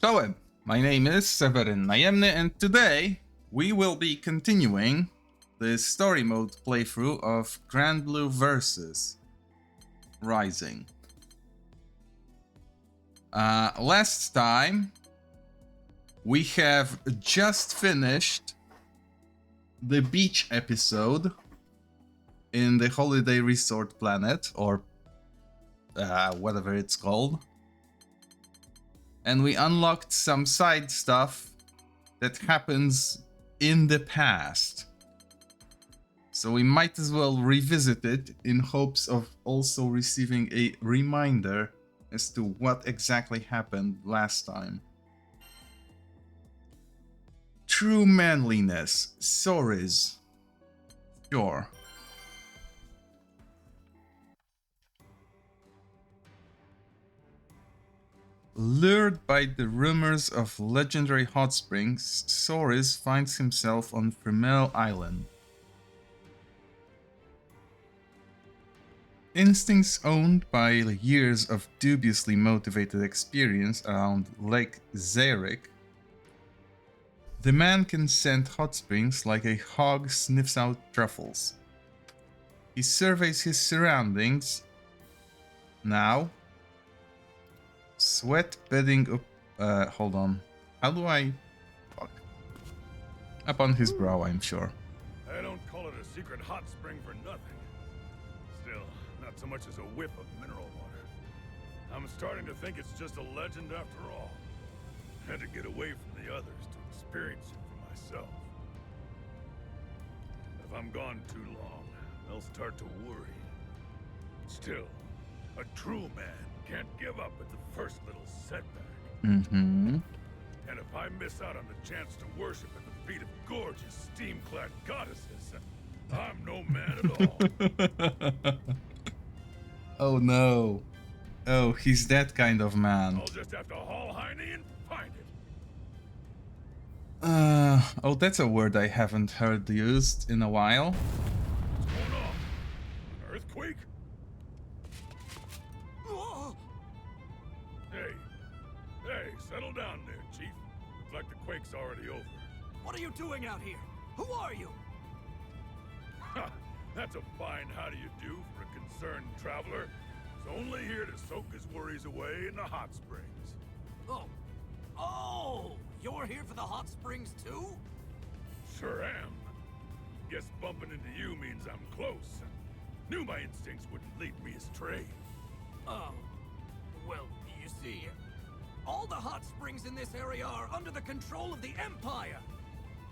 Czołem! My name is Seweryn Najemny, and today we will be continuing the story mode playthrough of Grand Blue Versus Rising. Last time we have just finished the beach episode in the Holiday Resort Planet, or whatever it's called. And we unlocked some side stuff that happens in the past. So we might as well revisit it in hopes of also receiving a reminder as to what exactly happened last time. True manliness. Sorries. Sure. Lured by the rumors of legendary hot springs, Soris finds himself on Fremel Island. Instincts owned by years of dubiously motivated experience around Lake Zarek, the man can scent hot springs like a hog sniffs out truffles. He surveys his surroundings. Now, sweat bedding up. Hold on. How do I. Fuck. Up on his brow, I'm sure. I don't call it a secret hot spring for nothing. Still, not so much as a whiff of mineral water. I'm starting to think it's just a legend after all. Had to get away from the others to experience it for myself. If I'm gone too long, they'll start to worry. Still, a true man can't give up at the first little setback. And if I miss out on the chance to worship at the feet of gorgeous, steam-clad goddesses, I'm no man at all. Oh no. Oh, he's that kind of man. I'll just have to haul Heine and find it. Oh, that's a word I haven't heard used in a while. What's going on? An earthquake? Hey, settle down there, Chief. Looks like the quake's already over. What are you doing out here? Who are you? Ha! That's a fine how do you do for a concerned traveler. He's only here to soak his worries away in the hot springs. Oh, you're here for the hot springs too? Sure am. Guess bumping into you means I'm close. Knew my instincts wouldn't lead me astray. Oh, well, you see, all the hot springs in this area are under the control of the Empire.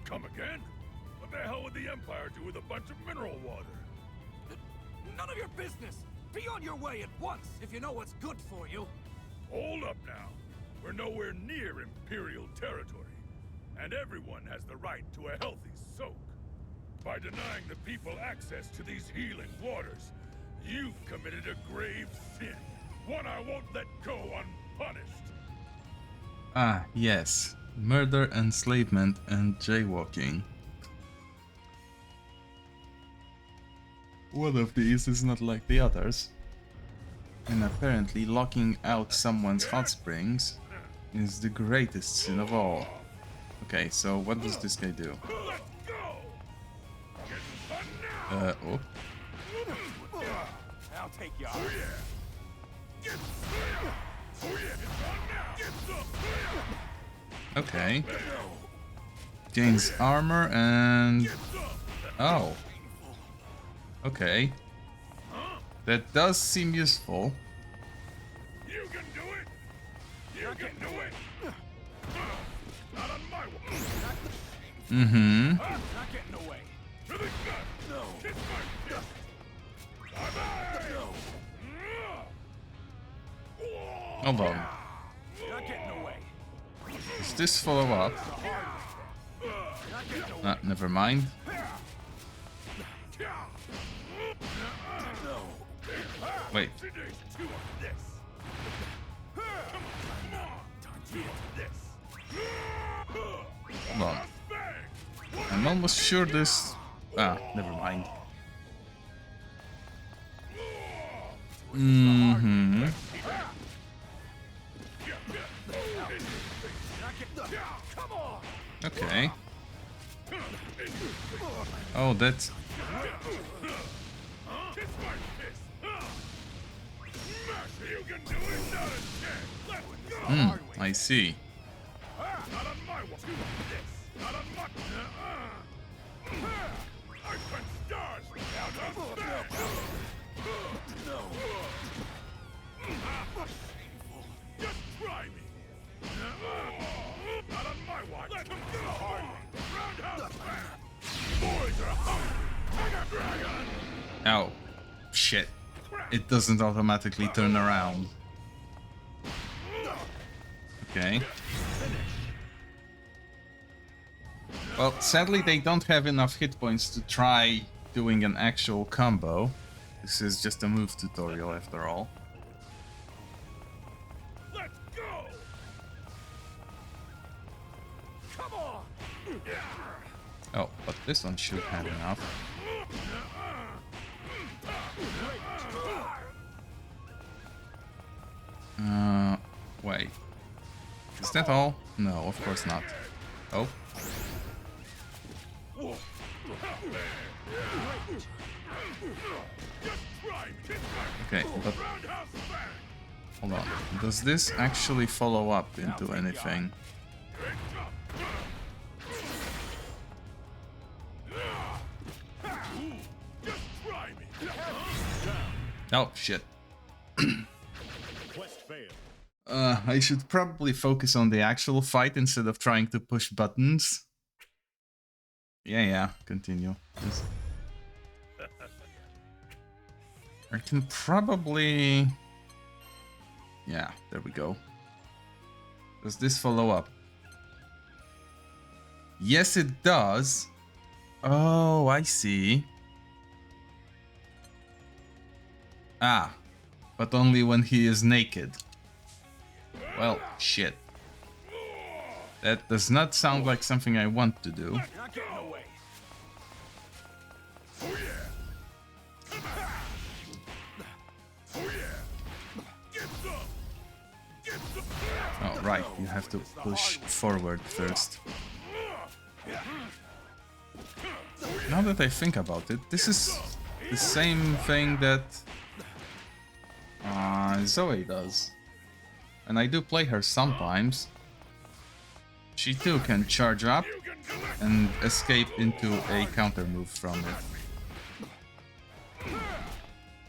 Come again? What the hell would the Empire do with a bunch of mineral water? None of your business. Be on your way at once if you know what's good for you. Hold up now. We're nowhere near Imperial territory, and everyone has the right to a healthy soak. By denying the people access to these healing waters, you've committed a grave sin, one I won't let go unpunished. Ah, yes. Murder, enslavement, and jaywalking. One of these is not like the others. And apparently locking out someone's hot springs is the greatest sin of all. Okay, so what does this guy do? Let's go! Oh. I'll take you out. Oh yeah! Oh yeah! It's on now! Get some! Okay. Gains armor and... Oh. Okay. That does seem useful. You can do it! You can do it! Not on my watch! Not getting away. To the gut! No. Kiss my fist! Bye-bye! No. Hold on. Not getting away. Is this follow-up? Not getting away. Never mind. No. Wait. Today's two of this! Come on! Two of this! Hold on. I'm almost sure this... never mind. Come on. Okay. Oh, that's... Kiss my fist. Smash it. You can do it. Not a chance. Let's go. I see. Not on my watch. This. Not on my. I punch stars. Now don't stand. No. Just try me. Not on my watch. Let's go. Roundhouse smash. Boys are hungry. Tiger dragon. Oh, shit. It doesn't automatically turn around. Okay. Well, sadly they don't have enough hit points to try doing an actual combo. This is just a move tutorial after all. Let's go. Come on. Oh, but this one should have enough. Wait. Is that all? No, of course not. Oh. Okay, but... hold on. Does this actually follow up into anything? Oh, shit. I should probably focus on the actual fight instead of trying to push buttons. Yeah, continue. Just... I can probably... yeah, there we go. Does this follow up? Yes, it does. Oh, I see. Ah, but only when he is naked. Well, shit. That does not sound like something I want to do. Oh, right, you have to push forward first. Now that I think about it, this is the same thing that Zoe does. And I do play her sometimes. She too can charge up and escape into a counter move from it.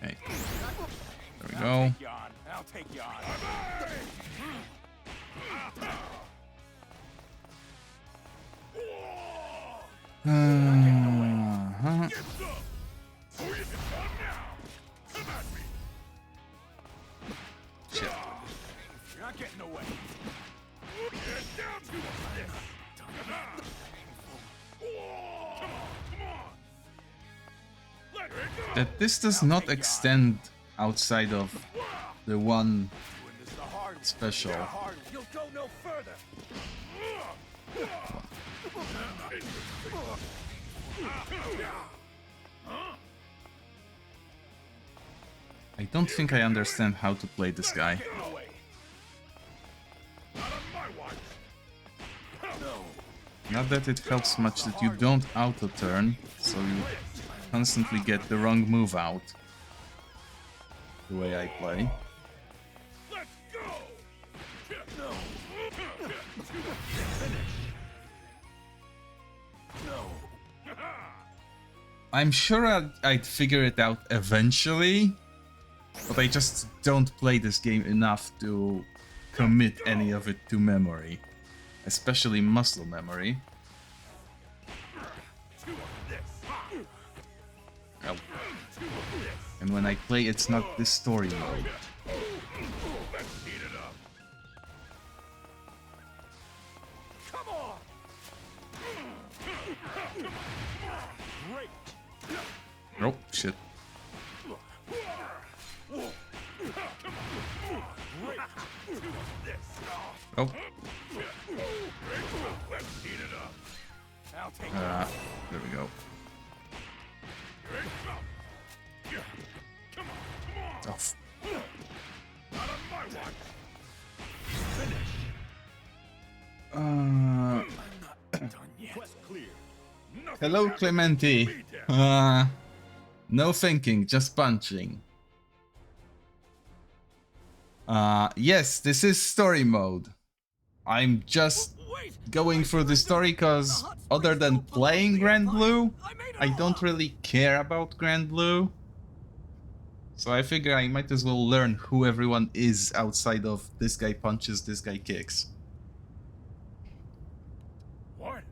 Okay. There we go. I'll take you on. Shit. You're not getting away. That this does not extend outside of the one special. You'll go no further. I don't think I understand how to play this guy. Not that it helps much that you don't auto-turn, so you constantly get the wrong move out. The way I play. I'm sure I'd figure it out eventually, but I just don't play this game enough to commit any of it to memory. Especially muscle memory. Oh. And when I play, it's not the story mode. Oh, shit. Oh. There we go. Oh. Hello, Clementi. No thinking, just punching. Yes, this is story mode. I'm just going through the story because other than playing Grand Blue, I don't really care about Grand Blue. So I figure I might as well learn who everyone is outside of this guy punches, this guy kicks. What?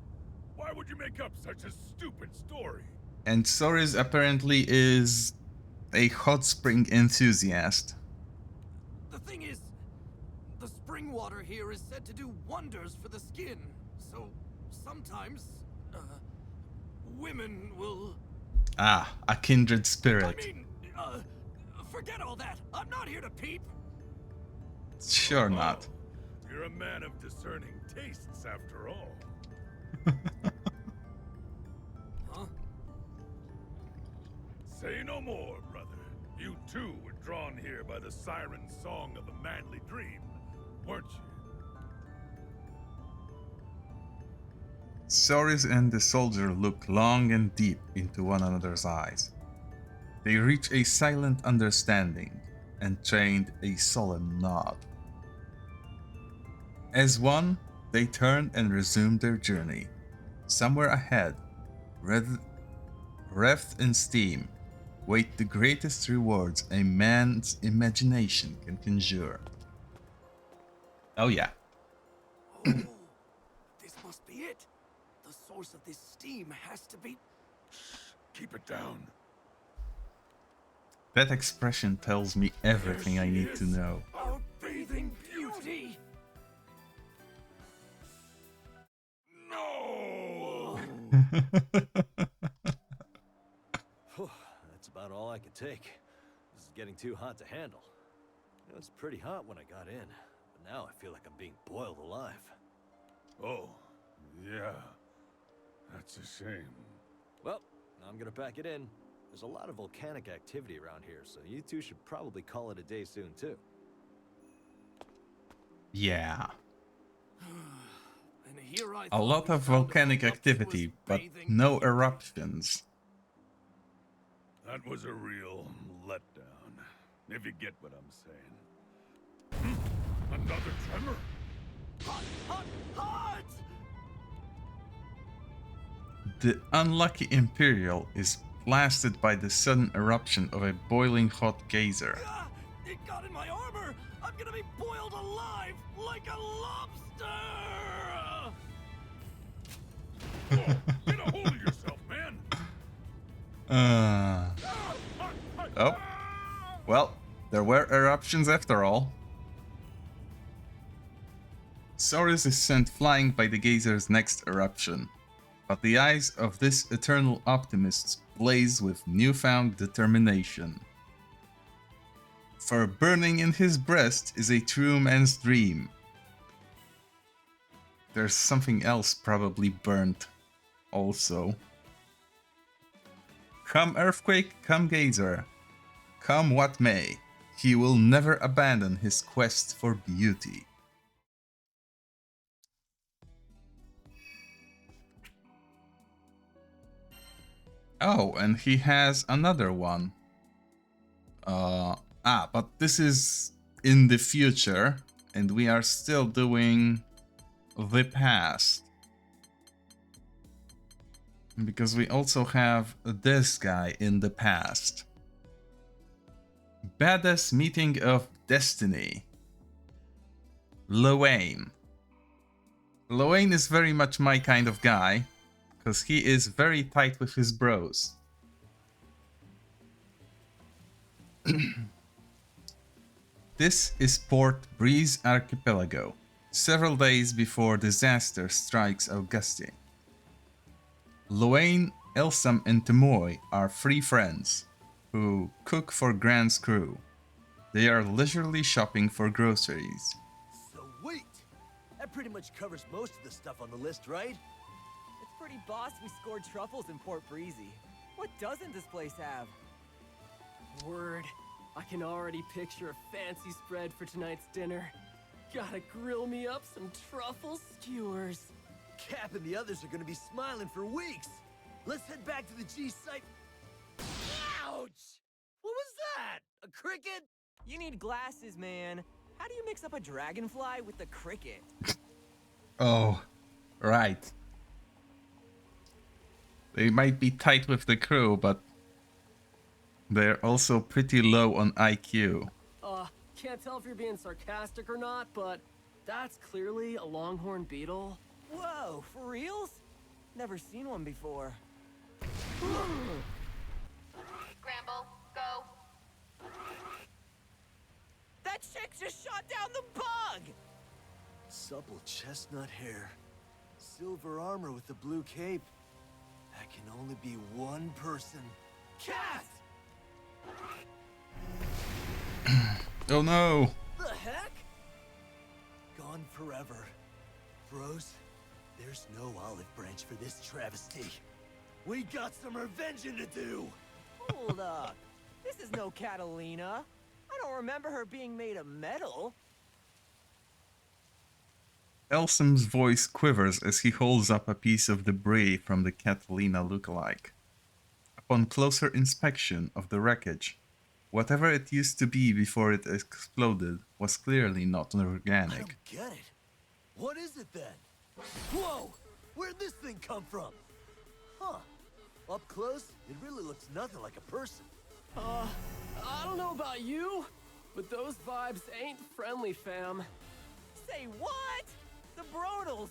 Why would you make up such a stupid story? And Soris apparently is a hot spring enthusiast. The thing is, the spring water here is said to do wonders for the skin. So sometimes, women will... Ah, a kindred spirit. I mean, forget all that. I'm not here to peep. Sure not. You're a man of discerning tastes, after all. Huh? Say no more, brother. You too were drawn here by the siren song of a manly dream, weren't you? Soris and the soldier look long and deep into one another's eyes. They reach a silent understanding and trade a solemn nod. As one, they turn and resume their journey. Somewhere ahead, wreathed in steam, wait the greatest rewards a man's imagination can conjure. Oh yeah. Oh, this must be it. The source of this steam has to be... Keep it down. That expression tells me everything I need to know. our bathing beauty. No! That's about all I could take. This is getting too hot to handle. It was pretty hot when I got in, but now I feel like I'm being boiled alive. Oh, yeah. That's a shame. Well, I'm gonna pack it in. There's a lot of volcanic activity around here, so you two should probably call it a day soon, too. Yeah. And here I A thought lot we of found a volcanic hookup to activity, us but bathing no beauty. eruptions. That was a real letdown, if you get what I'm saying. Another tremor? Hot, hot, hot! The unlucky Imperial is blasted by the sudden eruption of a boiling hot geyser. Ah, it got in my armor! I'm gonna be boiled alive like a lobster! Whoa, get a hold of yourself, man! Oh. Well, there were eruptions after all. Soris is sent flying by the geyser's next eruption, but the eyes of this eternal optimist blaze with newfound determination. For burning in his breast is a true man's dream. There's something else probably burnt also. Come earthquake, come geyser, come what may, he will never abandon his quest for beauty. Oh, and he has another one. But this is in the future, and we are still doing the past. Because we also have this guy in the past. Badass Meeting of Destiny. Lowain. Lowain is very much my kind of guy, because he is very tight with his bros. This is Port Breeze Archipelago, several days before disaster strikes Auguste. Lowain, Elsam, and Temoy are three friends who cook for Grant's crew. They are leisurely shopping for groceries. Sweet! That pretty much covers most of the stuff on the list, right? It's pretty boss we scored truffles in Port Breezy. What doesn't this place have? Word. I can already picture a fancy spread for tonight's dinner. Gotta grill me up some truffle skewers. Cap and the others are gonna be smiling for weeks. Let's head back to the G site. Ouch! What was that? A cricket? You need glasses, man. How do you mix up a dragonfly with the cricket? Oh, right. They might be tight with the crew, but they're also pretty low on IQ. Can't tell if you're being sarcastic or not, but that's clearly a longhorn beetle. Whoa, for reals? Never seen one before. Scramble, go. That chick just shot down the bug! Supple chestnut hair. Silver armor with the blue cape. That can only be one person. Cat! Oh no! The heck? Gone forever. Bros, there's no olive branch for this travesty. We got some revenging to do! Hold up. This is no Catalina. I don't remember her being made of metal. Elsum's voice quivers as he holds up a piece of debris from the Catalina lookalike. Upon closer inspection of the wreckage, whatever it used to be before it exploded was clearly not I organic. don't get it. What is it then? Whoa! Where'd this thing come from? Huh. Up close, it really looks nothing like a person. I don't know about you, but those vibes ain't friendly, fam. Say what? The Brodals!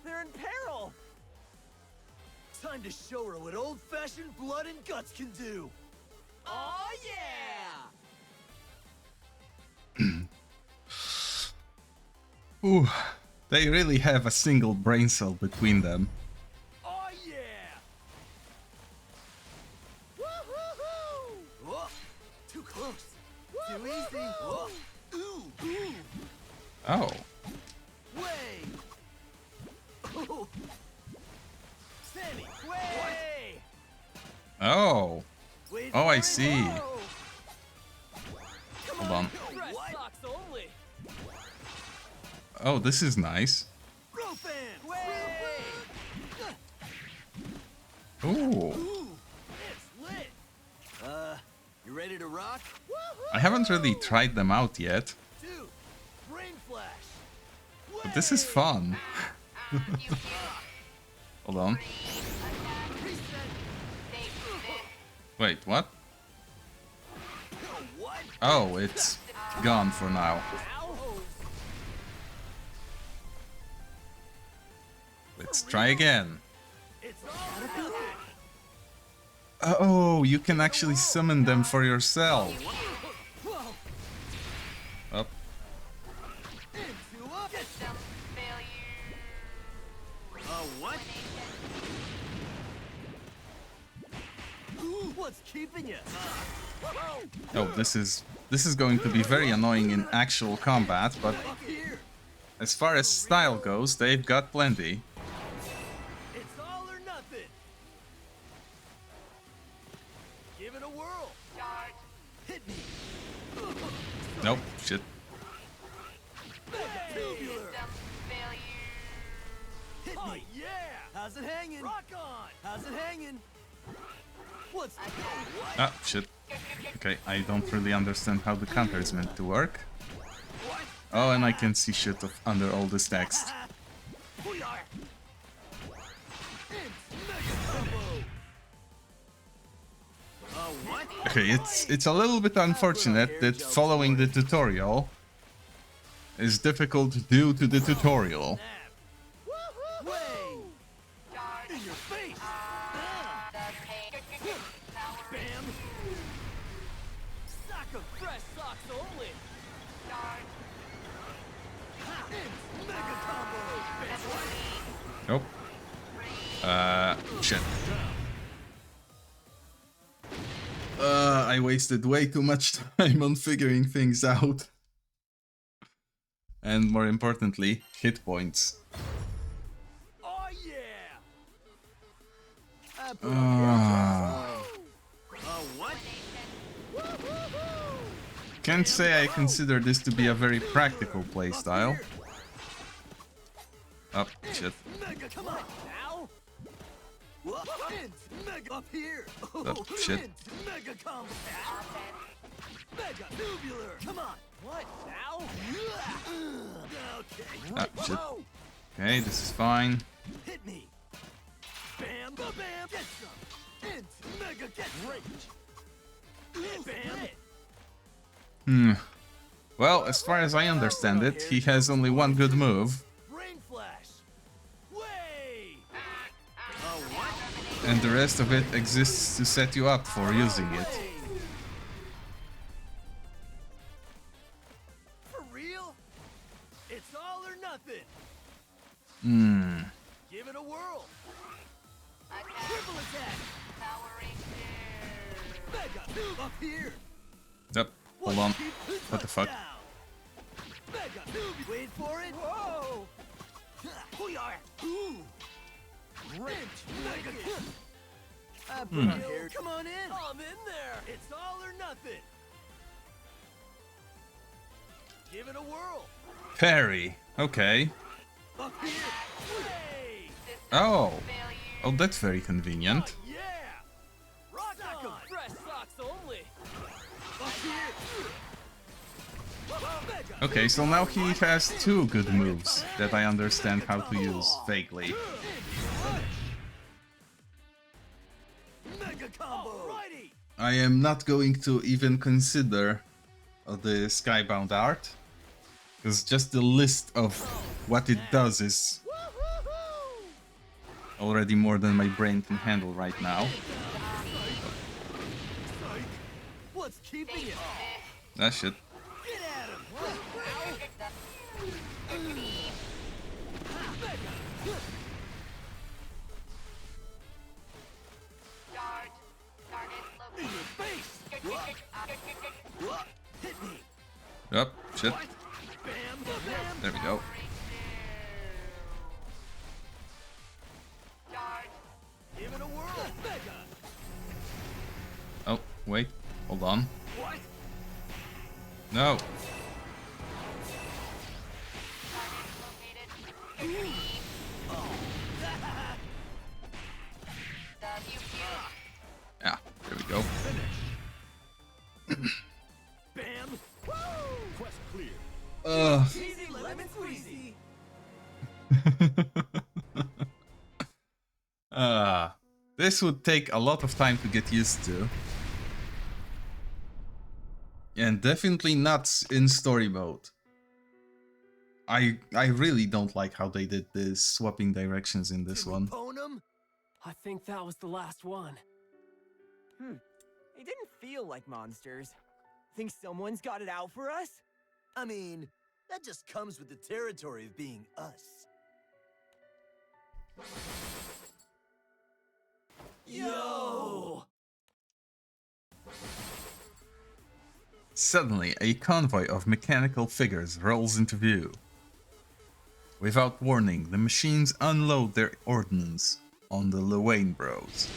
They're in peril! Time to show her what old-fashioned blood and guts can do! Oh yeah! Ooh, they really have a single brain cell between them. Oh yeah! Woo-hoo-hoo! Whoa! Too close! Too easy! Whoa. Ooh! Ooh! Oh, Way! Ooh. Sammy! Way! oh, Wait oh! for I it. see. Whoa! Hold on. Fresh What? socks only! Oh, this is nice. Rofan! Way! Ooh, Ooh! It's lit! You ready to rock? I haven't really tried them out yet, Dude! Brain flash! but this is fun. Hold on. Wait, what? What? Oh, it's gone for now. Let's try again. It's all or nothing! Oh, you can actually summon them for yourself. Whoa! Up. Into a... Get Some failure. what? Ooh, what's keeping you? Oh, this is going to be very annoying in actual combat, but Up here! as far as style goes, they've got plenty. It's all or nothing! Give it a whirl! Charge. Hit me! Nope, shit. Tubular! Some failure. Hit me! Yeah! How's it hanging? Rock on! How's it hanging? What's... What? Ah, shit. Okay, I don't really understand how the counter is meant to work. What? Oh, and I can see shit under all this text. We are... Mega combo! What? Okay, it's a little bit unfortunate that following the tutorial is difficult due to the tutorial. Woohoo! Way! In your face! Bam! Sock of fresh socks only! Ha! Mega combo! Nope. Shit. I wasted way too much time on figuring things out. And more importantly, hit points. Oh yeah! What? Can't say I consider this to be a very practical playstyle. Oh, shit. Mega, come on! Now? Mega up here. Oh, shit. Mega combo. Mega tubular. Come on. What now? Okay. Ah, shit. Whoa. Okay, this is fine. Hit me. Bam, ba bam. Get some. Int. Mega get range. Bam. Hmm. Well, as far as I understand it, he has only one good move, Brain flash. Way. and the rest of it exists to set you up for using it. For real? It's all or nothing. Hmm. Give it a whirl. Attack. Triple attack. Powering Mega tube up here. Yep. Hold on. What the fuck? Touchdown. Mega tube. Wait for it. Whoa! Ooh. Wrench. Mega. Here. Come on in. I'm in there. It's all or nothing. Give it a whirl. Parry. Okay. Up here. Way. Oh. failure. Oh, that's very convenient. Yeah. Rock Sack on. of fresh socks only. Up here. Mega. Okay, so now he has two good moves that I understand how to use vaguely. Mega combo. Alrighty. I am not going to even consider the Skybound art, because just the list of what it does is already more than my brain can handle right now. Psych. What's keeping it? That shit. Get at him. Dart. Target In located. your face. Hit me. Yep, shit. Bam. Bam. There we go. Dart. Give it a whirl. Mega. Oh, wait. Hold on. What? No. Target located. The pew pew. Yeah, there we go. Bam. Woo. Quest clear. Easy lemon squeezy. This would take a lot of time to get used to. And definitely not in story mode. I really don't like how they did this swapping directions in this Did we one. pwn 'em? I think that was the last one. They didn't feel like monsters. Think someone's got it out for us? I mean, that just comes with the territory of being us. Yo! Suddenly, a convoy of mechanical figures rolls into view. Without warning, the machines unload their ordnance on the Llewellyn Bros.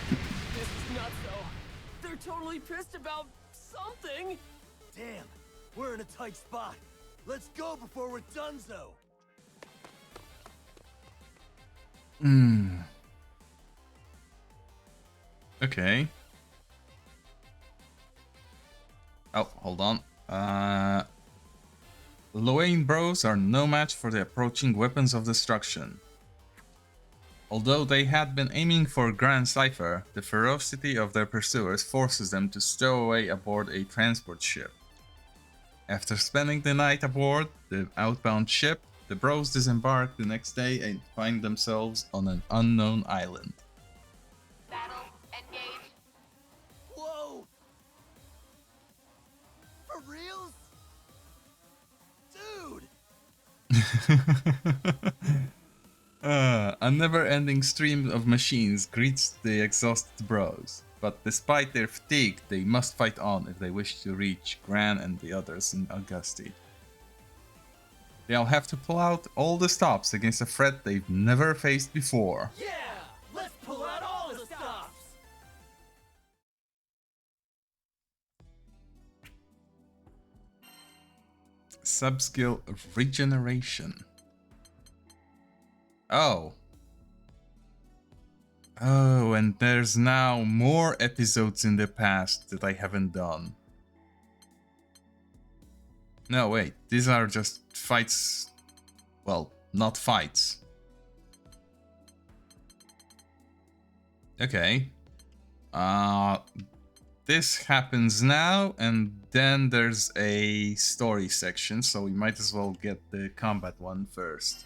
This is nuts, though. They're totally pissed about something. Damn, we're in a tight spot. Let's go before we're donezo. Okay. Oh, hold on. Llewellyn Bros are no match for the approaching weapons of destruction. Although they had been aiming for Grand Cipher, the ferocity of their pursuers forces them to stow away aboard a transport ship. After spending the night aboard the outbound ship, the Bros disembark the next day and find themselves on an unknown island. Battle. Engage. Whoa! For reals? Dude! A never-ending stream of machines greets the exhausted Bros, but despite their fatigue, they must fight on if they wish to reach Gran and the others in Augusti. They'll have to pull out all the stops against a threat they've never faced before. Yeah! Let's pull out all the stops! Subskill Regeneration. Oh. Oh, and there's now more episodes in the past that I haven't done. No, wait, these are just fights. Well, not fights. Okay. This happens now, and then there's a story section, so we might as well get the combat one first.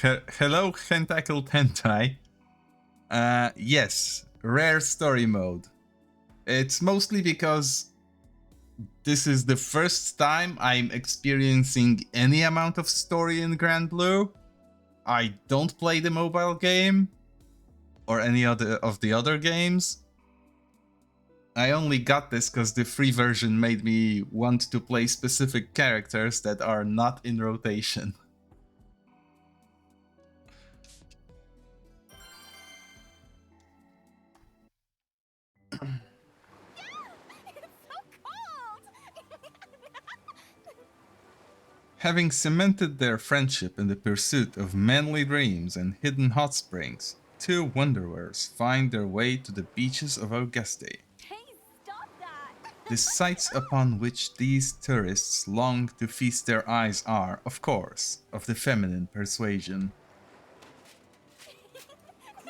Hello, Tentacled Hentai. Yes, rare story mode. It's mostly because this is the first time I'm experiencing any amount of story in Grand Blue. I don't play the mobile game or any other of the other games. I only got this because the free version made me want to play specific characters that are not in rotation. Having cemented their friendship in the pursuit of manly dreams and hidden hot springs, two wanderers find their way to the beaches of Auguste. Hey, stop that! The sights upon which these tourists long to feast their eyes are, of course, of the feminine persuasion.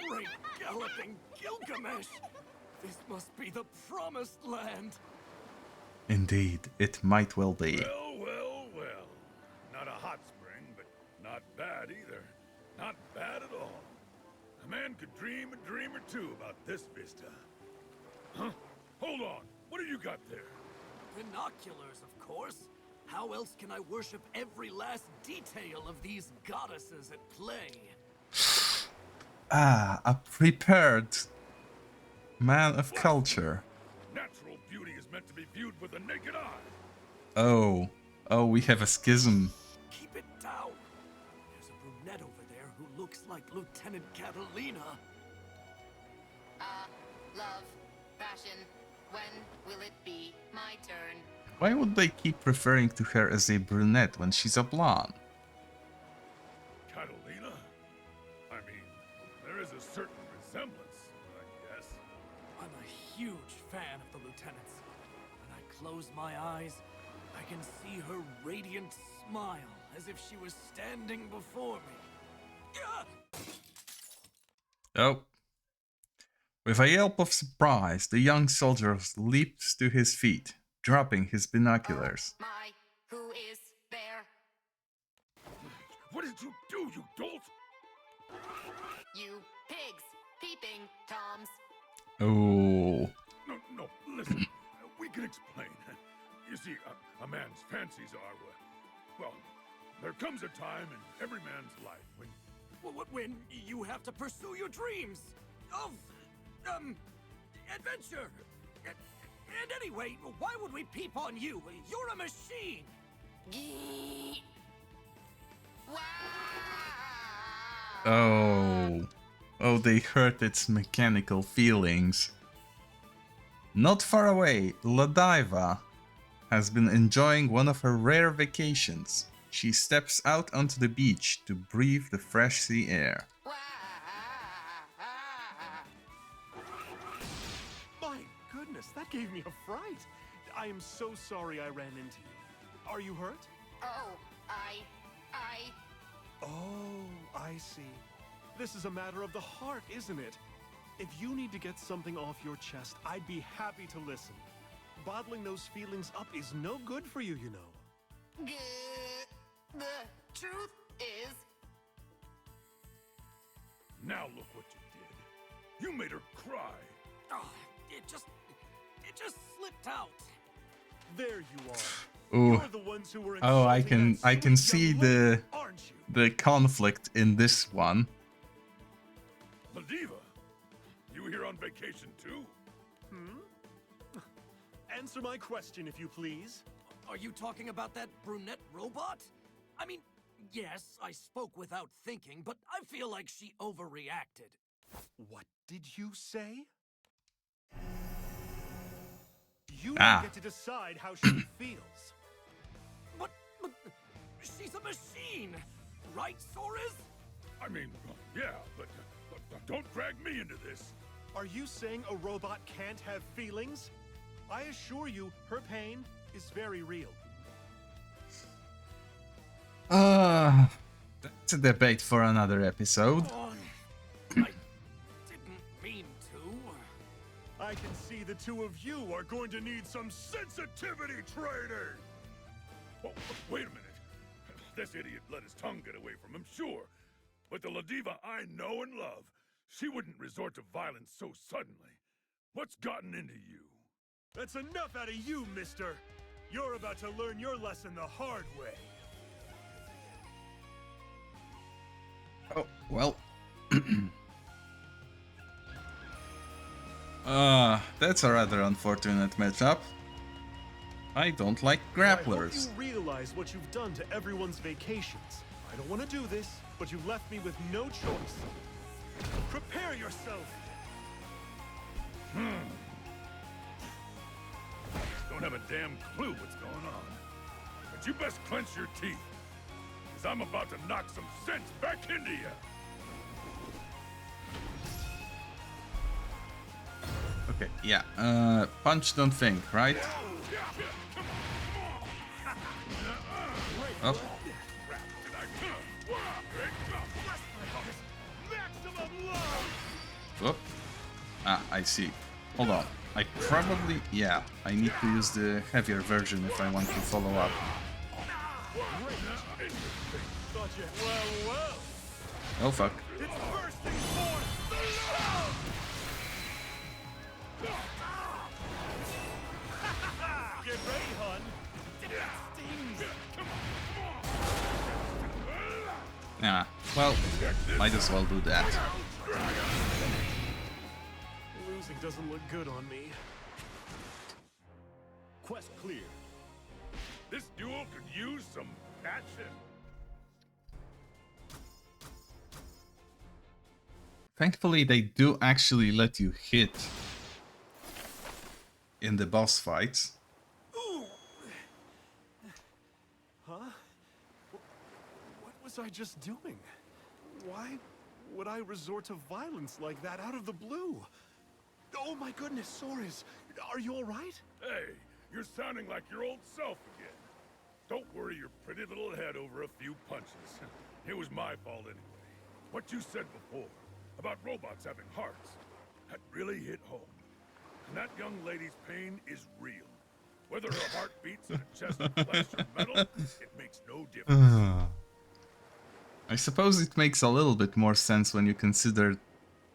Great galloping Gilgamesh! This must be the promised land! Indeed, it might well be. Well, well, well. Not a hot spring, but not bad either. Not bad at all. A man could dream a dream or two about this vista. Huh? Hold on. What have you got there? Binoculars, of course. How else can I worship every last detail of these goddesses at play? Ah, a prepared man of culture. Natural beauty is meant to be viewed with the naked eye. Oh, we have a schism. Keep it down. There's a brunette over there who looks like Lieutenant Catalina. Love, fashion, when will it be my turn? Why would they keep referring to her as a brunette when she's a blonde? Catalina? I mean, there is a certain resemblance, I guess. I'm a huge fan of the Lieutenant's. When I close my eyes, I can see her radiant smile as if she was standing before me. Oh. With a yelp of surprise, the young soldier leaped to his feet, dropping his binoculars. My, who is there? What did you do, you dolt? You pigs, peeping toms. Oh. No, listen. We can explain. You see, a man's fancies are, well, there comes a time in every man's life When you have to pursue your dreams of, adventure. And anyway, why would we peep on you? You're a machine. Gee. Wow. Oh, they hurt its mechanical feelings. Not far away, Ladiva has been enjoying one of her rare vacations. She steps out onto the beach to breathe the fresh sea air. My goodness, that gave me a fright. I am so sorry I ran into you. Are you hurt? Oh, Oh, I see. This is a matter of the heart, isn't it? If you need to get something off your chest, I'd be happy to listen. Bottling those feelings up is no good for you, you know. The truth is... Now look what you did. You made her cry. Oh, it just slipped out. There you are. Ooh. You're the ones who were Oh, I insulting that can sweet see young lady, aren't you? the conflict in this one. Ladiva, you here on vacation too? Answer my question, if you please. Are you talking about that brunette robot? I mean, yes, I spoke without thinking, but I feel like she overreacted. What did you say? You Ah. get to decide how she feels. But She's a machine! Right, Soares? I mean, yeah, but don't drag me into this. Are you saying a robot can't have feelings? I assure you, her pain is very real. That's a debate for another episode. Oh, I didn't mean to. I can see the two of you are going to need some Sensitivity training! Oh, wait a minute. This idiot let his tongue get away from him, sure. But the Ladiva I know and love, she wouldn't resort to violence so suddenly. What's gotten into you? That's enough out of you, mister! You're about to learn your lesson the hard way. Oh, well. That's a rather unfortunate matchup. I don't like grapplers. I hope you realize what you've done to everyone's vacations. I don't want to do this, but you left me with no choice. Prepare yourself! Don't have a damn clue what's going on. But you best clench your teeth, because I'm about to knock some sense back into you. Okay, yeah. Punch, don't think, right? Oh. Whoop. Ah, I see. Hold on. I probably... Yeah, I need to use the heavier version if I want to follow up. Oh, fuck. Get ready, hun. Yeah, well, might as well do that. Losing doesn't look good on me. Quest clear. This duel could use some action. Thankfully, they do actually let you hit in the boss fights. Huh? What was I just doing? Why would I resort to violence like that out of the blue? Oh my goodness, Soares, are you all right? Hey, you're sounding like your old self again. Don't worry your pretty little head over a few punches. It was my fault anyway. What you said before about robots having hearts, that really hit home. And that young lady's pain is real. Whether her heart beats in a chest of flesh or metal, it makes no difference. I suppose it makes a little bit more sense when you consider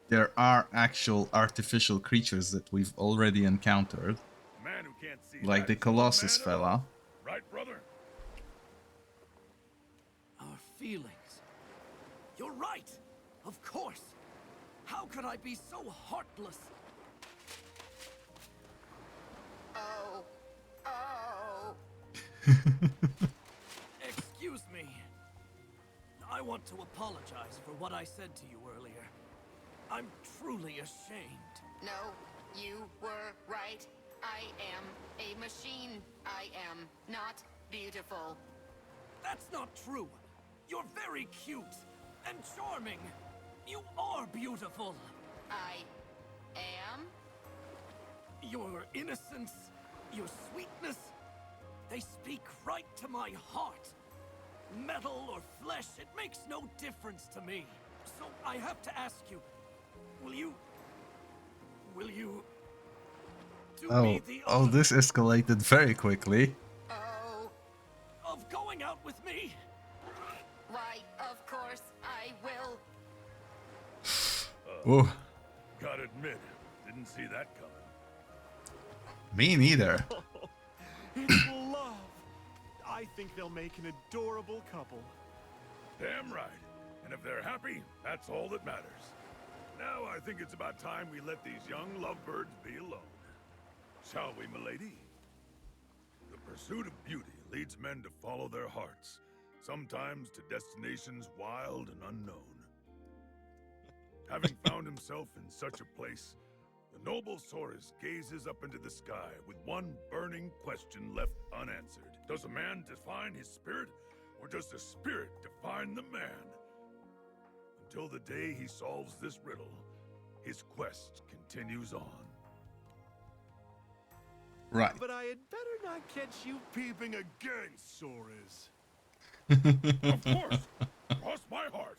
there are actual artificial creatures that we've already encountered. Man who can't see Like the that is no Colossus man at all. fella. Right, brother? Our feelings. You're right. Of course. How could I be so heartless? Oh. Oh. Excuse me. I want to apologize for what I said to you earlier. I'm truly ashamed. No, you were right. I am a machine. I am not beautiful. That's not true. You're very cute and charming. You are beautiful. I am? Your innocence, your sweetness, they speak right to my heart. Metal or flesh, it makes no difference to me. So I have to ask you, will you do me the Oh, honor this escalated very quickly. Oh. of going out with me? Why, of course I will. Ooh, Gotta admit, didn't see that coming. me neither. It's love. I think they'll make an adorable couple. Damn right. And if they're happy, that's all that matters. Now I think it's about time we let these young lovebirds be alone. Shall we, milady? The pursuit of beauty leads men to follow their hearts, sometimes to destinations wild and unknown. Having found himself in such a place, the noble Soares gazes up into the sky with one burning question left unanswered. Does a man define his spirit, or does the spirit define the man? Until the day he solves this riddle, his quest continues on. Right. But I had better not catch you peeping again, Soras. Of course! Cross my heart!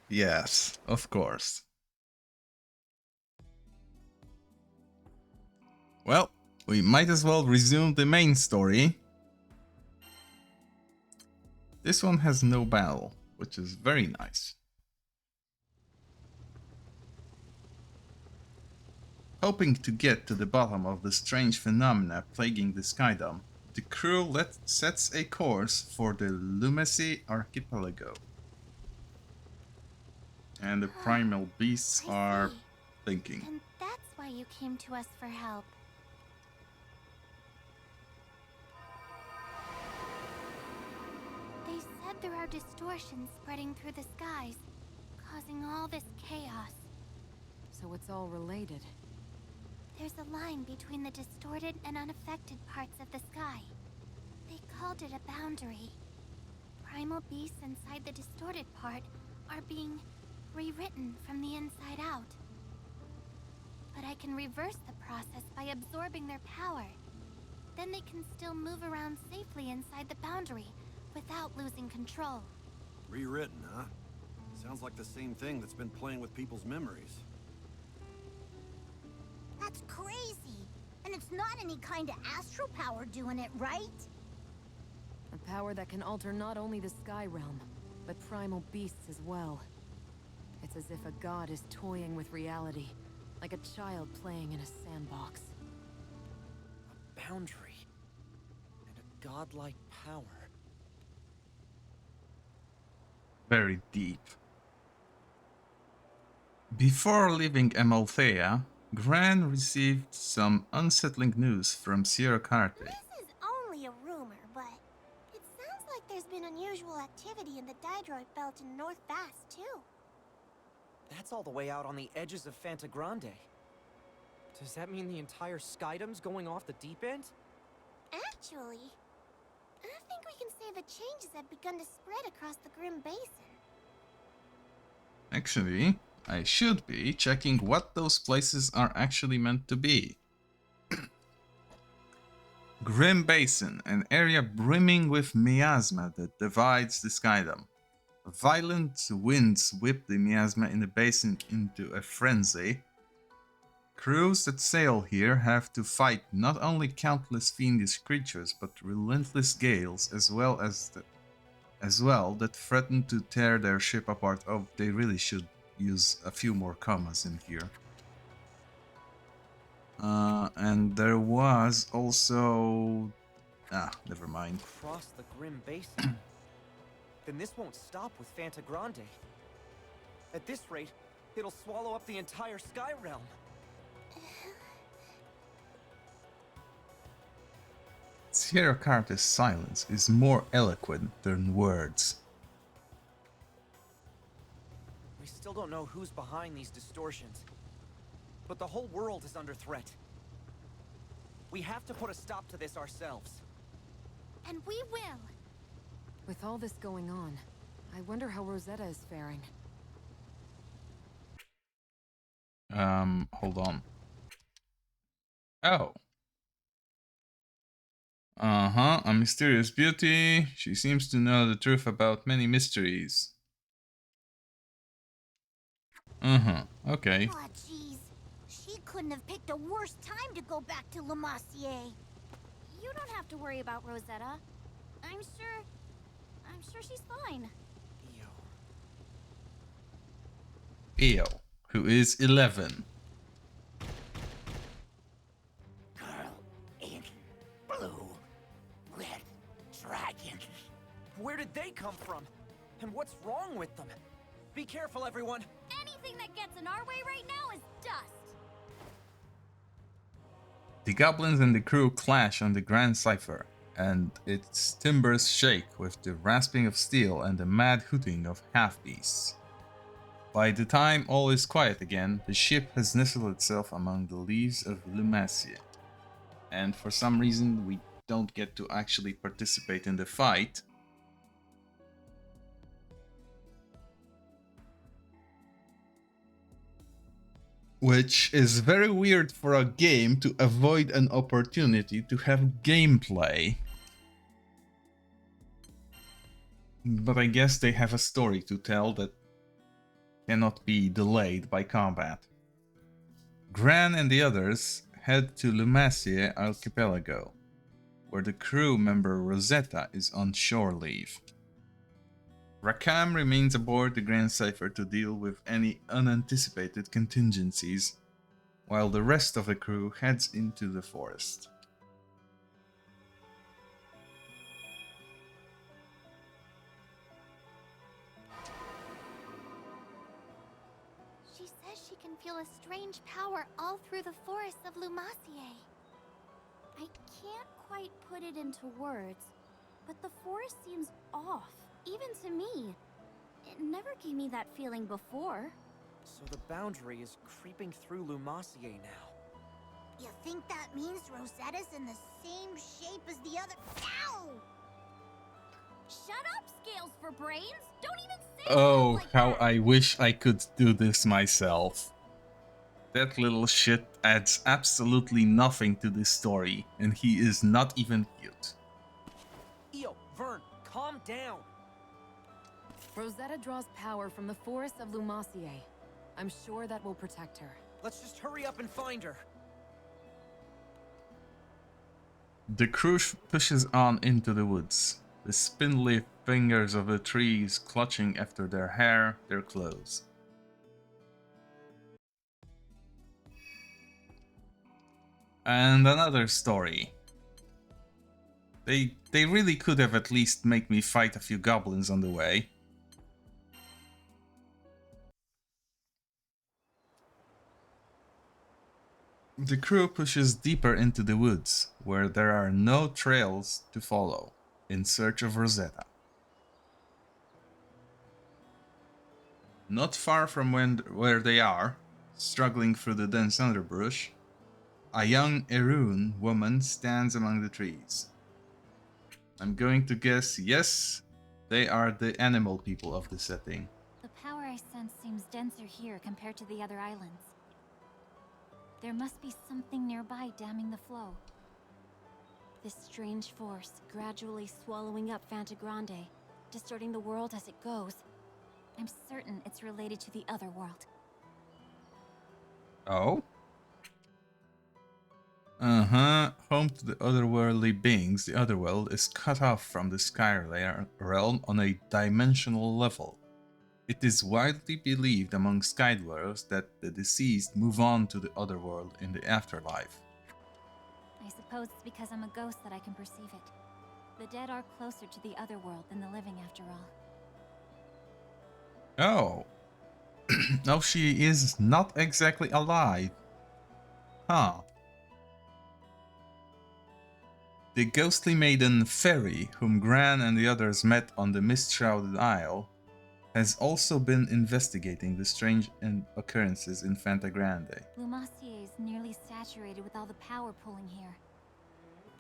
Yes, of course. Well, we might as well resume the main story. This one has no battle, which is very nice. Hoping to get to the bottom of the strange phenomena plaguing the Skydome, the crew sets a course for the Lumacy archipelago. And the primal beasts I are see. thinking. And that's why you came to us for help. They said there are distortions spreading through the skies, causing all this chaos. So it's all related. There's a line between the distorted and unaffected parts of the sky. They called it a boundary. Primal beasts inside the distorted part are being rewritten from the inside out. But I can reverse the process by absorbing their power. Then they can still move around safely inside the boundary without losing control. Rewritten, huh? Sounds like the same thing that's been playing with people's memories. That's crazy! And it's not any kind of astral power doing it, right? A power that can alter not only the sky realm, but primal beasts as well. It's as if a god is toying with reality, like a child playing in a sandbox. A boundary. And a godlike power. Very deep. Before leaving Amalthea, Gran received some unsettling news from Sierra Carte. This is only a rumor, but it sounds like there's been unusual activity in the Dydroid belt in North Bass, too. That's all the way out on the edges of Fantagrande. Does that mean the entire Skydome's going off the deep end? Actually, I think we can say the changes have begun to spread across the Grim Basin. Actually, I should be checking what those places are actually meant to be. Grim Basin, an area brimming with miasma that divides the Skydome. Violent winds whip the miasma in the basin into a frenzy. Crews that sail here have to fight not only countless fiendish creatures, but relentless gales as well that threaten to tear their ship apart. Oh, they really should use a few more commas in here. And there was also... never mind. Across the Grim Basin? Then this won't stop with Fantagrande. At this rate, it'll swallow up the entire Sky Realm. Sierra Carte's silence is more eloquent than words. We still don't know who's behind these distortions. But the whole world is under threat. We have to put a stop to this ourselves. And we will! With all this going on, I wonder how Rosetta is faring. Hold on. Oh. A mysterious beauty. She seems to know the truth about many mysteries. Okay. Aw, jeez. She couldn't have picked a worse time to go back to Lemacier. You don't have to worry about Rosetta. I'm sure she's fine. Io, who is 11. Girl in blue red dragon. Where did they come from? And what's wrong with them? Be careful, everyone! Anything that gets in our way right now is dust. The goblins and the crew clash on the Grand Cipher, and its timbers shake with the rasping of steel and the mad hooting of half-beasts. By the time all is quiet again, the ship has nestled itself among the leaves of Lumacia. And for some reason we don't get to actually participate in the fight. Which is very weird for a game to avoid an opportunity to have gameplay. But I guess they have a story to tell that cannot be delayed by combat. Gran and the others head to Lumacia Archipelago, where the crew member Rosetta is on shore leave. Rakam remains aboard the Grand Cypher to deal with any unanticipated contingencies, while the rest of the crew heads into the forest. She says she can feel a strange power all through the forests of Lumacia. I can't quite put it into words, but the forest seems off, even to me. It never gave me that feeling before. So the boundary is creeping through Lumacia now. You think that means Rosetta's in the same shape as the other— Ow! Shut up, Scales for Brains! Don't even say Oh, stuff like how that. I wish I could do this myself. That little shit adds absolutely nothing to this story, and he is not even cute. Io, Vern, calm down. Rosetta draws power from the forests of Lumacia. I'm sure that will protect her. Let's just hurry up and find her. The crew pushes on into the woods, the spindly fingers of the trees clutching after their hair, their clothes. And another story. They really could have at least made me fight a few goblins on the way. The crew pushes deeper into the woods, where there are no trails to follow, in search of Rosetta. Not far from where they are, struggling through the dense underbrush, a young Erun woman stands among the trees. I'm going to guess, yes, they are the animal people of the setting. The power I sense seems denser here compared to the other islands. There must be something nearby damming the flow. This strange force gradually swallowing up Fantagrande, distorting the world as it goes. I'm certain it's related to the other world. Oh? Home to the otherworldly beings, the otherworld is cut off from the sky realm on a dimensional level. It is widely believed among sky dwellers that the deceased move on to the otherworld in the afterlife. I suppose it's because I'm a ghost that I can perceive it. The dead are closer to the other world than the living, after all. Oh. No, she is not exactly alive. Huh. The ghostly maiden Fairy, whom Gran and the others met on the mist-shrouded isle, has also been investigating the strange occurrences in Fantagrande. Lumacia is nearly saturated with all the power pulling here.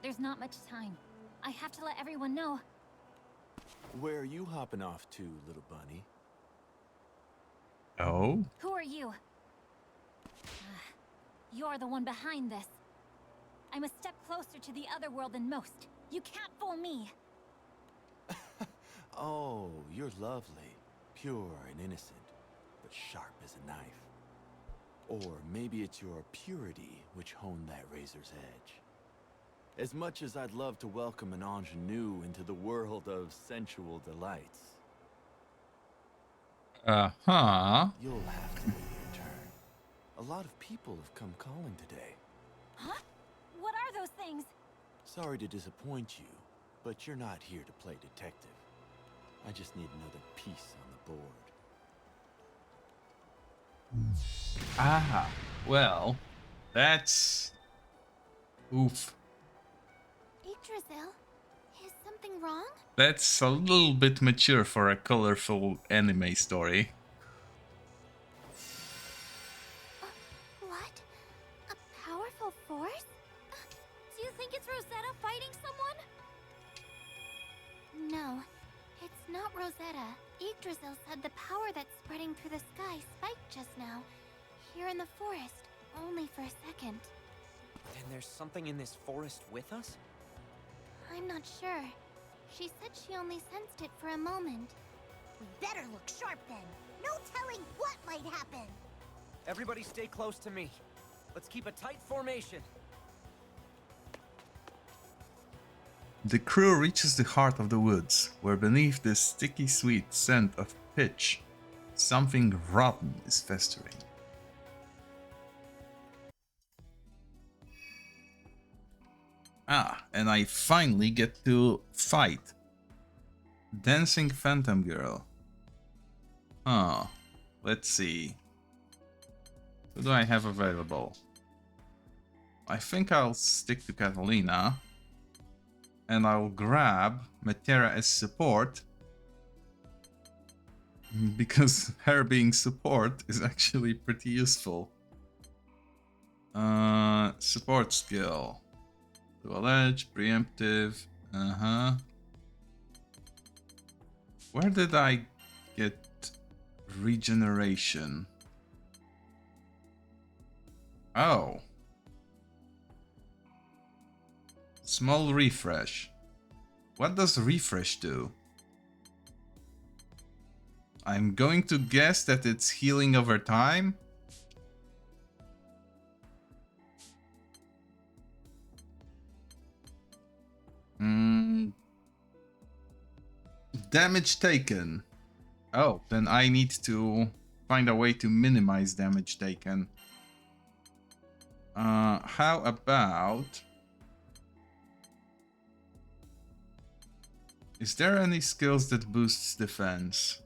There's not much time. I have to let everyone know. Where are you hopping off to, little bunny? Oh? Who are you? You're the one behind this. I'm a step closer to the other world than most. You can't fool me. Oh, you're lovely. Pure and innocent, but sharp as a knife. Or maybe it's your purity which honed that razor's edge. As much as I'd love to welcome an ingenue into the world of sensual delights. Uh-huh. You'll have to wait your turn. A lot of people have come calling today. Huh? What are those things? Sorry to disappoint you, but you're not here to play detective. I just need another piece on the board. Ah, well, that's... Oof. Yggdrasil? Is something wrong? That's a little bit mature for a colorful anime story. What? A powerful force? Do you think it's Rosetta fighting someone? No, it's not Rosetta. Yggdrasil said the power that's spreading through the sky spiked just now. here in the forest, only for a second. Then there's something in this forest with us? I'm not sure. She said she only sensed it for a moment. We better look sharp then. No telling what might happen. Everybody stay close to me. Let's keep a tight formation. The crew reaches the heart of the woods, where beneath the sticky sweet scent of pitch, something rotten is festering. Ah, and I finally get to fight Dancing Phantom Girl. Huh. Let's see. Who do I have available? I think I'll stick to Catalina. And I'll grab Metera as support. Because her being support is actually pretty useful. Support skill. Dual edge, preemptive. Where did I get regeneration? Oh. Small refresh. What does refresh do? I'm going to guess that it's healing over time. Damage taken. Oh, then I need to find a way to minimize damage taken. How about... Is there any skills that boosts defense?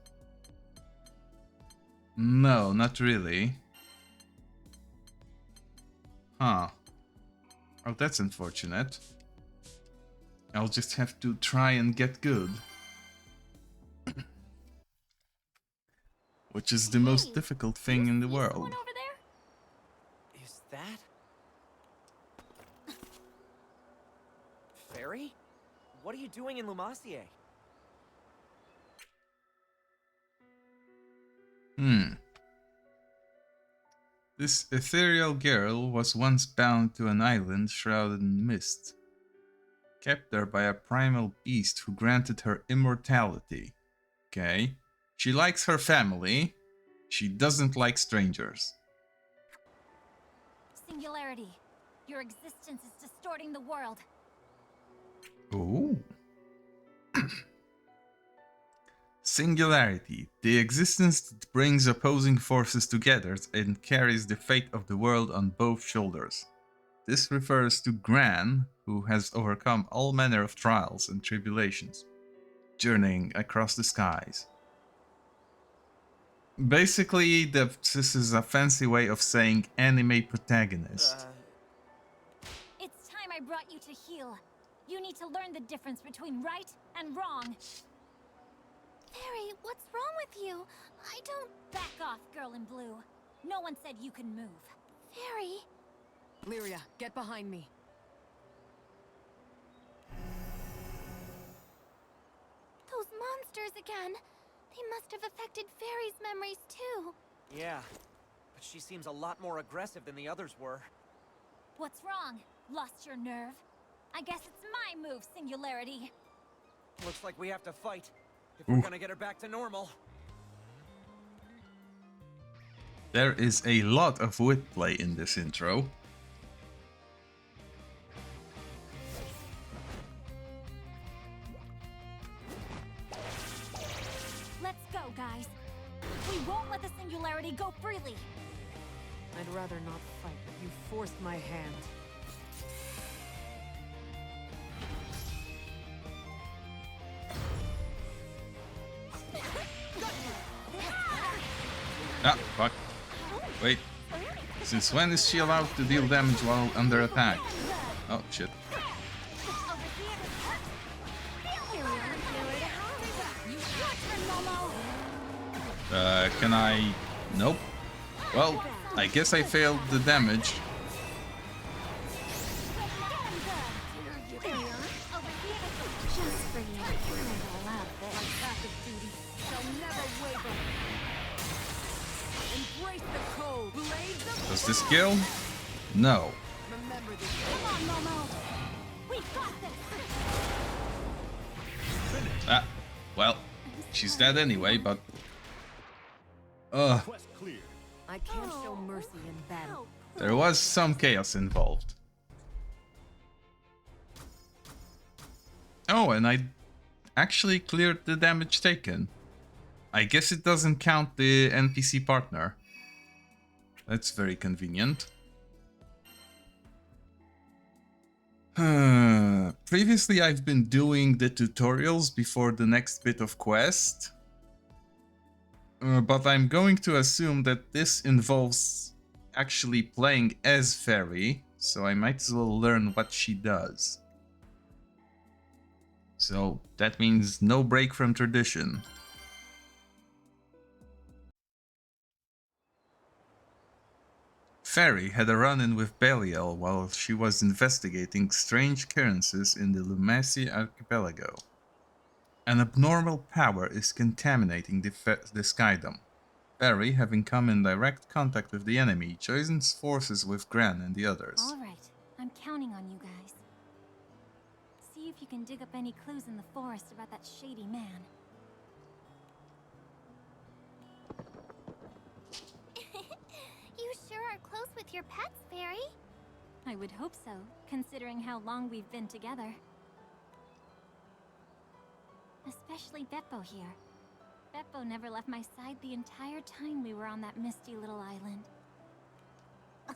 No, not really. Huh. Oh, that's unfortunate. I'll just have to try and get good. Which is the most difficult thing in the world. Is that... Fairy? What are you doing in Lumassier? This ethereal girl was once bound to an island shrouded in mist, kept there by a primal beast who granted her immortality. Okay. She likes her family. She doesn't like strangers. Singularity. Your existence is distorting the world. Ooh. Singularity. The existence that brings opposing forces together and carries the fate of the world on both shoulders. This refers to Gran, who has overcome all manner of trials and tribulations, journeying across the skies. Basically, this is a fancy way of saying anime protagonist. It's time I brought you to heal. You need to learn the difference between right and wrong. Fairy, what's wrong with you? I don't... Back off, girl in blue. No one said you can move. Fairy... Lyria, get behind me. Those monsters again. They must have affected Fairy's memories too. Yeah, but she seems a lot more aggressive than the others were. What's wrong? Lost your nerve? I guess it's my move, Singularity. Looks like we have to fight if we're gonna get her back to normal. There is a lot of wordplay in this intro. Let's go, guys. We won't let the Singularity go freely. I'd rather not fight. You forced my hand. Ah, fuck. Wait. Since when is she allowed to deal damage while under attack? Oh, shit. Can I... Nope. Well, I guess I failed the damage. Embrace the code. Does this kill? No. Remember this. Come on, Momo. We've got this. Ah, well, she's dead anyway, but... Quest cleared. I can't show mercy in battle. There was some chaos involved. Oh, and I actually cleared the damage taken. I guess it doesn't count the NPC partner. That's very convenient. Previously, I've been doing the tutorials before the next bit of quest. But I'm going to assume that this involves actually playing as Fairy, so I might as well learn what she does. So that means no break from tradition. Fairy had a run-in with Belial while she was investigating strange occurrences in the Lumacy archipelago. An abnormal power is contaminating the skydom. Fairy, having come in direct contact with the enemy, joins forces with Gran and the others. Alright, I'm counting on you guys. See if you can dig up any clues in the forest about that shady man. You sure are close with your pets, Fairy. I would hope so, considering how long we've been together. Especially Beppo here. Beppo never left my side the entire time we were on that misty little island.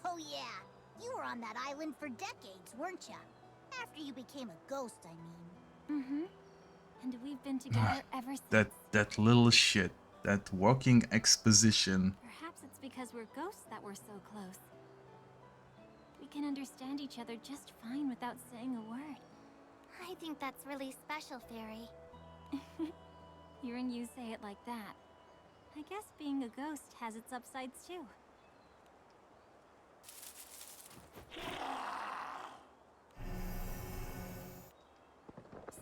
Oh yeah, you were on that island for decades, weren't ya? After you became a ghost, I mean. Mm-hmm. And we've been together ever since. That little shit. That walking exposition. Perhaps it's because we're ghosts that we're so close. We can understand each other just fine without saying a word. I think that's really special, Fairy. Hearing you say it like that, I guess being a ghost has its upsides too.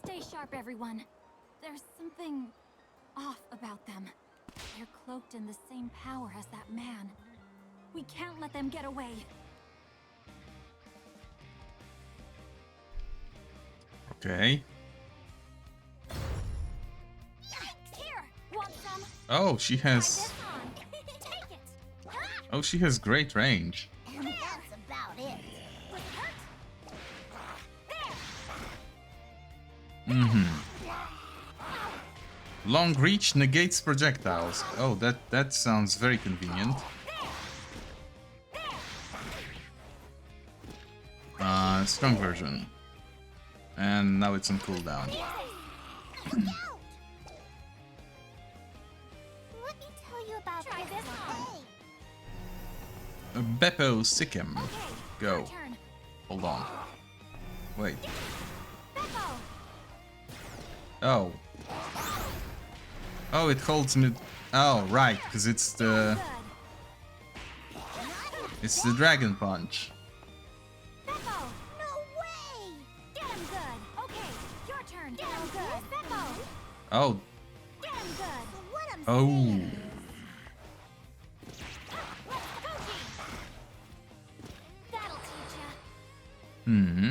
Stay sharp, everyone. There's something off about them. They're cloaked in the same power as that man. We can't let them get away. Okay. Here, want some? Oh, she has... Take it. Oh, she has great range. And that's about it. Long reach negates projectiles. Oh, that sounds very convenient. Strong version. And now it's on cooldown. Let me tell you about this one. Beppo Sikkim. Go. Hold on. Wait. Oh. Oh, it holds me. Oh, right, because it's the Dragon Punch. No way! Get him good. Okay, your turn. Get him good. Beppo. Oh. Get him good. So what I'm Oh. saying That'll teach ya.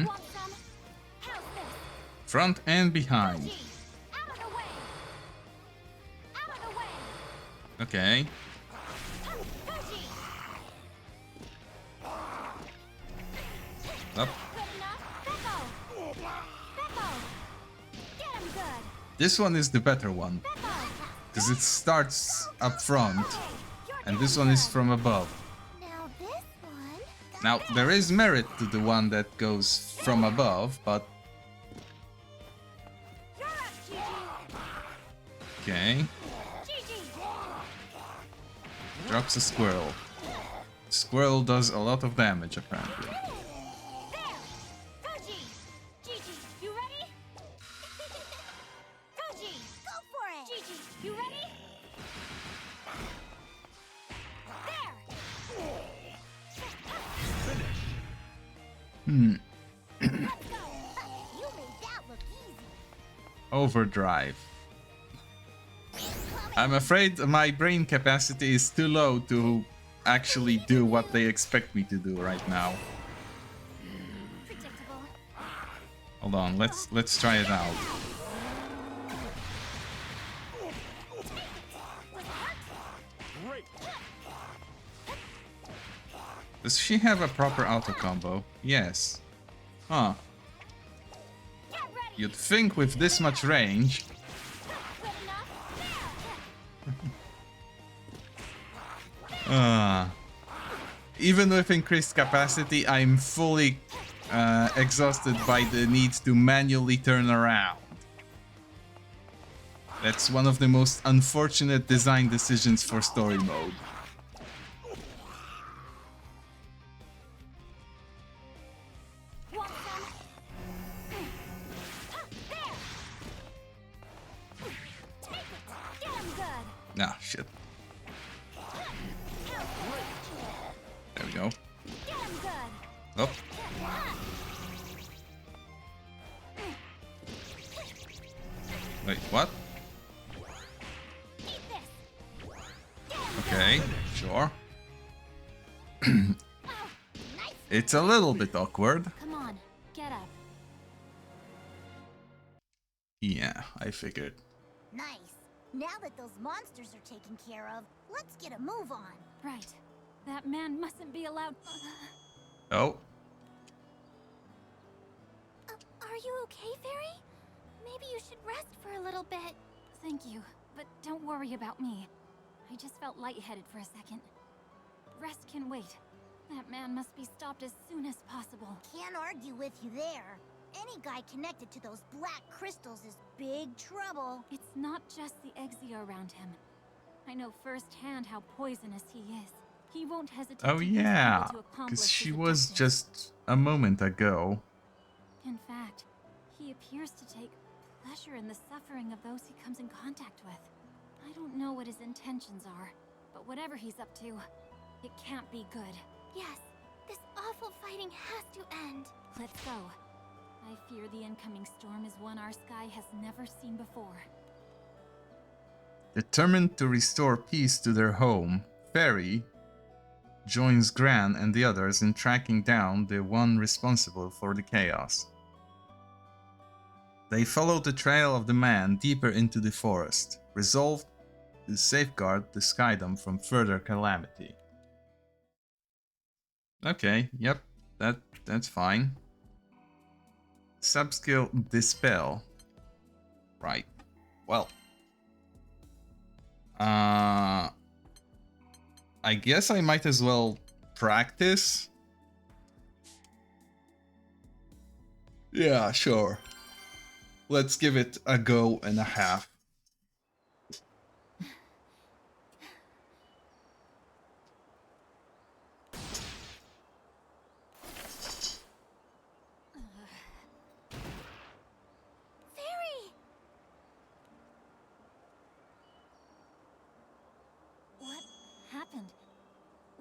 Want some? How's this? Front and behind. Out of the way. Out of the way. Okay. Up. Good enough. Beppo. Beppo. Get him good. This one is the better one, Beppo. because it starts up front, Okay, your and turn. this one is from above. Now this one. Now, there is merit to the one that goes from above, but... You're up, Gigi. Okay. Gigi. Drops a squirrel. Squirrel does a lot of damage, apparently. There. Fuji. Gigi, you ready? Fuji. Go for it! Gigi, you ready? There. Let's go! You made that look easy. Overdrive. I'm afraid my brain capacity is too low to actually do what they expect me to do right now. Predictable. Hold on, let's try it out. Does she have a proper auto combo? Yes. Huh. You'd think with this much range. Even with increased capacity, I'm fully exhausted by the need to manually turn around. That's one of the most unfortunate design decisions for story mode. Ah, shit. There we go. Oh. Wait, what? Okay, sure. It's a little bit awkward. Come on, get up. Yeah, I figured. Nice. Now that those monsters are taken care of, let's get a move on. Right. That man mustn't be allowed. Oh. Are you okay, Fairy? Maybe you should rest for a little bit. Thank you, but don't worry about me. I just felt lightheaded for a second. Rest can wait. That man must be stopped as soon as possible. Can't argue with you there. Any guy connected to those black crystals is big trouble. It's not just the Exia around him. I know firsthand how poisonous he is. He won't hesitate Oh yeah, because she was just a moment ago. In fact, he appears to take pleasure in the suffering of those he comes in contact with. I don't know what his intentions are, but whatever he's up to, it can't be good. Yes, this awful fighting has to end. Let's go. I fear the incoming storm is one our sky has never seen before. Determined to restore peace to their home, Fairy joins Gran and the others in tracking down the one responsible for the chaos. They follow the trail of the man deeper into the forest, resolved to safeguard the Skydom from further calamity. Okay, yep, that's fine. Subskill Dispel. Right. Well. I guess I might as well practice. Yeah, sure. Let's give it a go and a half.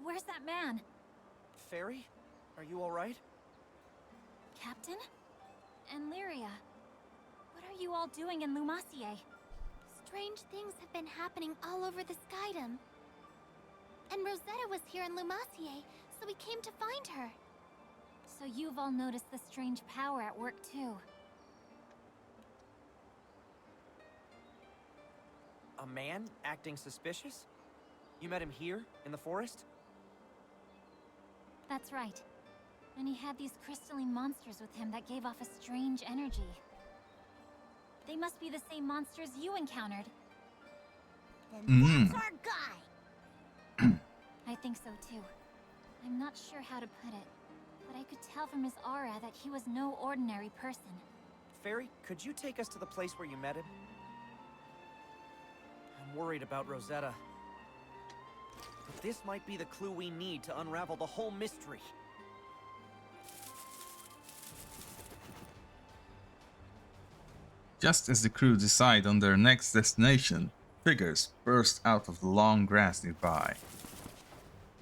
Where's that man? Fairy? Are you alright? Captain? And Lyria? What are you all doing in Lumacier? Strange things have been happening all over the Skydom. And Rosetta was here in Lumacier, so we came to find her. So you've all noticed the strange power at work too. A man acting suspicious? You met him here, in the forest? That's right. And he had these crystalline monsters with him that gave off a strange energy. They must be the same monsters you encountered. Then that's our guy! I think so too. I'm not sure how to put it, but I could tell from his aura that he was no ordinary person. Fairy, could you take us to the place where you met him? I'm worried about Rosetta. But this might be the clue we need to unravel the whole mystery. Just as the crew decide on their next destination, figures burst out of the long grass nearby.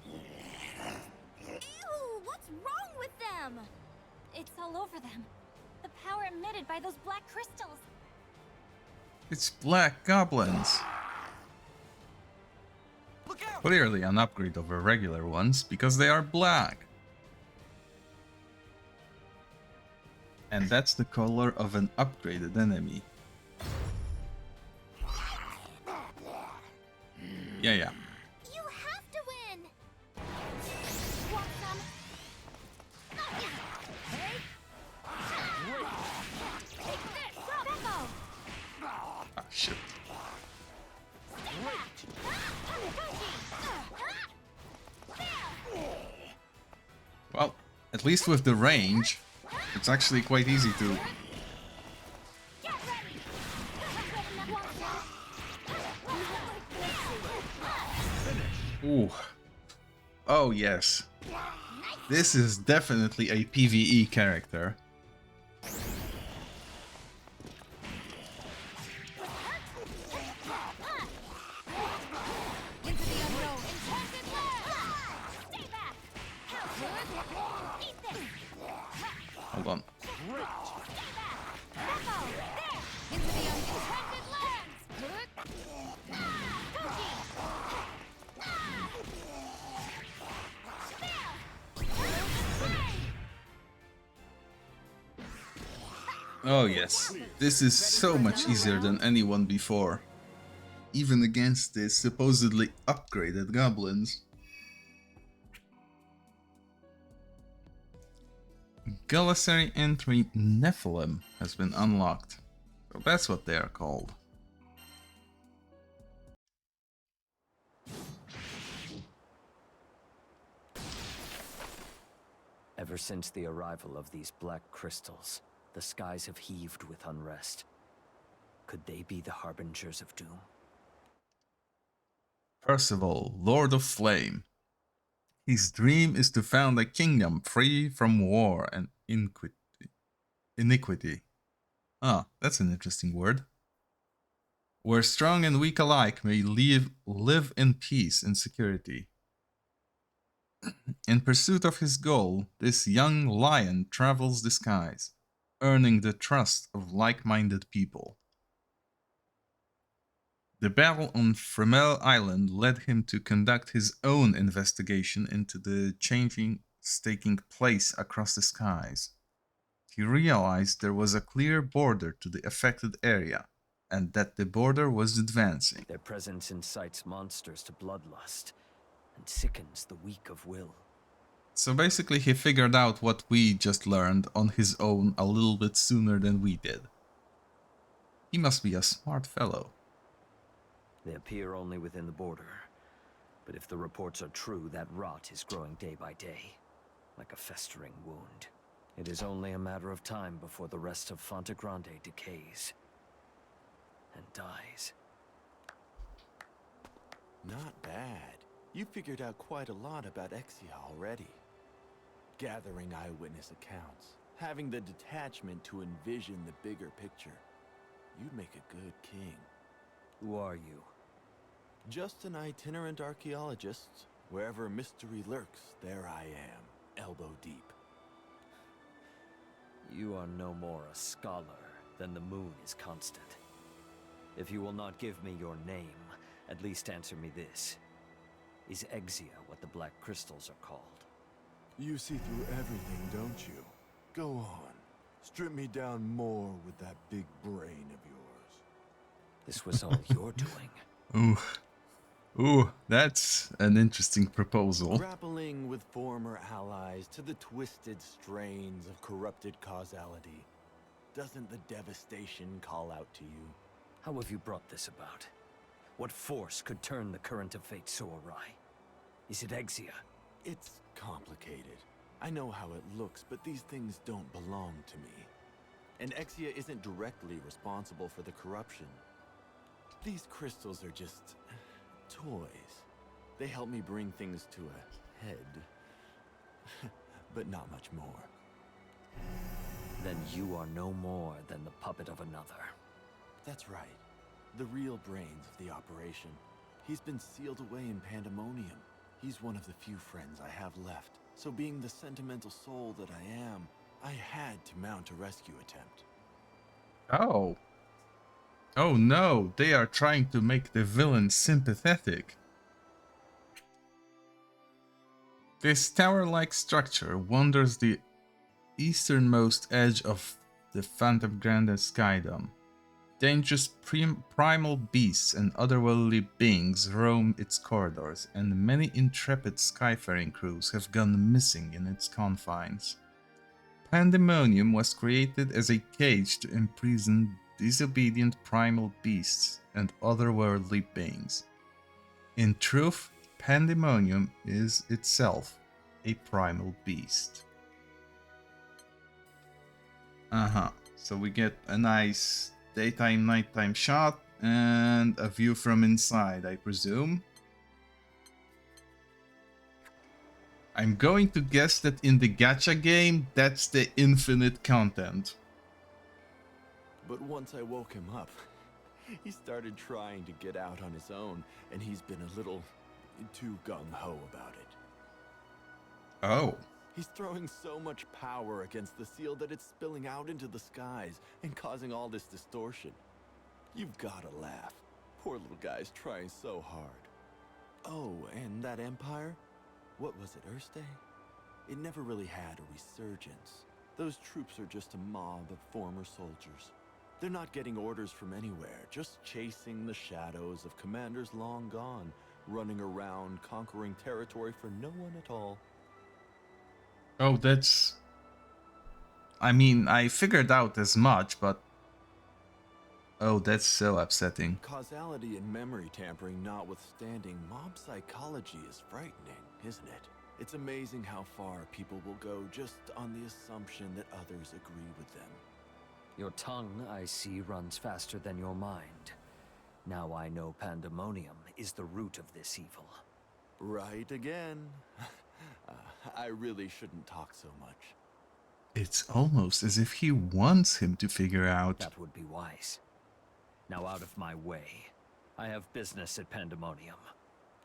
Ew! What's wrong with them? It's all over them. The power emitted by those black crystals. It's black goblins. Clearly an upgrade over regular ones, because they are black. And that's the color of an upgraded enemy. Yeah. You have to win! Want some? Hey! Take this! Echo! Ah, shit. Well, at least with the range, it's actually quite easy to... Ooh. Oh yes. This is definitely a PvE character. Hold on. Oh yes, this is so much easier than anyone before. Even against the supposedly upgraded goblins. Gulissary entry Nephilim has been unlocked. So that's what they are called. Ever since the arrival of these black crystals, the skies have heaved with unrest. Could they be the harbingers of doom? Percival, Lord of Flame. His dream is to found a kingdom free from war and iniquity. Ah, that's an interesting word. Where strong and weak alike may live in peace and security. In pursuit of his goal, this young lion travels the skies, earning the trust of like-minded people. The battle on Fremel Island led him to conduct his own investigation into the changes taking place across the skies. He realized there was a clear border to the affected area, and that the border was advancing. Their presence incites monsters to bloodlust and sickens the weak of will. So basically he figured out what we just learned on his own a little bit sooner than we did. He must be a smart fellow. They appear only within the border, but if the reports are true, that rot is growing day by day, like a festering wound. It is only a matter of time before the rest of Fonte Grande decays and dies. Not bad. You figured out quite a lot about Exia already. Gathering eyewitness accounts, having the detachment to envision the bigger picture. You'd make a good king. Who are you? Just an itinerant archaeologist. Wherever mystery lurks, there I am, elbow deep. You are no more a scholar than the moon is constant. If you will not give me your name, at least answer me this. Is Exia what the black crystals are called? You see through everything, don't you? Go on. Strip me down more with that big brain of yours. This was all you're doing. Ooh. Ooh, that's an interesting proposal. Grappling with former allies to the twisted strains of corrupted causality. Doesn't the devastation call out to you? How have you brought this about? What force could turn the current of fate so awry? Is it Exia? It's complicated. I know how it looks, but these things don't belong to me. And Exia isn't directly responsible for the corruption. These crystals are just toys. They help me bring things to a head. But not much more. Then you are no more than the puppet of another. That's right. The real brains of the operation. He's been sealed away in Pandemonium. He's one of the few friends I have left. So being the sentimental soul that I am, I had to mount a rescue attempt. Oh. Oh no, they are trying to make the villain sympathetic. This tower-like structure wanders the easternmost edge of the Phantom Grande Skydome. Dangerous primal beasts and otherworldly beings roam its corridors, and many intrepid skyfaring crews have gone missing in its confines. Pandemonium was created as a cage to imprison disobedient primal beasts and otherworldly beings. In truth, Pandemonium is itself a primal beast. So we get a nice daytime, nighttime shot and a view from inside, I presume. I'm going to guess that in the gacha game, that's the infinite content. But once I woke him up, he started trying to get out on his own, and he's been a little too gung-ho about it. Oh. He's throwing so much power against the seal that it's spilling out into the skies and causing all this distortion. You've gotta laugh. Poor little guy's trying so hard. Oh, and that empire? What was it, Erste? It never really had a resurgence. Those troops are just a mob of former soldiers. They're not getting orders from anywhere, just chasing the shadows of commanders long gone, running around conquering territory for no one at all. Oh, that's... I mean, I figured out as much, but... Oh, that's so upsetting. Causality and memory tampering notwithstanding, mob psychology is frightening, isn't it? It's amazing how far people will go just on the assumption that others agree with them. Your tongue, I see, runs faster than your mind. Now I know Pandemonium is the root of this evil. Right again. I really shouldn't talk so much. It's almost as if he wants him to figure out. That would be wise. Now out of my way. I have business at Pandemonium.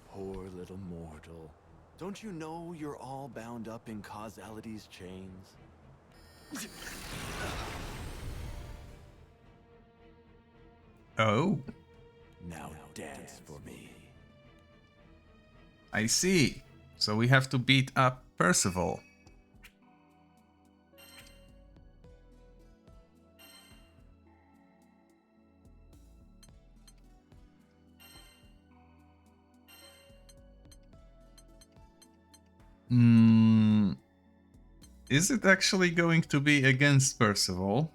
Poor little mortal. Don't you know you're all bound up in causality's chains? Oh. Now dance for me. I see. So we have to beat up Percival. Is it actually going to be against Percival?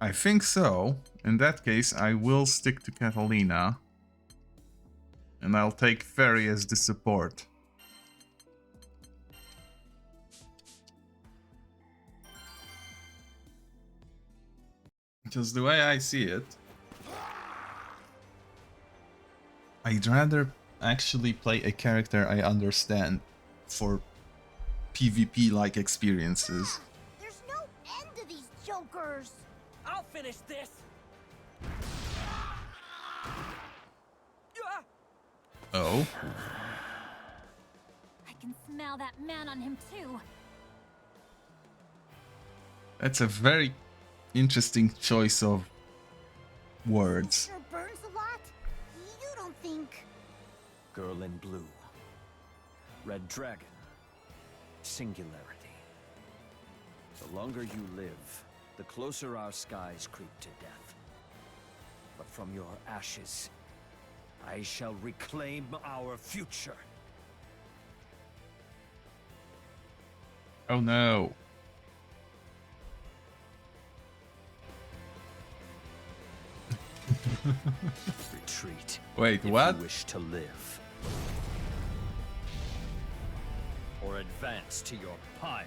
I think so. In that case, I will stick to Catalina. And I'll take Ferry as the support. Because the way I see it, I'd rather actually play a character I understand for PvP-like experiences. There's no end to these jokers. I'll finish this. Oh? I can smell that man on him too. That's a very interesting choice of words. Sure burns a lot. You don't think? Girl in blue. Red dragon. Singularity. The longer you live, the closer our skies creep to death. But from your ashes, I shall reclaim our future. Oh no. Retreat. Wait, if what? You wish to live. Or advance to your pyre.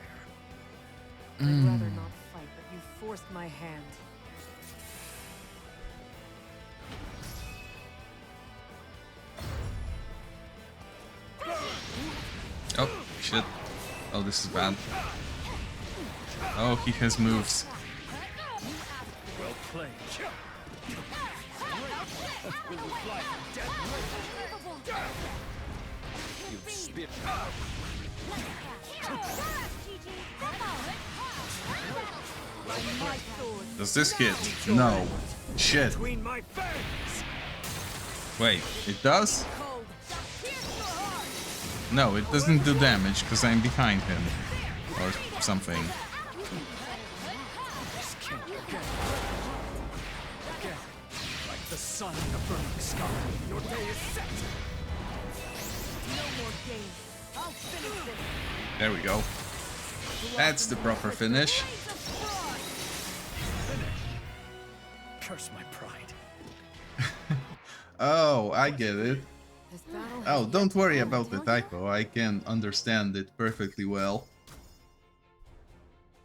I'd rather not fight, but you forced my hand. Oh, shit. Oh, this is bad. Oh, he has moves. Well played. You've spit. Does this hit? No. Shit. Wait, it does? No, it doesn't do damage because I'm behind him. Or something. Like the sun in the burning sky, your day is set. No more games. I'll finish this. There we go. That's the proper finish. Curse my pride. Oh, I get it. Oh, don't worry about the typo. I can understand it perfectly well.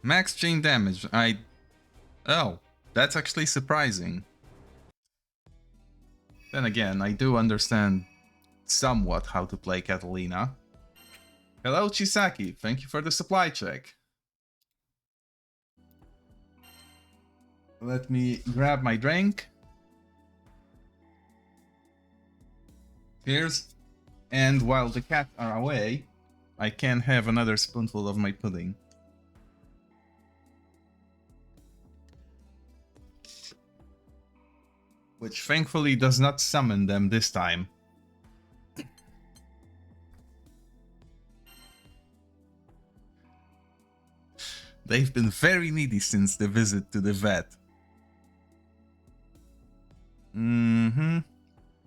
Max chain damage. Oh, that's actually surprising. Then again, I do understand somewhat how to play Catalina. Hello, Chisaki. Thank you for the supply check. Let me grab my drink. Cheers. And while the cats are away, I can have another spoonful of my pudding. Which thankfully does not summon them this time. They've been very needy since the visit to the vet.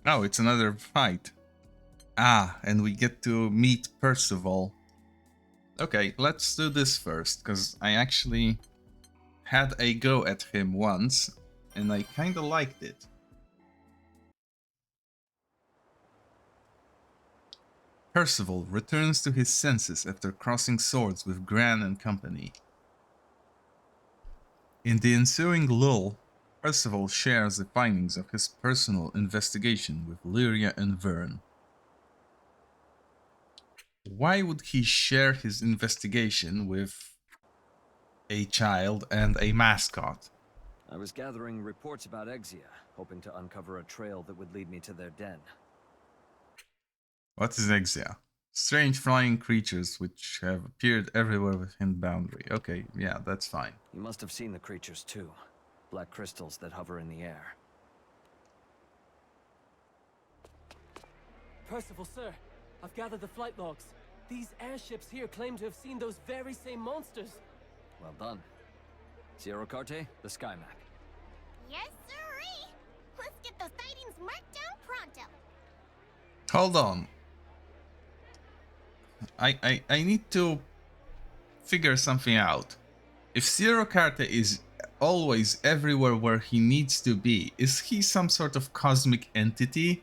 Oh, it's another fight. Ah, and we get to meet Percival. Okay, let's do this first, because I actually had a go at him once, and I kinda liked it. Percival returns to his senses after crossing swords with Gran and company. In the ensuing lull, Percival shares the findings of his personal investigation with Lyria and Vern. Why would he share his investigation with a child and a mascot? I was gathering reports about Exia, hoping to uncover a trail that would lead me to their den. What is Exia? Strange flying creatures which have appeared everywhere within boundary. Okay, yeah, that's fine. You must have seen the creatures too. Black crystals that hover in the air. Percival, sir, I've gathered the flight logs. These airships here claim to have seen those very same monsters. Well done. Sierra Carte, the Sky Map. Yes, sirree! Let's get those sightings marked down pronto. Hold on. I need to figure something out. If Sierra Carte is always everywhere where he needs to be, is he some sort of cosmic entity?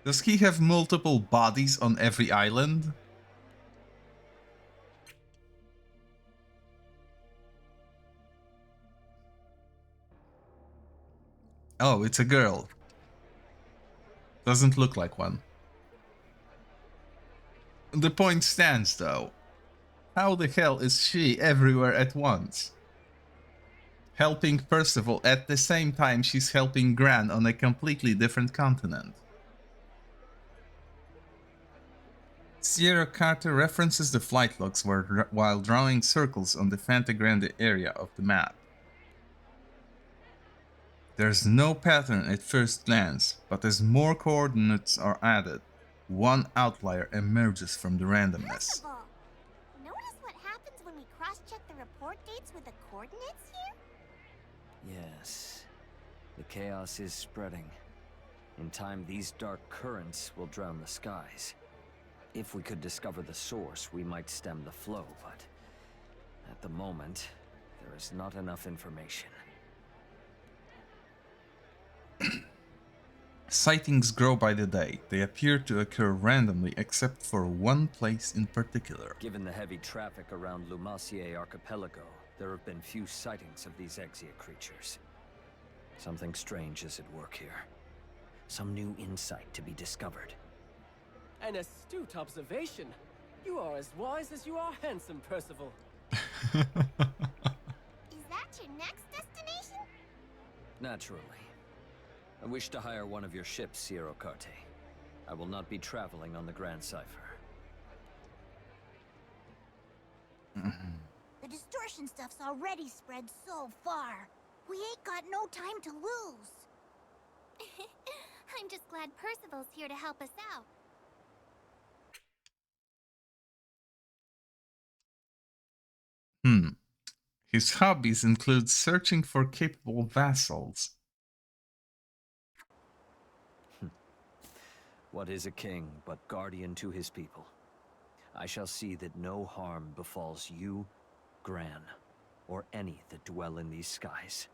Does he have multiple bodies on every island? Oh, it's a girl. Doesn't look like one. The point stands, though. How the hell is she everywhere at once? Helping Percival at the same time she's helping Gran on a completely different continent. Sierra Carter references the flight logs while drawing circles on the Fantagrande area of the map. There's no pattern at first glance, but as more coordinates are added, one outlier emerges from the randomness. Percival, notice what happens when we cross-check the report dates with the coordinates here? Yes. The chaos is spreading. In time, these dark currents will drown the skies. If we could discover the source, we might stem the flow, but at the moment, there is not enough information. Sightings grow by the day. They appear to occur randomly except for one place in particular. Given the heavy traffic around Lumassier Archipelago, there have been few sightings of these Exia creatures. Something strange is at work here. Some new insight to be discovered. An astute observation. You are as wise as you are handsome, Percival. Is that your next destination? Naturally. I wish to hire one of your ships, Sierra Carte. I will not be traveling on the Grand Cipher. The distortion stuff's already spread so far. We ain't got no time to lose. I'm just glad Percival's here to help us out. His hobbies include searching for capable vassals. What is a king but guardian to his people? I shall see that no harm befalls you, Gran, or any that dwell in these skies.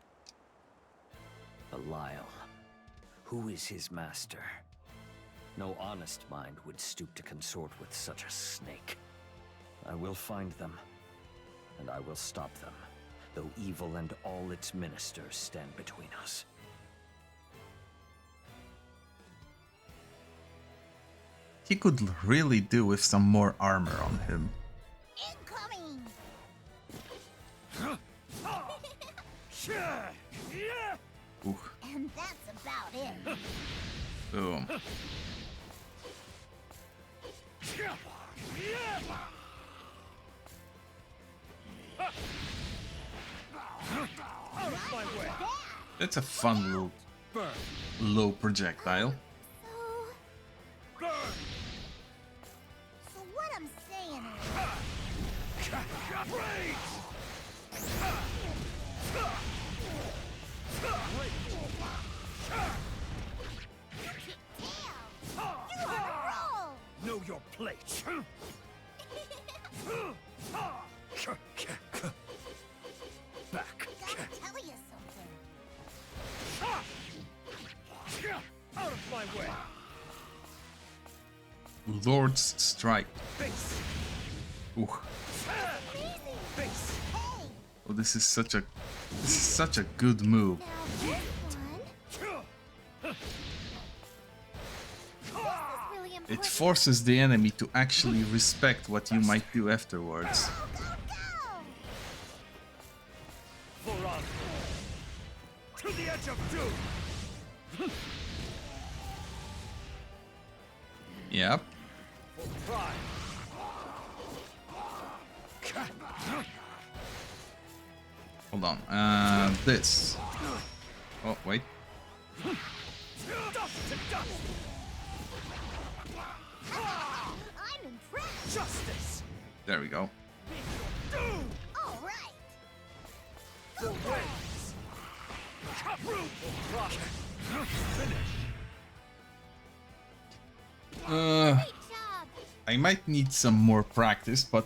Belial. Who is his master? No honest mind would stoop to consort with such a snake. I will find them, and I will stop them, though evil and all its ministers stand between us. He could really do with some more armor on him. Incoming! Ooh. And that's about it. Boom. That's a fun little low projectile. So what I'm saying Know your place. Back. Gotta tell you something. Out of my way. Lord's Strike. Ooh. Oh, this is such a good move. It forces the enemy to actually respect what you might do afterwards. To the edge of doom. Yep. Hold on. This. Oh, wait. I'm impressed. Justice. There we go. All right. I might need some more practice, but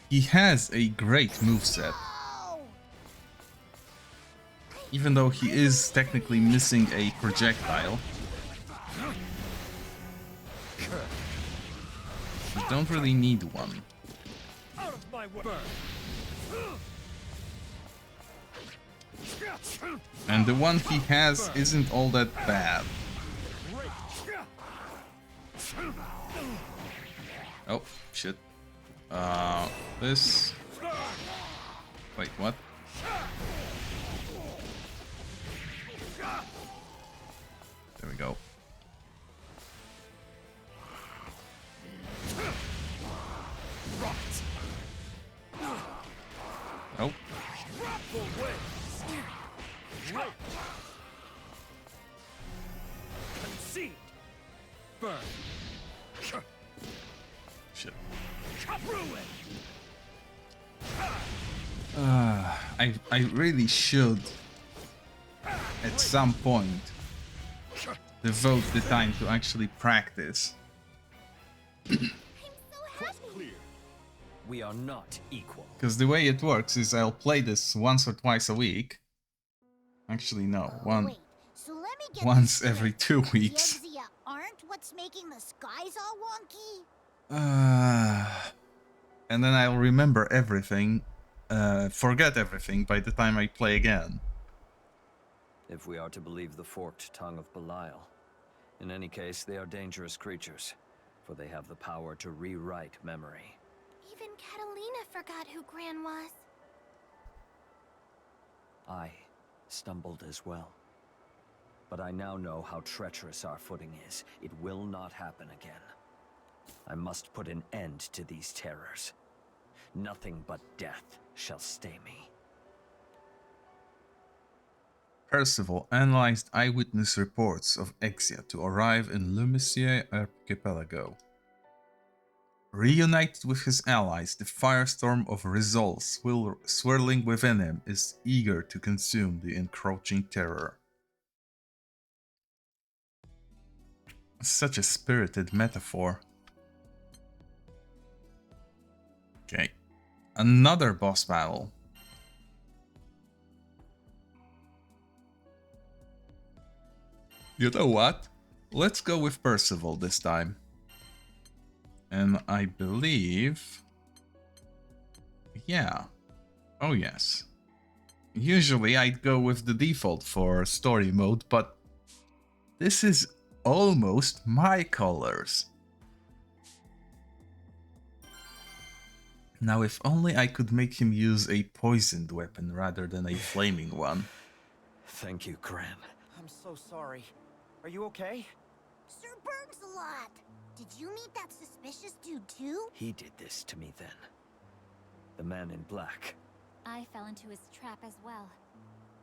he has a great moveset. Even though he is technically missing a projectile. You don't really need one. Out of my way. And the one he has isn't all that bad. Oh, shit. This... Wait, what? There we go. Nope. Concede. Burn. Shit. I really should, at some point, devote the time to actually practice. We are not equal. Because the way it works is I'll play this once or twice a week. Actually, no, So let me get once this every straight. 2 weeks. The Exia aren't what's making the skies all wonky? And then I'll remember everything, forget everything by the time I play again. If we are to believe the forked tongue of Belial. In any case, they are dangerous creatures, for they have the power to rewrite memory. Even Catalina forgot who Gran was. I stumbled as well. But I now know how treacherous our footing is. It will not happen again. I must put an end to these terrors. Nothing but death shall stay me. Percival analyzed eyewitness reports of Exia to arrive in Le Messier Archipelago. Reunited with his allies, the firestorm of resolve swirling within him is eager to consume the encroaching terror. Such a spirited metaphor. Okay, another boss battle. You know what? Let's go with Percival this time. And I believe... yeah. Oh yes. Usually I'd go with the default for story mode, but this is almost my colors. Now if only I could make him use a poisoned weapon rather than a flaming one. Thank you, Gran. I'm so sorry. Are you okay? Sir Berg's a lot. Did you meet that suspicious dude too? He did this to me then. The man in black. I fell into his trap as well.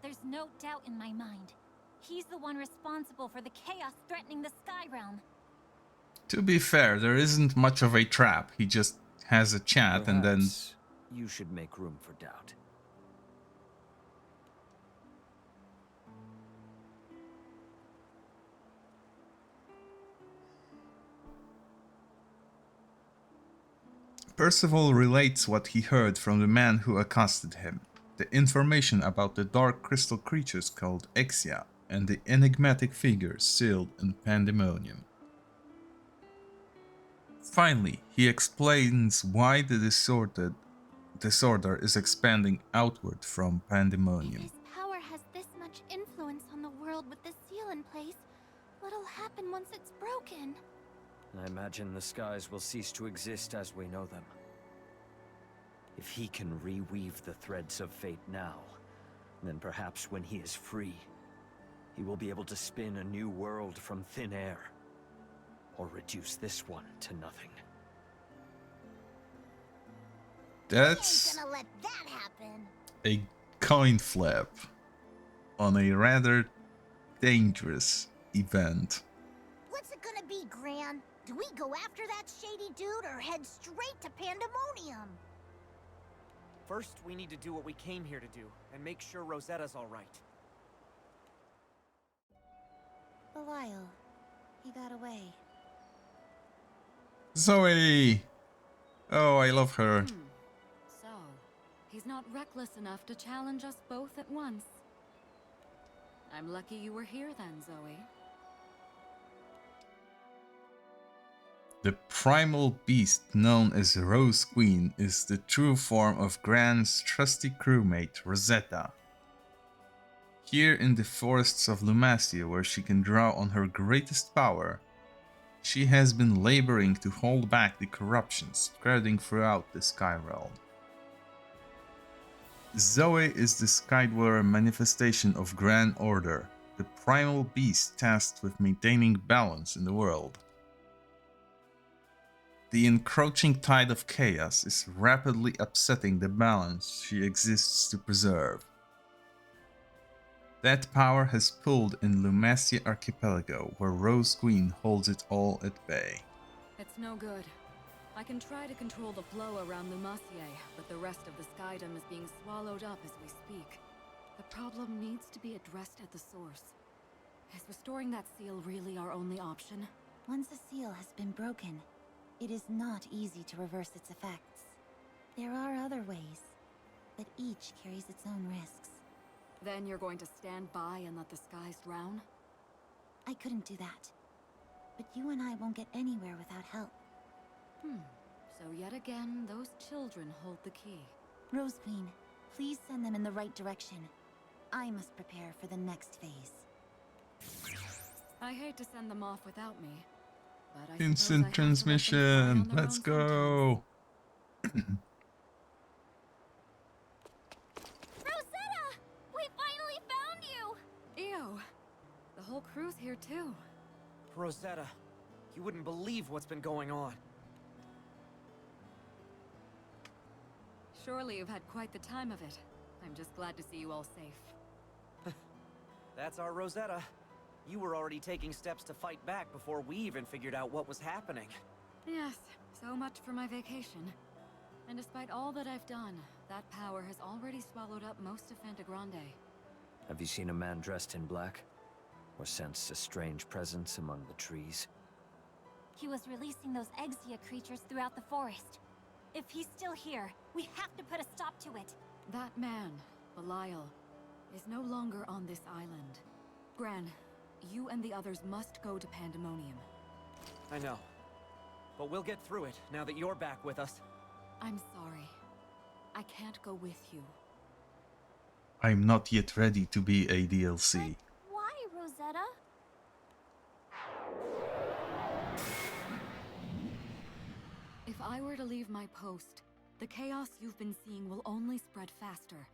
There's no doubt in my mind. He's the one responsible for the chaos threatening the Sky Realm. To be fair, there isn't much of a trap. He just has a chat and then... you should make room for doubt. Percival relates what he heard from the man who accosted him. The information about the dark crystal creatures called Exia and the enigmatic figures sealed in Pandemonium. Finally, he explains why the disorder is expanding outward from Pandemonium. If his power has this much influence on the world with the seal in place, what'll happen once it's broken? I imagine the skies will cease to exist as we know them. If he can reweave the threads of fate now, then perhaps when he is free, he will be able to spin a new world from thin air, or reduce this one to nothing. That's He ain't gonna let that happen. a coin flip on a rather dangerous event. What's it gonna be, Gran? Do we go after that shady dude or head straight to Pandemonium? First, we need to do what we came here to do, and make sure Rosetta's alright. Belial, he got away. Zoe! Oh, I love her. So, he's not reckless enough to challenge us both at once. I'm lucky you were here then, Zoe. The primal beast known as Rose Queen is the true form of Gran's trusty crewmate, Rosetta. Here in the forests of Lumacia, where she can draw on her greatest power, she has been laboring to hold back the corruption spreading throughout the Sky Realm. Zoe is the Skydweller manifestation of Gran Order, the primal beast tasked with maintaining balance in the world. The encroaching tide of chaos is rapidly upsetting the balance she exists to preserve. That power has pulled in Lumacia Archipelago, where Rose Queen holds it all at bay. It's no good. I can try to control the flow around Lumacia, but the rest of the Skydom is being swallowed up as we speak. The problem needs to be addressed at the source. Is restoring that seal really our only option? Once a seal has been broken, it is not easy to reverse its effects. There are other ways, but each carries its own risks. Then you're going to stand by and let the skies drown? I couldn't do that. But you and I won't get anywhere without help. So yet again, those children hold the key. Rose Queen, please send them in the right direction. I must prepare for the next phase. I hate to send them off without me, but I Instant transmission. Let's go. Rosetta! We finally found you! Ew. The whole crew's here too. Rosetta, you wouldn't believe what's been going on. Surely you've had quite the time of it. I'm just glad to see you all safe. That's our Rosetta. You were already taking steps to fight back before we even figured out what was happening. Yes, so much for my vacation. And despite all that I've done, that power has already swallowed up most of Fantagrande. Have you seen a man dressed in black? Or sensed a strange presence among the trees? He was releasing those Exia creatures throughout the forest. If he's still here, we have to put a stop to it. That man, Belial, is no longer on this island. Gran, you and the others must go to Pandemonium. I know. But we'll get through it now that you're back with us. I'm sorry. I can't go with you. I'm not yet ready to be a DLC. Why, Rosetta? If I were to leave my post, the chaos you've been seeing will only spread faster.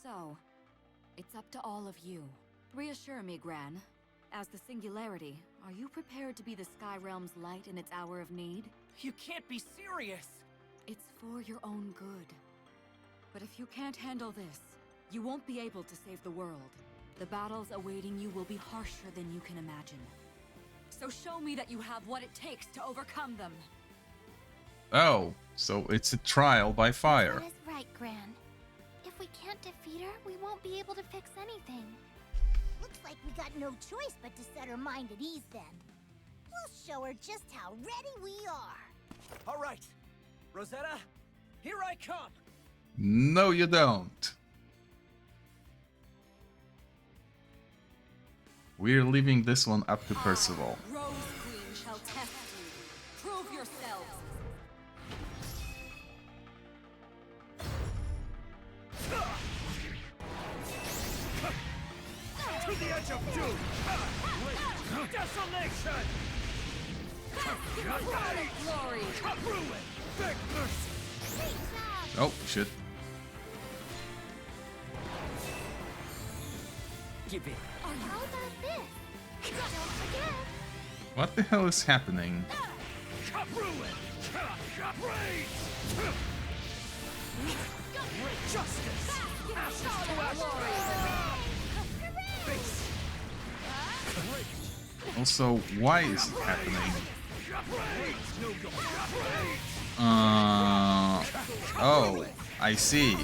So, it's up to all of you. Reassure me, Gran. As the Singularity, are you prepared to be the Sky Realm's light in its hour of need? You can't be serious! It's for your own good. But if you can't handle this, you won't be able to save the world. The battles awaiting you will be harsher than you can imagine. So show me that you have what it takes to overcome them. Oh, so it's a trial by fire. That is right, Gran. If we can't defeat her, we won't be able to fix anything. Looks like we got no choice but to set her mind at ease then. We'll show her just how ready we are. All right, Rosetta, here I come. No, you don't. We're leaving this one up to Percival. Rose Queen shall test you. Prove yourselves. To the edge of doom! Desolation! Glory! Ruin! Big mercy! Oh, shit. Give it. How about this? Don't forget. What the hell is happening? Ruin! Rage! Great justice! Ashes to ashes! Also, why is it happening? Oh, I see.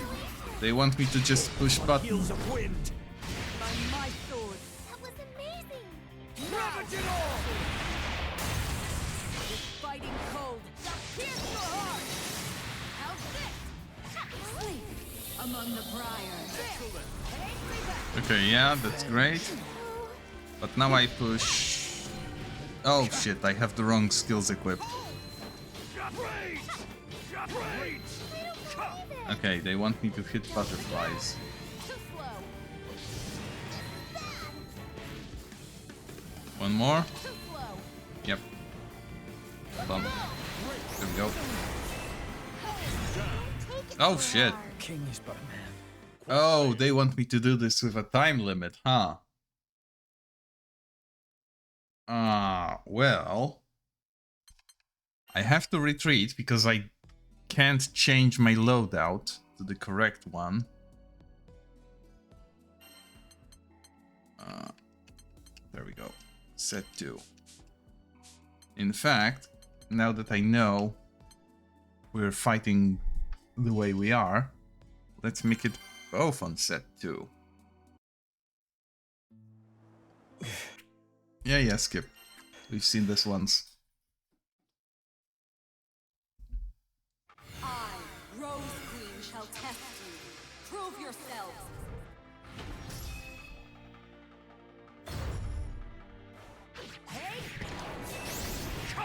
They want me to just push buttons. Of wind! By my sword. That was amazing. Ravage it all! This fighting cold shall pierce your heart. How's this? Sleep among the briars. Okay, yeah, that's great. But now I push... Oh shit, I have the wrong skills equipped. Okay, they want me to hit butterflies. One more? Yep. Done. There we go. Oh shit. King is but a man. Oh, they want me to do this with a time limit, huh? Well... I have to retreat because I can't change my loadout to the correct one. There we go. Set 2. In fact, now that I know we're fighting the way we are, let's make it both on set 2. Yeah, skip. We've seen this once. I, Rose Queen, shall test you. Prove yourselves.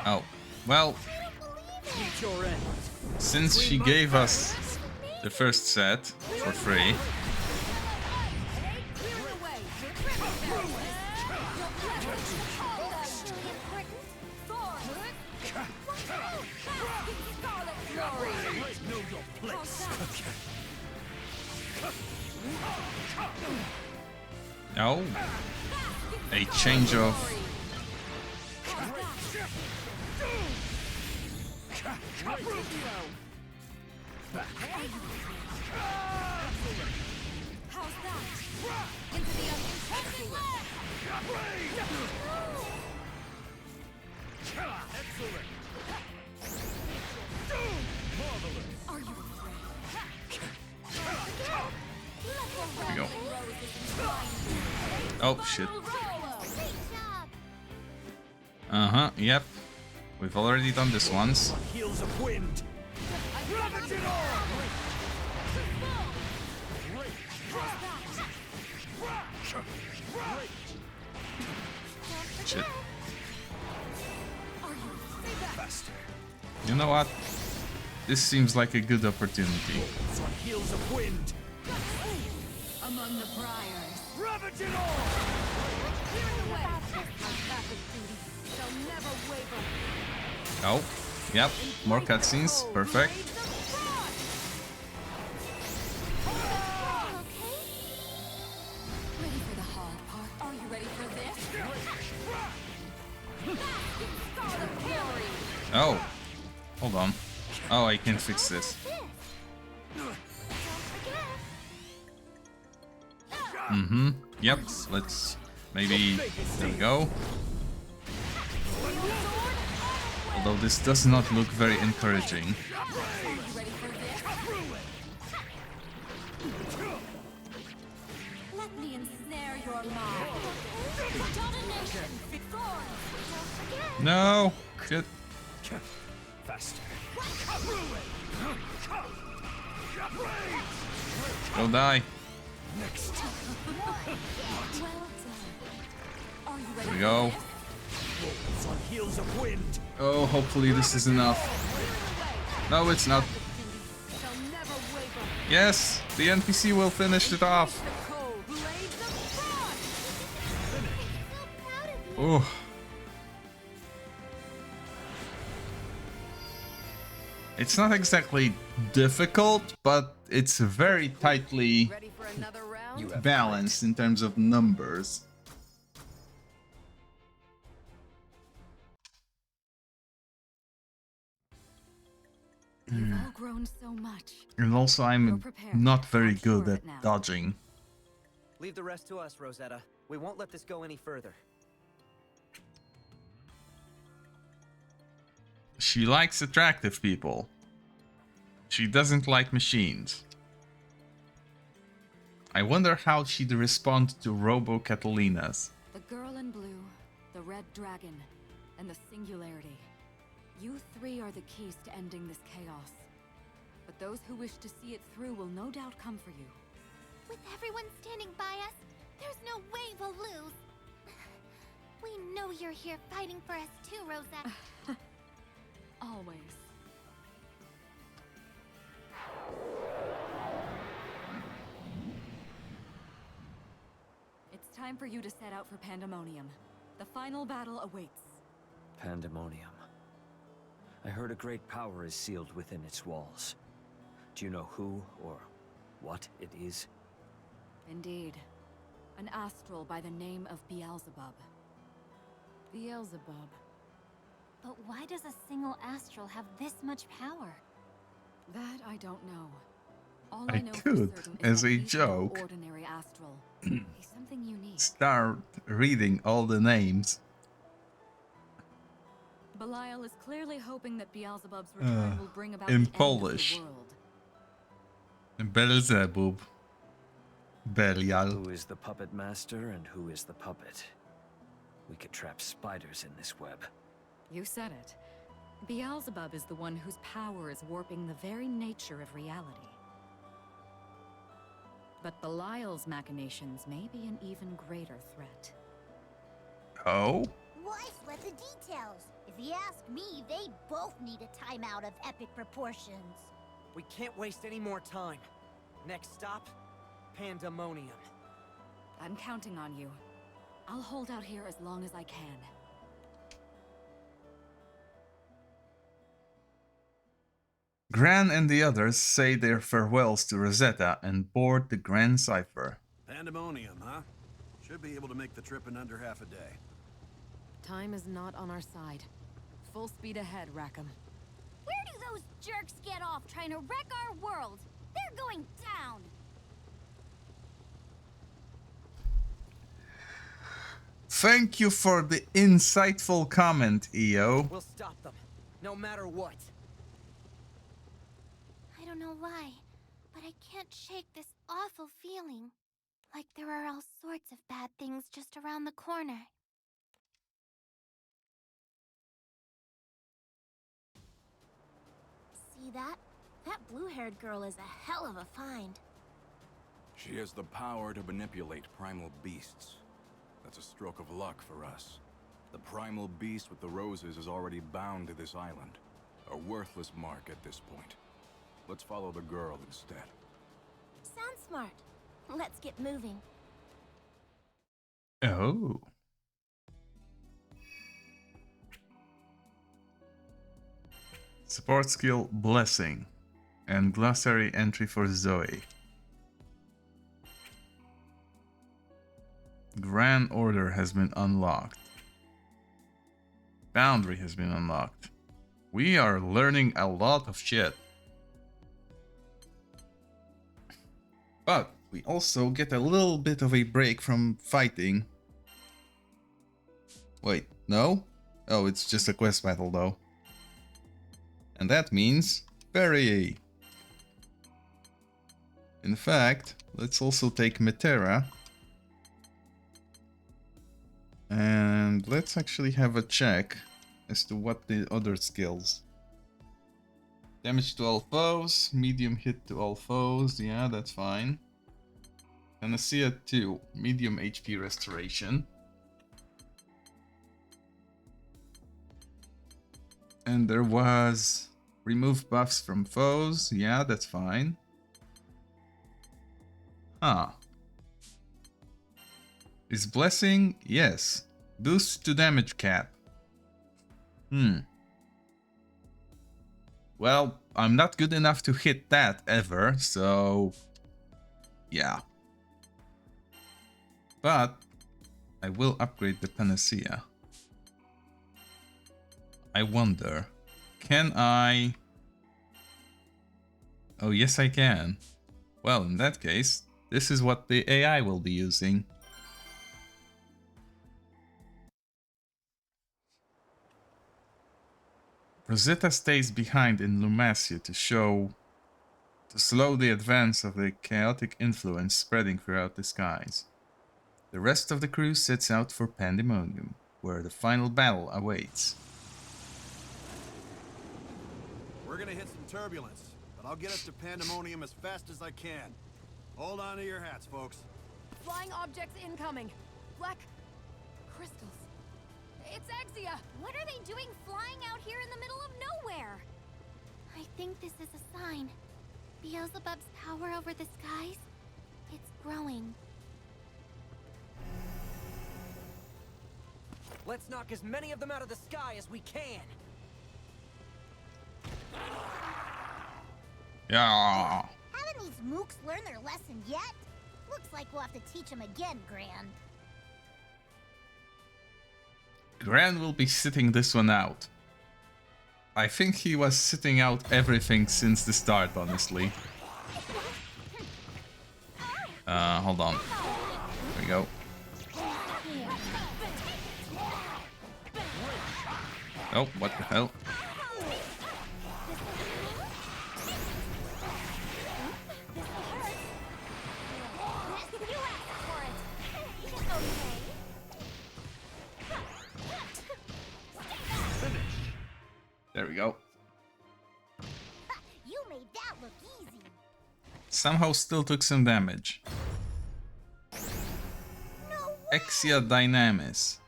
Oh, well, since she gave us the first set for free, oh, a change of... How's that? Into the unintended land! Excellent! Oh, shit. Great job! Uh-huh, yep. We've already done this once. Heels of wind. Ravage it all! Shit. Faster. You know what? This seems like a good opportunity. On heels of wind. Among the briars. Ravage it all! Shall never waver. Oh, yep. More cutscenes. Perfect. Ready for the hard part? Are you ready for this? Scarlet glory. Oh. Hold on. Oh, I can fix this. Mm-hmm. Yep. Let's maybe... There we go. Although this does not look very encouraging. Let me ensnare your mind. No! Shit. Faster. Go die. Next. There we go. On heels of wind. Oh, hopefully this is enough. No, it's not. Yes, the NPC will finish it off. Oh. It's not exactly difficult, but it's very tightly balanced in terms of numbers. You've all grown so much. And also, I'm not very good at dodging. Leave the rest to us, Rosetta. We won't let this go any further. She likes attractive people. She doesn't like machines. I wonder how she'd respond to Robo Catalina's. The girl in blue, the red dragon, and the singularity. You three are the keys to ending this chaos. But those who wish to see it through will no doubt come for you. With everyone standing by us, there's no way we'll lose. We know you're here fighting for us too, Rosetta. Always. It's time for you to set out for Pandemonium. The final battle awaits. Pandemonium. I heard a great power is sealed within its walls. Do you know who or what it is? Indeed. An astral by the name of Beelzebub. Beelzebub. But why does a single astral have this much power? That I don't know. All I know for could, certain is as that a he's no joke, ordinary astral. He's something unique. start reading all the names. Belial is clearly hoping that Beelzebub's return will bring about in the Polish. end of the world. Beelzebub. Belial. Who is the puppet master and who is the puppet? We could trap spiders in this web. You said it. Beelzebub is the one whose power is warping the very nature of reality. But Belial's machinations may be an even greater threat. Oh? Why sweat the details? If you ask me, they both need a timeout of epic proportions. We can't waste any more time. Next stop, Pandemonium. I'm counting on you. I'll hold out here as long as I can. Gran and the others say their farewells to Rosetta and board the Grand Cipher. Pandemonium, huh? Should be able to make the trip in under half a day. Time is not on our side. Full speed ahead, Rackham. Where do those jerks get off trying to wreck our world? They're going down! Thank you for the insightful comment, EO. We'll stop them, no matter what. I don't know why, but I can't shake this awful feeling. Like there are all sorts of bad things just around the corner. See that? That blue-haired girl is a hell of a find. She has the power to manipulate primal beasts. That's a stroke of luck for us. The primal beast with the roses is already bound to this island. A worthless mark at this point. Let's follow the girl instead. Sounds smart. Let's get moving. Oh. Support skill Blessing and glossary entry for Zoe. Grand Order has been unlocked. Boundary has been unlocked. We are learning a lot of shit. But we also get a little bit of a break from fighting. Wait, no? Oh, it's just a quest battle though. And that means Perry. In fact, let's also take Metera. And let's actually have a check as to what the other skills. Damage to all foes, medium hit to all foes, yeah, that's fine. Panacea 2, medium HP restoration. And there was remove buffs from foes, yeah, that's fine. Huh. Is Blessing? Yes. Boost to damage cap. Well, I'm not good enough to hit that ever, so... yeah. But I will upgrade the Panacea. I wonder, can I... Oh, yes I can. Well, in that case, this is what the AI will be using. Rosetta stays behind in Lumacia to slow the advance of the chaotic influence spreading throughout the skies. The rest of the crew sets out for Pandemonium, where the final battle awaits. We're gonna hit some turbulence, but I'll get us to Pandemonium as fast as I can. Hold on to your hats, folks. Flying objects incoming. Black crystals. It's Exia! What are they doing flying out here in the middle of nowhere? I think this is a sign. Beelzebub's power over the skies, it's growing. Let's knock as many of them out of the sky as we can. Yeah. Haven't these mooks learned their lesson yet? Looks like we'll have to teach them again, Gran. Gran will be sitting this one out. I think he was sitting out everything since the start, honestly. Hold on. There we go. Oh, what the hell? There we go. You made that look easy. Somehow still took some damage. No Exia Dynamis.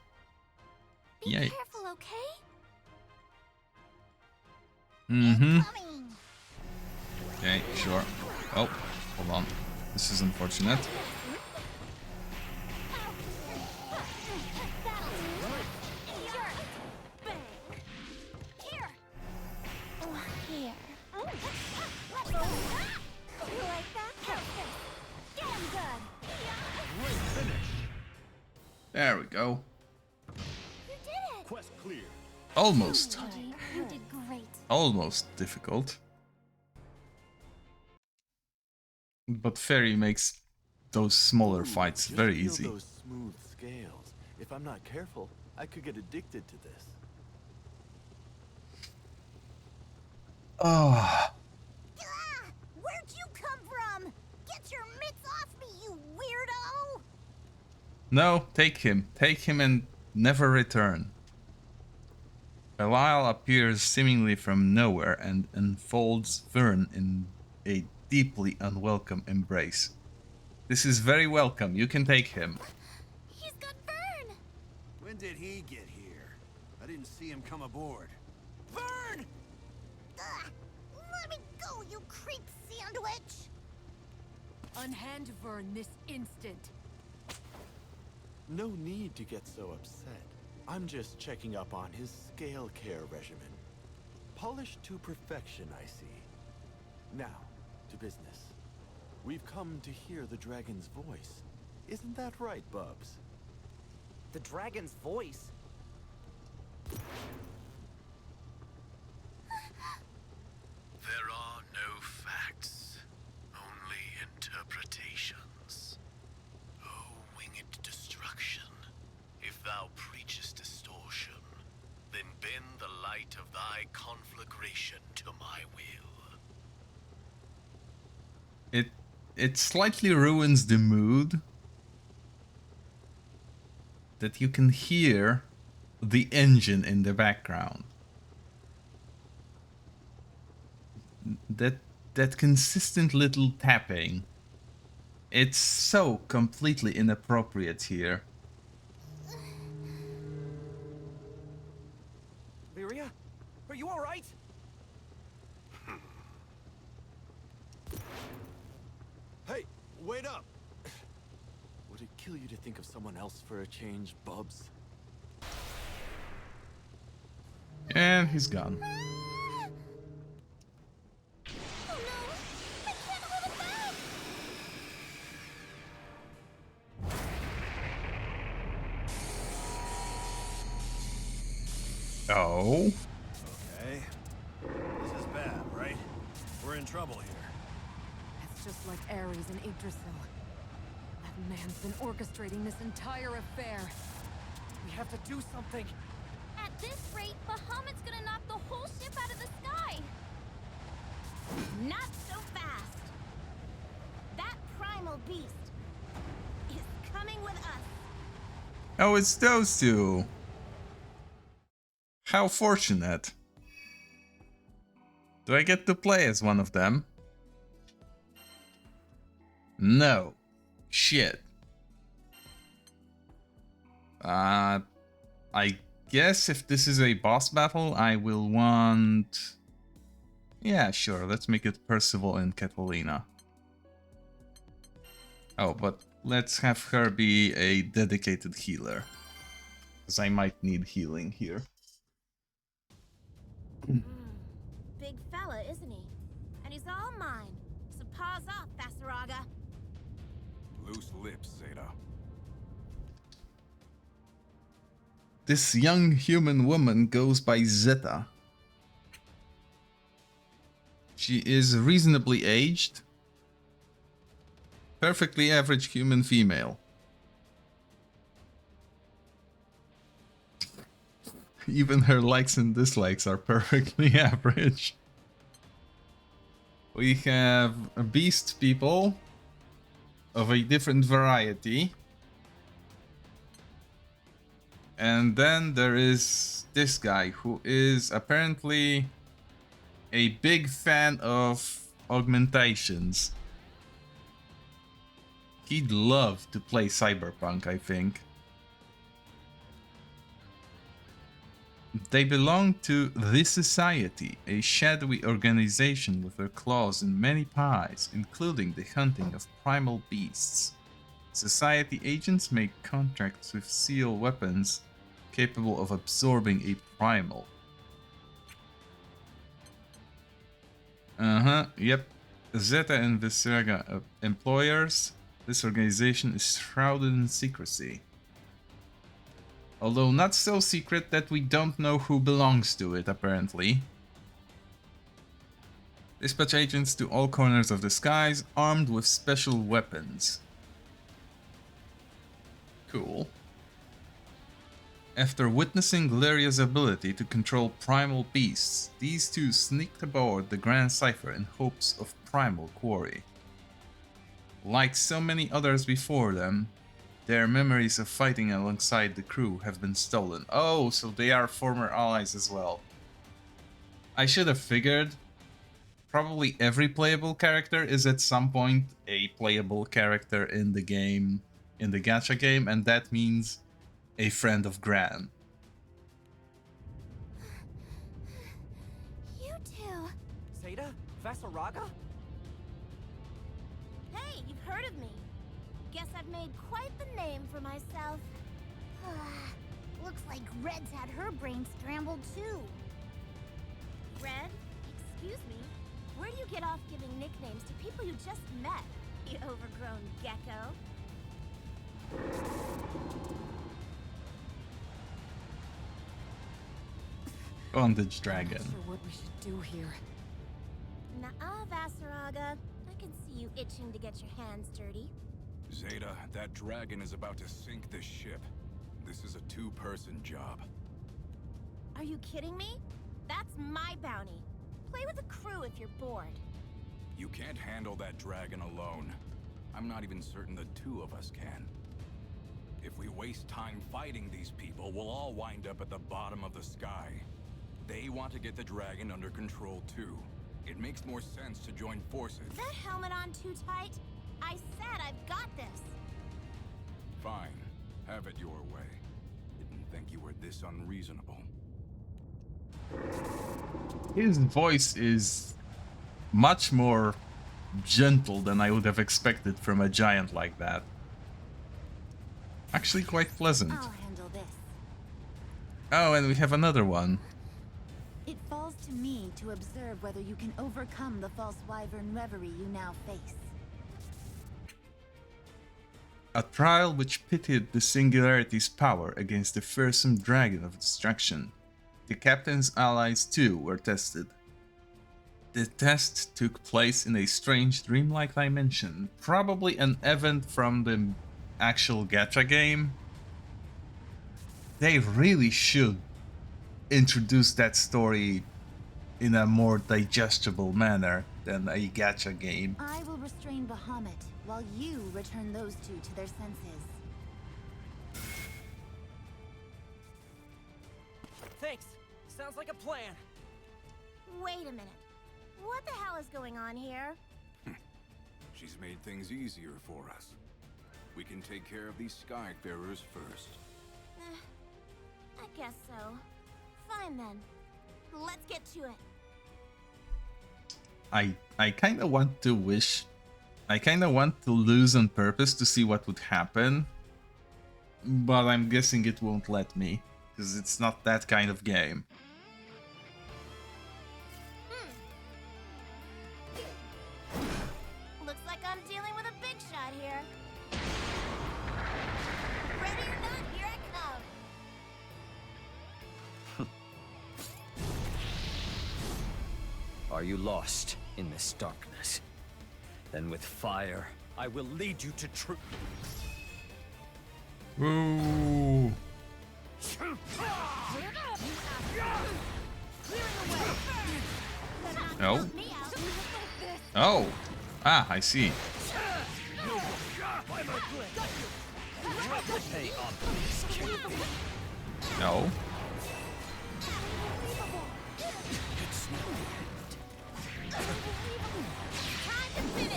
Be Yay. careful, okay? Okay, sure. Oh, hold on. This is unfortunate. There we go. You did it. Quest clear. Almost. You did great. Almost difficult. But Fairy makes those smaller fights Just very feel easy. Those smooth scales. If I'm not careful, I could get addicted to this. Oh. Where'd you come from? Get your mitts off me, you weirdo! No, take him. Take him and never return. Belial appears seemingly from nowhere and enfolds Vern in a deeply unwelcome embrace. This is very welcome. You can take him. He's got Vern! When did he get here? I didn't see him come aboard. Vern! Ugh! Let me go, you creep sandwich! Unhand Vern this instant. No need to get so upset. I'm just checking up on his scale care regimen. Polished to perfection, I see. Now, to business. We've come to hear the dragon's voice. Isn't that right, Bubs? The dragon's voice? There are no facts, only interpretations. O winged destruction, if thou preachest distortion, then bend the light of thy conflagration to my will. It slightly ruins the mood that you can hear the engine in the background. That consistent little tapping. It's so completely inappropriate here. Lyria? Are you alright? Hey, wait up! Would it kill you to think of someone else for a change, Bubs? And he's gone. Oh. Okay. This is bad, right? We're in trouble here. It's just like Ares and Yggdrasil. That man's been orchestrating this entire affair. We have to do something. At this rate, Bahamut's gonna knock the whole ship out of the sky! Not so fast! That primal beast is coming with us! Oh, it's those two. How fortunate. Do I get to play as one of them? No. Shit. I guess if this is a boss battle, I will want... Yeah, sure, let's make it Percival and Catalina. Oh, but let's have her be a dedicated healer. Because I might need healing here. Big fella, isn't he? And he's all mine. So paws off, Basaraga. Loose lips, Zeta. This young human woman goes by Zeta. She is reasonably aged. Perfectly average human female. Even her likes and dislikes are perfectly average. We have beast people of a different variety. And then there is this guy who is apparently a big fan of augmentations. He'd love to play Cyberpunk, I think. They belong to The Society, a shadowy organization with their claws in many pies, including the hunting of primal beasts. Society agents make contracts with seal weapons capable of absorbing a primal. Yep. Zeta and Viscera employers. This organization is shrouded in secrecy. Although not so secret that we don't know who belongs to it, apparently. Dispatch agents to all corners of the skies, armed with special weapons. Cool. After witnessing Gleria's ability to control primal beasts, these two sneaked aboard the Grand Cipher in hopes of primal quarry. Like so many others before them, Their memories of fighting alongside the crew have been stolen. Oh, so they are former allies as well. I should have figured. Probably every playable character is at some point a playable character in the game, in the gacha game, and that means a friend of Gran. You two. Zeta? Vasaraga? Hey, you've heard of me. Guess I've made quite the name for myself. Looks like Red's had her brain scrambled too. Red? Excuse me? Where do you get off giving nicknames to people you just met, you overgrown gecko? Bondage dragon. I'm not sure what we should do here. Nuh-uh, Vasaraga. I can see you itching to get your hands dirty. Zeta, that dragon is about to sink this ship. This is a two-person job. Are you kidding me? That's my bounty. Play with the crew if you're bored. You can't handle that dragon alone. I'm not even certain the two of us can. If we waste time fighting these people, we'll all wind up at the bottom of the sky. They want to get the dragon under control too. It makes more sense to join forces. Is that helmet on too tight? I said I've got this. Fine. Have it your way. Didn't think you were this unreasonable. His voice is much more gentle than I would have expected from a giant like that. Actually quite pleasant. I'll handle this. Oh, and we have another one. It falls to me to observe whether you can overcome the false wyvern reverie you now face. A trial which pitted the Singularity's power against the fearsome dragon of destruction. The captain's allies too were tested. The test took place in a strange dreamlike dimension, probably an event from the actual gacha game. They really should introduce that story in a more digestible manner than a gacha game. I will restrain Bahamut while you return those two to their senses. Thanks. Sounds like a plan. Wait a minute. What the hell is going on here? She's made things easier for us. We can take care of these Skyfarers first. I guess so. Fine then. Let's get to it. I kind of want to lose on purpose to see what would happen, but I'm guessing it won't let me, because it's not that kind of game. Looks like I'm dealing with a big shot here. Ready or not, here I come. Are you lost in this darkness? Then with fire, I will lead you to truth. Ooh. No. Oh. Ah, I see. No.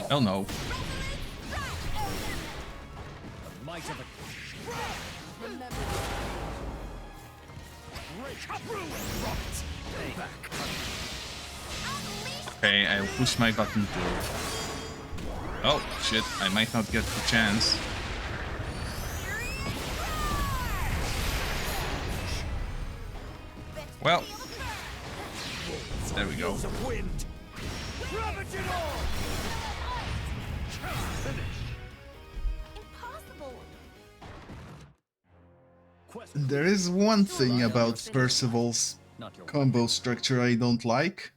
Oh no. The might of a... Okay, I'll push my button too. Oh shit, I might not get the chance. Well, there we go. There is one thing about Percival's combo structure I don't like.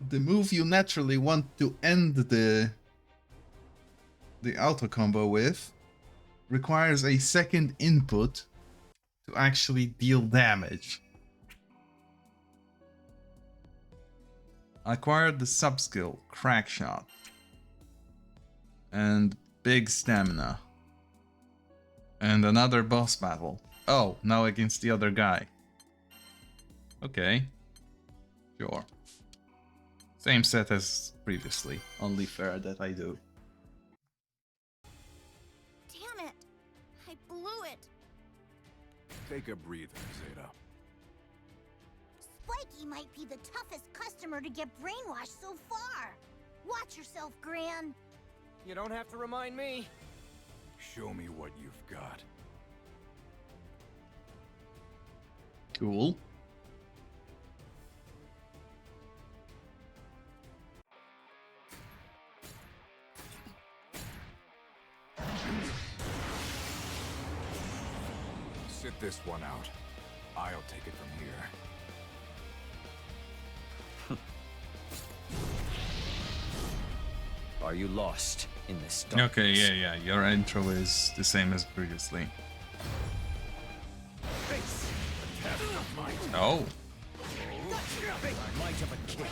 The move you naturally want to end the auto combo with requires a second input to actually deal damage. Acquired the sub-skill, Crack Shot. And big stamina. And another boss battle. Oh, now against the other guy. Okay. Sure. Same set as previously. Only fair that I do. Damn it! I blew it! Take a breather, Zeta. Spiky might be the toughest customer to get brainwashed so far. Watch yourself, Gran. You don't have to remind me. Show me what you've got. Cool. Sit this one out. I'll take it from here. Are you lost in this darkness? Okay, yeah. Your intro is the same as previously. Oh. Might of a king.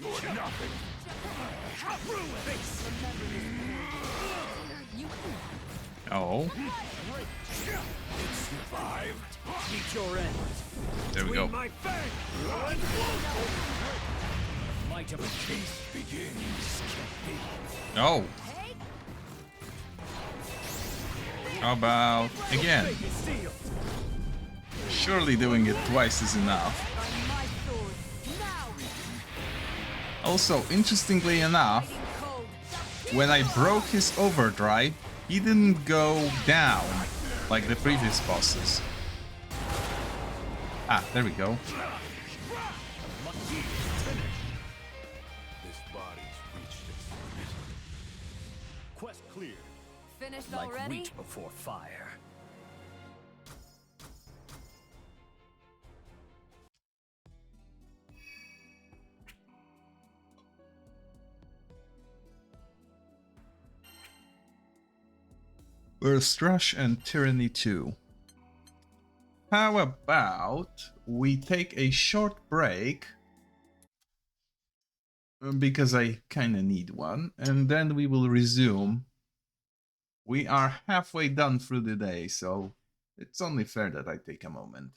You're nothing. Oh. Survive. Meet your end. There we go. My fang. Might of a Feast begins. Oh. How about again? Surely doing it twice is enough. Also, interestingly enough, when I broke his overdrive, he didn't go down like the previous bosses. Ah, there we go. This body's reached its limit. Quest clear. Finished Like already? wheat before fire. Burst Rush and Tyranny 2. How about we take a short break, because I kinda need one, and then we will resume. We are halfway done through the day, so it's only fair that I take a moment.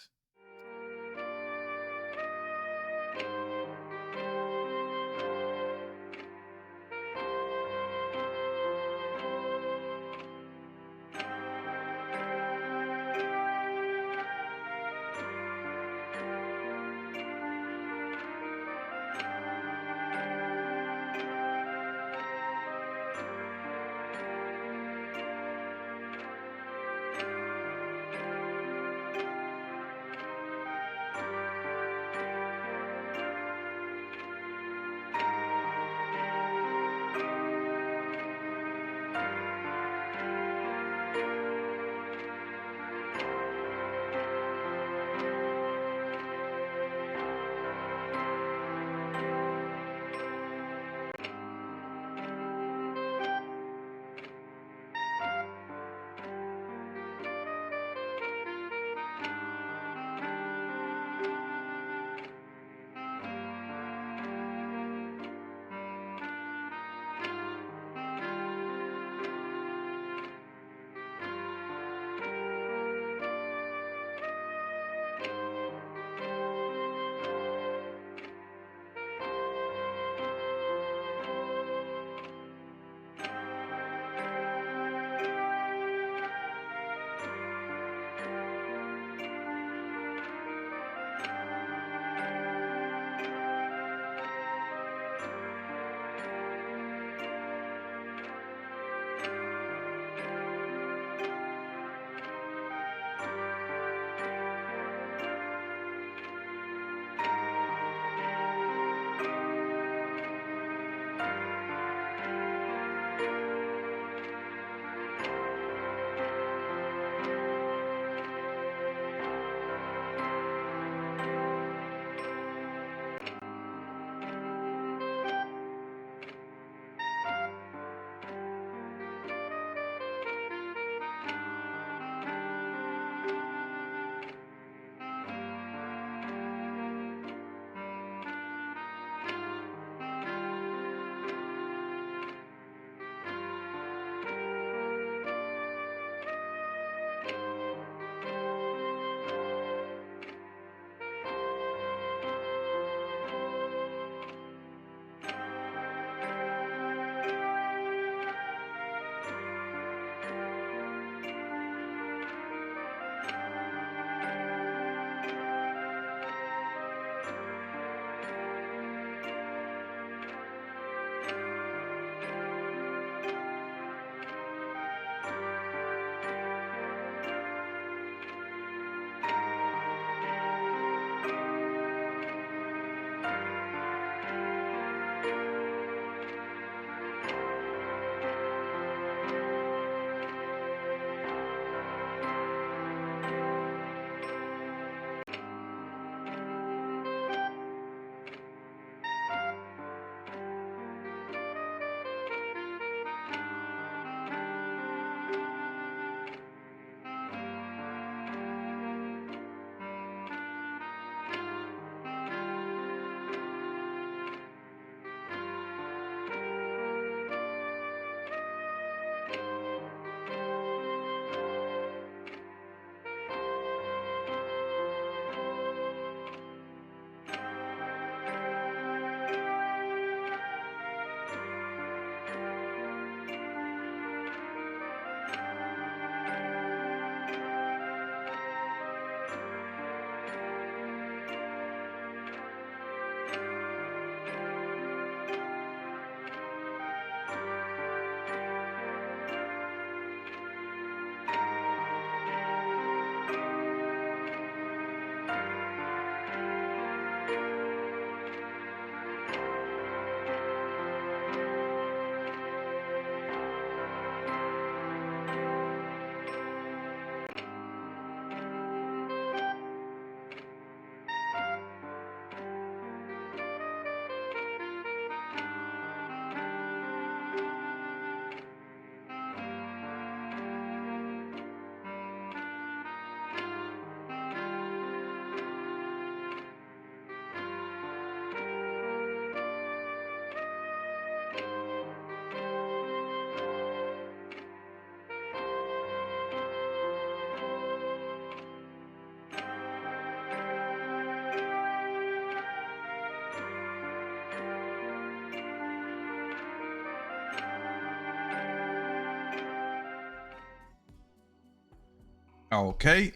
Okay,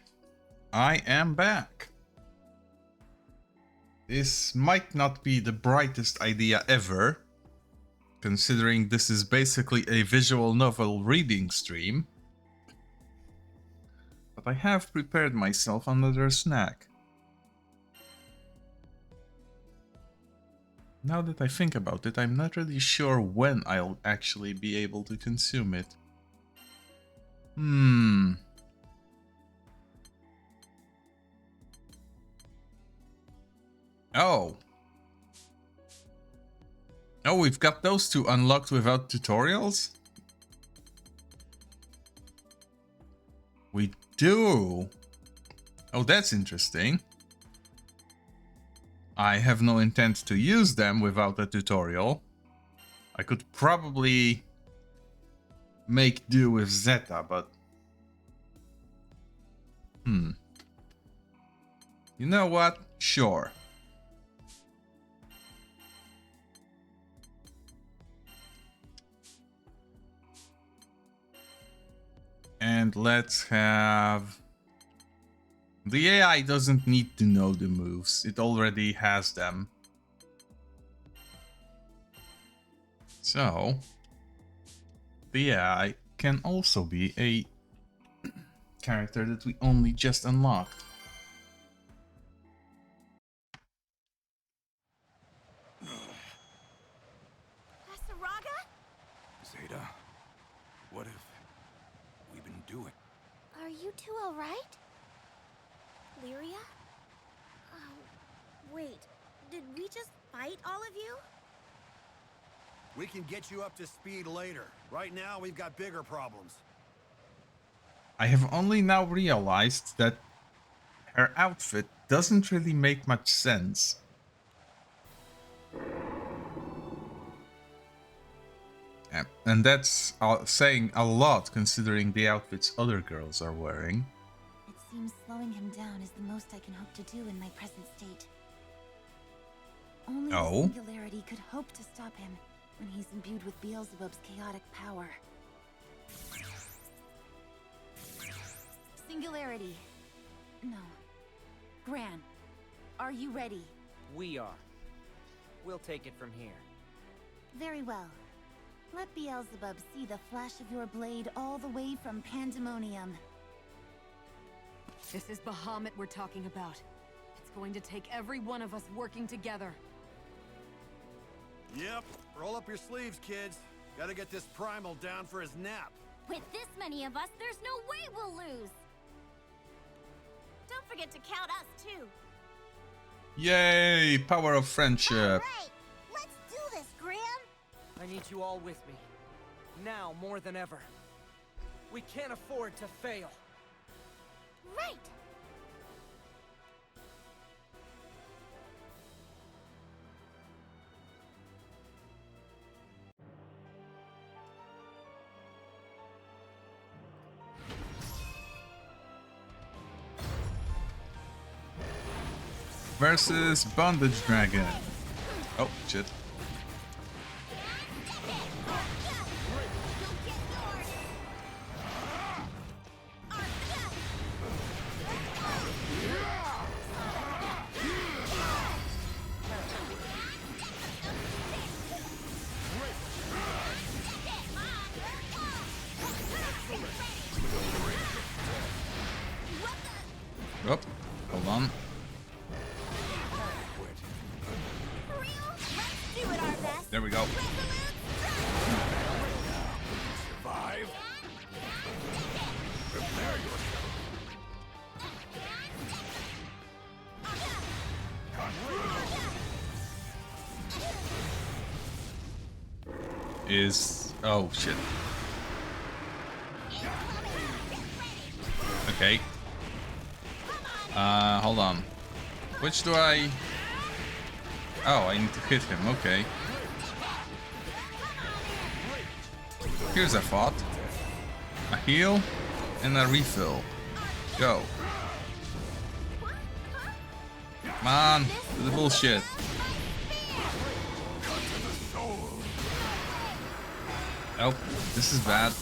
I am back. This might not be the brightest idea ever, considering this is basically a visual novel reading stream. But I have prepared myself another snack. Now that I think about it, I'm not really sure when I'll actually be able to consume it. Oh. Oh, we've got those two unlocked without tutorials? We do. Oh, that's interesting. I have no intent to use them without a tutorial. I could probably make do with Zeta, but... You know what? Sure. And let's have... The AI doesn't need to know the moves. It already has them. So... the AI can also be a character that we only just unlocked. Zeta, what have we been doing? Are you two alright? Lyria? Wait, did we just fight all of you? We can get you up to speed later. Right now, we've got bigger problems. I have only now realized that her outfit doesn't really make much sense. And that's saying a lot considering the outfits other girls are wearing. It seems slowing him down is the most I can hope to do in my present state. Only the Singularity could hope to stop him when he's imbued with Beelzebub's chaotic power. Singularity. No. Gran, are you ready? We are. We'll take it from here. Very well. Let Beelzebub see the flash of your blade all the way from Pandemonium. This is Bahamut we're talking about. It's going to take every one of us working together. Yep. Roll up your sleeves, kids. Gotta get this Primal down for his nap. With this many of us, there's no way we'll lose! Don't forget to count us, too. Yay! Power of friendship. Alright, let's do this, Graham! I need you all with me. Now more than ever. We can't afford to fail. Right! Versus Bondage Dragon. Oh, shit. Oh, hold on. There we go. Survive. Prepare yourself. Oh shit. Okay. Hold on. Which do I... Oh, I need to hit him, okay. Here's a thought. A heal and a refill. Go. Come on, do the bullshit. Oh, this is bad.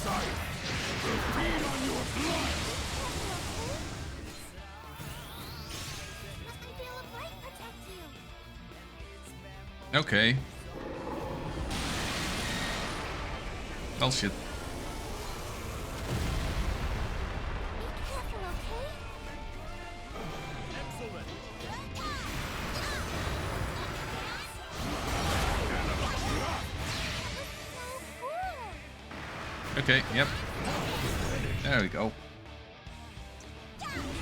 Okay. Oh shit. Okay, yep. There we go.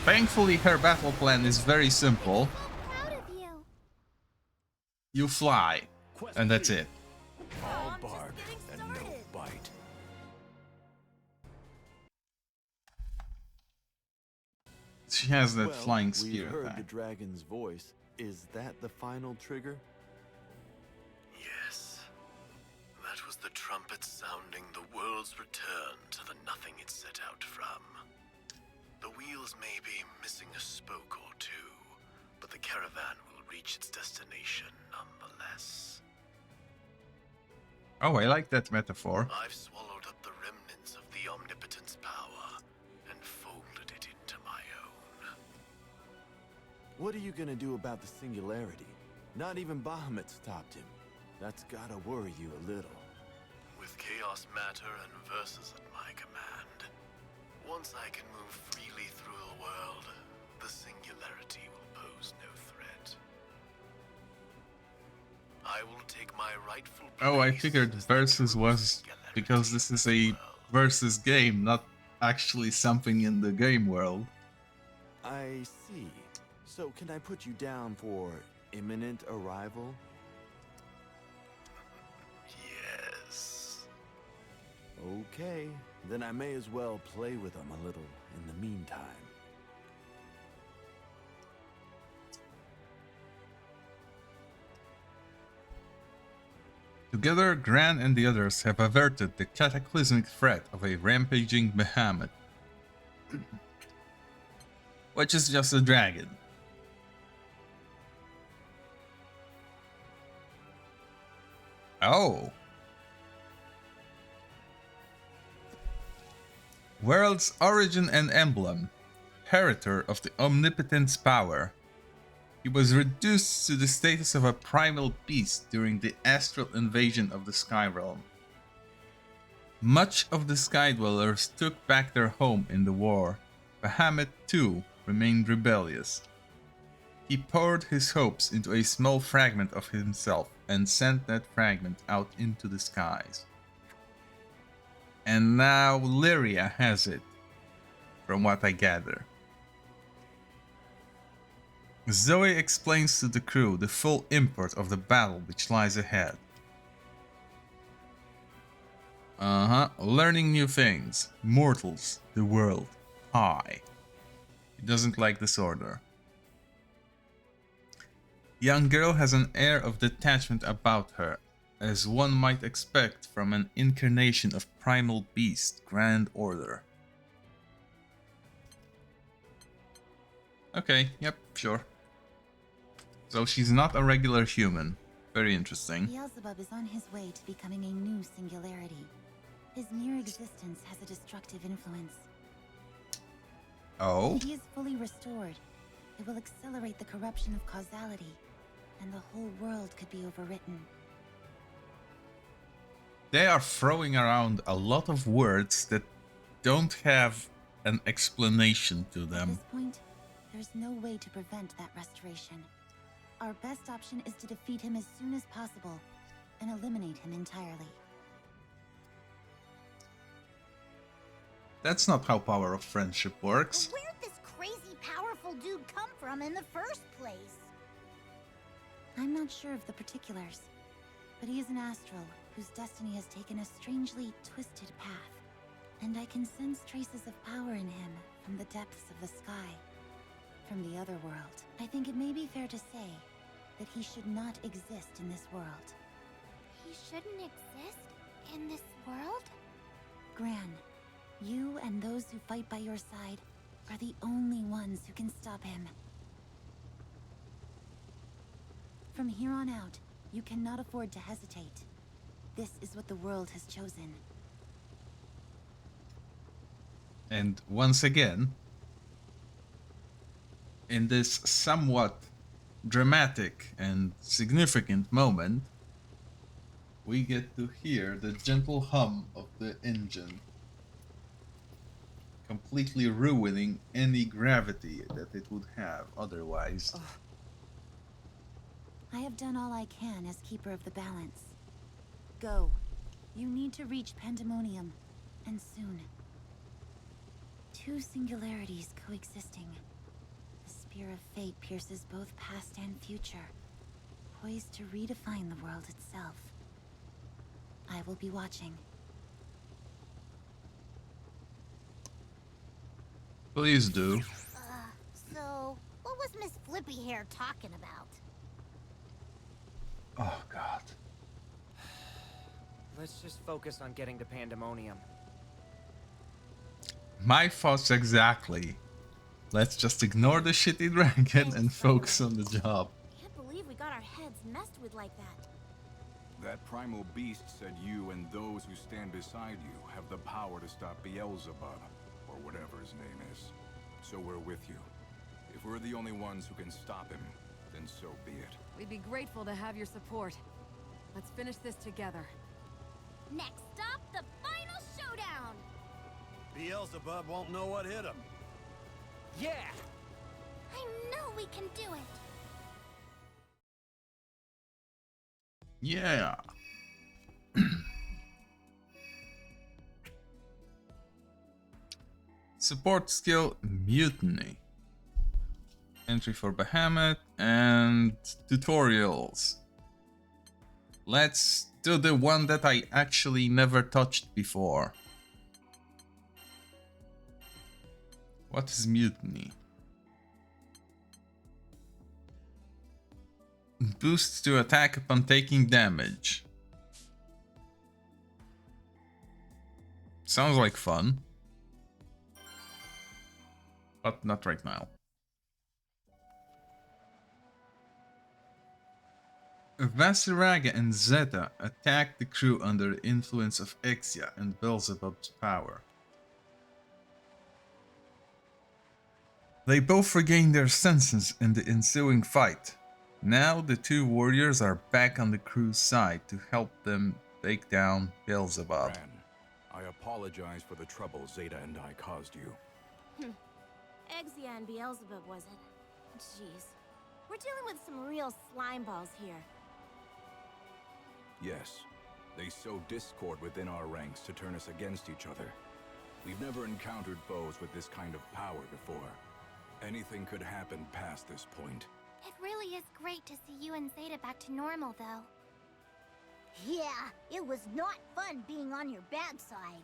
Thankfully, her battle plan is very simple. You fly, and that's it. All bark and no bite. She has that Well, flying we spear heard attack. the dragon's voice. Is that the final trigger? Yes. That was the trumpet sounding the world's return to the nothing it set out from. The wheels may be missing a spoke or two, but the caravan will reach its destination nonetheless. Oh, I like that metaphor. I've swallowed up the remnants of the Omnipotent's power and folded it into my own. What are you gonna do about the singularity? Not even Bahamut stopped him. That's gotta worry you a little. With chaos matter and verses at my command, once I can move freely through the world, the singularity will pose no threat. I will take my rightful place. Oh, I figured versus was because this is a versus game, not actually something in the game world. I see. So can I put you down for imminent arrival? Yes. Okay, then I may as well play with them a little in the meantime. Together, Gran and the others have averted the cataclysmic threat of a rampaging Bahamut. Which is just a dragon. Oh. World's origin and emblem. Inheritor of the Omnipotent's power. He was reduced to the status of a primal beast during the astral invasion of the Sky Realm. Much of the Sky Dwellers took back their home in the war. Bahamut, too, remained rebellious. He poured his hopes into a small fragment of himself and sent that fragment out into the skies. And now Lyria has it, from what I gather. Zoe explains to the crew the full import of the battle which lies ahead. Learning new things. Mortals, the world, high. He doesn't like disorder. Young girl has an air of detachment about her, as one might expect from an incarnation of primal beast, Grand Order. Okay, yep, sure. So she's not a regular human. Very interesting. Beelzebub is on his way to becoming a new singularity. His mere existence has a destructive influence. Oh? If he is fully restored, it will accelerate the corruption of causality, and the whole world could be overwritten. They are throwing around a lot of words that don't have an explanation to them. At this point, there's no way to prevent that restoration. Our best option is to defeat him as soon as possible and eliminate him entirely. That's not how power of friendship works. Where'd this crazy powerful dude come from in the first place? I'm not sure of the particulars, but he is an astral whose destiny has taken a strangely twisted path. And I can sense traces of power in him from the depths of the sky, from the other world. I think it may be fair to say that he should not exist in this world. He shouldn't exist in this world? Gran, you and those who fight by your side are the only ones who can stop him. From here on out, you cannot afford to hesitate. This is what the world has chosen. And once again, in this somewhat dramatic and significant moment, we get to hear the gentle hum of the engine, completely ruining any gravity that it would have otherwise. I have done all I can as Keeper of the Balance. Go. You need to reach Pandemonium, and soon. Two singularities coexisting. The spear of fate pierces both past and future, poised to redefine the world itself. I will be watching. Please do. So, what was Miss Flippy Hair talking about? Oh, God. Let's just focus on getting to Pandemonium. My thoughts exactly. Let's just ignore the shitty dragon and focus on the job. Can't believe we got our heads messed with like that. That primal beast said you and those who stand beside you have the power to stop Beelzebub, or whatever his name is. So we're with you. If we're the only ones who can stop him, then so be it. We'd be grateful to have your support. Let's finish this together. Next stop, the final showdown! Beelzebub won't know what hit him. Yeah! I know we can do it! Yeah. Support skill Mutiny. Entry for Bahamut and tutorials. Let's do the one that I actually never touched before. What is Mutiny? Boosts to attack upon taking damage. Sounds like fun. But not right now. Vasiraga and Zeta attack the crew under the influence of Exia and Beelzebub's power. They both regain their senses in the ensuing fight. Now the two warriors are back on the crew's side to help them take down Beelzebub. Ran, I apologize for the trouble Zeta and I caused you. Exia and Beelzebub, was it? Jeez. We're dealing with some real slime balls here. Yes, they sow discord within our ranks to turn us against each other. We've never encountered foes with this kind of power before. Anything could happen past this point. It really is great to see you and Zeta back to normal, though. Yeah, it was not fun being on your bad side.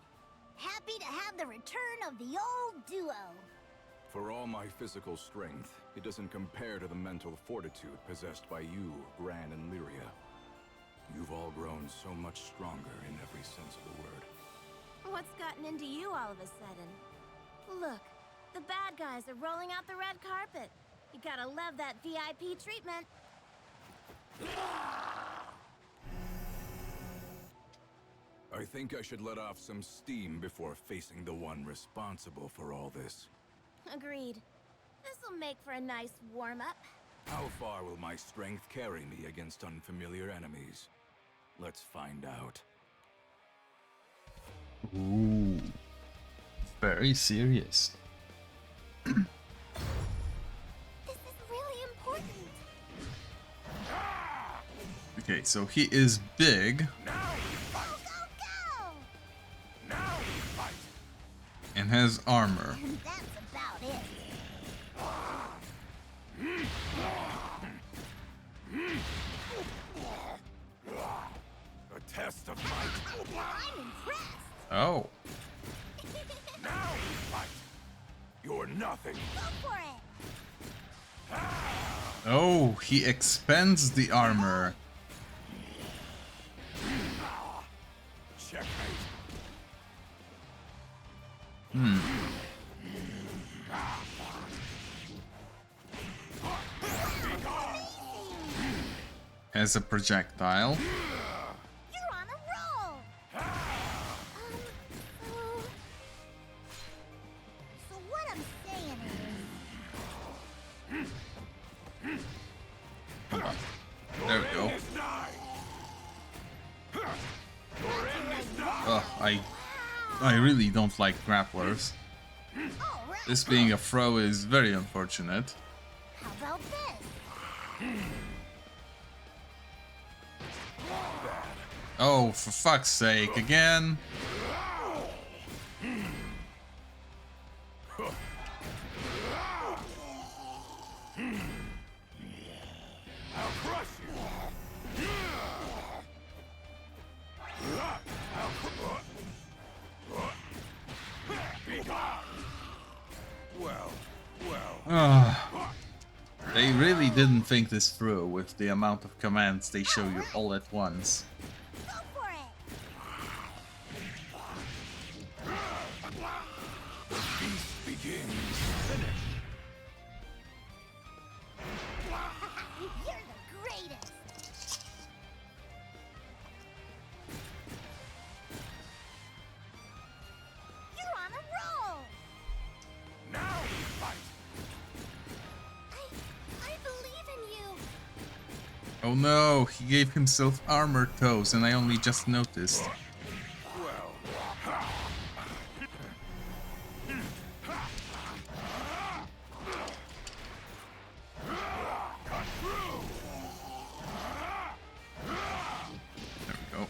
Happy to have the return of the old duo. For all my physical strength, it doesn't compare to the mental fortitude possessed by you, Gran and Lyria. You've all grown so much stronger in every sense of the word. What's gotten into you all of a sudden? Look, the bad guys are rolling out the red carpet. You gotta love that VIP treatment. I think I should let off some steam before facing the one responsible for all this. Agreed. This'll make for a nice warm-up. How far will my strength carry me against unfamiliar enemies? Let's find out. Ooh. Very serious. This is really important. Okay, so he is big. And has armor. And that's about it. A test of might. I'm impressed. Oh. Now fight. You're nothing. Go for it. Oh, he expends the armor. Checkmate. As a projectile. You're on a roll. So what I'm saying is, I really don't like grapplers. This being a throw is very unfortunate. How about this? Oh, for fuck's sake, again? I'll crush you. They really didn't think this through with the amount of commands they show you all at once. Go for it. The feast begins. Finish. You're the greatest. You're on a roll. Now we fight. I believe in you. Oh no, he gave himself armor toes and I only just noticed. There we go.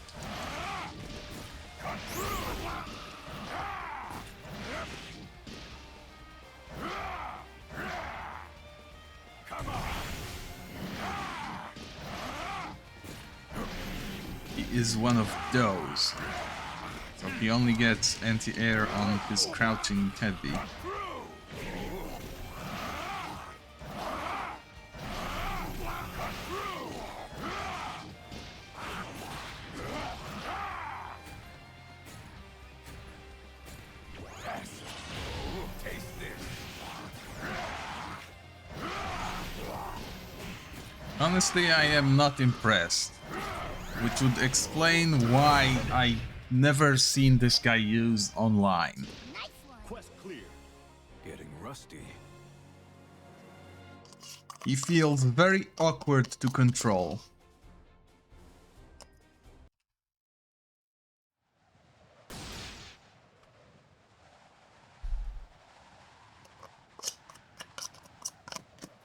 He is one of those. So he only gets anti-air on his crouching heavy. Honestly, I am not impressed. Which would explain why I never seen this guy used online. Quest clear. Getting rusty. He feels very awkward to control.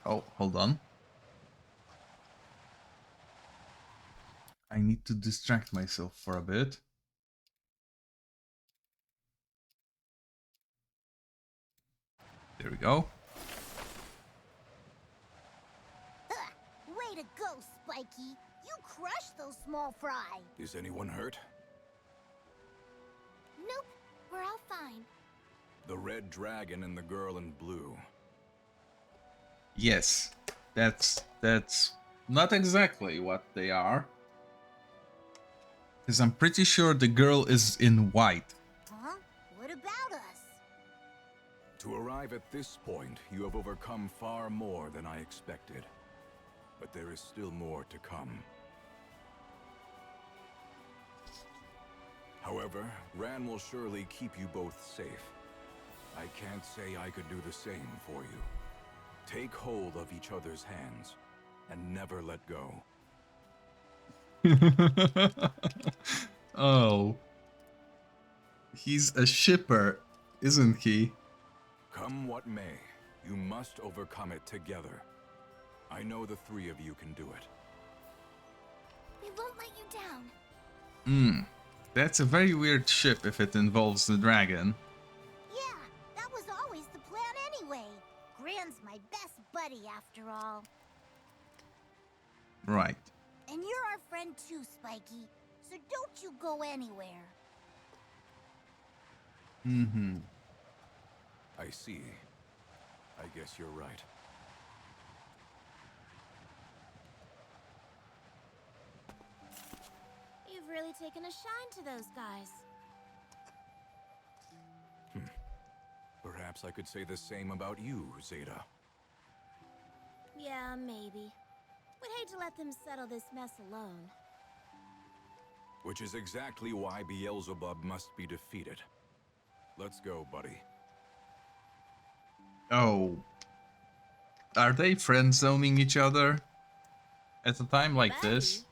Oh, hold on. I need to distract myself for a bit. There we go. Way to go, Spiky. You crushed those small fry. Is anyone hurt? Nope, we're all fine. The red dragon and the girl in blue. Yes, that's not exactly what they are. Because I'm pretty sure the girl is in white. Huh? What about us? To arrive at this point, you have overcome far more than I expected. But there is still more to come. However, Ran will surely keep you both safe. I can't say I could do the same for you. Take hold of each other's hands, and never let go. Oh. He's a shipper, isn't he? Come what may, you must overcome it together. I know the three of you can do it. We won't let you down. That's a very weird ship if it involves the dragon. Yeah, that was always the plan anyway. Gran's my best buddy after all. Right. And you're our friend too, Spiky. So don't you go anywhere. Mm-hmm. I see. I guess you're right. You've really taken a shine to those guys. Perhaps I could say the same about you, Zeta. Yeah, maybe. Would hate to let them settle this mess alone. Which is exactly why Beelzebub must be defeated. Let's go, buddy. Oh. Are they friend-zoning each other? At a time like this?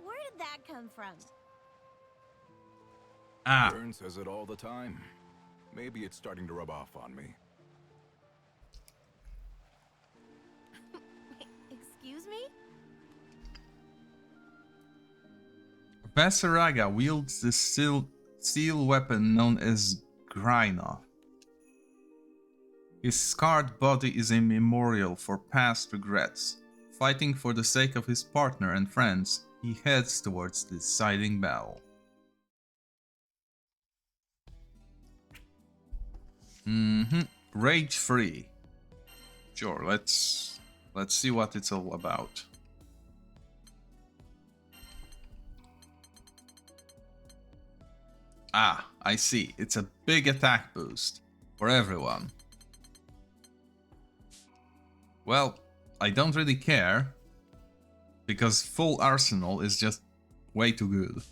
Where did that come from? Ah. Vern says it all the time. Maybe it's starting to rub off on me. Excuse me? Vasaraga wields the steel weapon known as Grinoth. His scarred body is a memorial for past regrets. Fighting for the sake of his partner and friends, he heads towards the deciding battle. Rage free. Sure, let's see what it's all about. Ah, I see. It's a big attack boost for everyone. Well, I don't really care, because full arsenal is just way too good.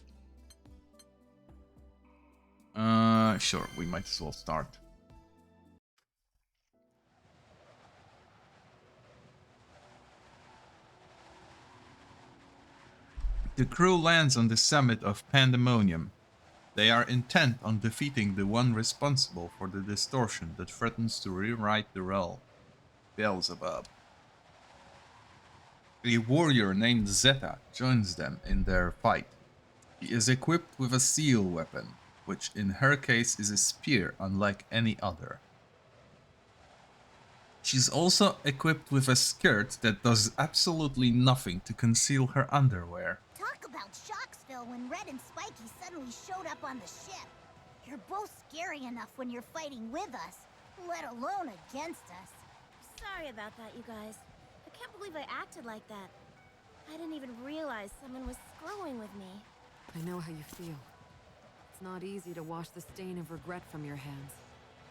Sure, we might as well start. The crew lands on the summit of Pandemonium. They are intent on defeating the one responsible for the distortion that threatens to rewrite the realm, Beelzebub. A warrior named Zeta joins them in their fight. He is equipped with a seal weapon, which in her case is a spear unlike any other. She's also equipped with a skirt that does absolutely nothing to conceal her underwear. Talk about Shocksville when Red and Spiky suddenly showed up on the ship. You're both scary enough when you're fighting with us, let alone against us. Sorry about that, you guys. I can't believe I acted like that. I didn't even realize someone was screwing with me. I know how you feel. It's not easy to wash the stain of regret from your hands,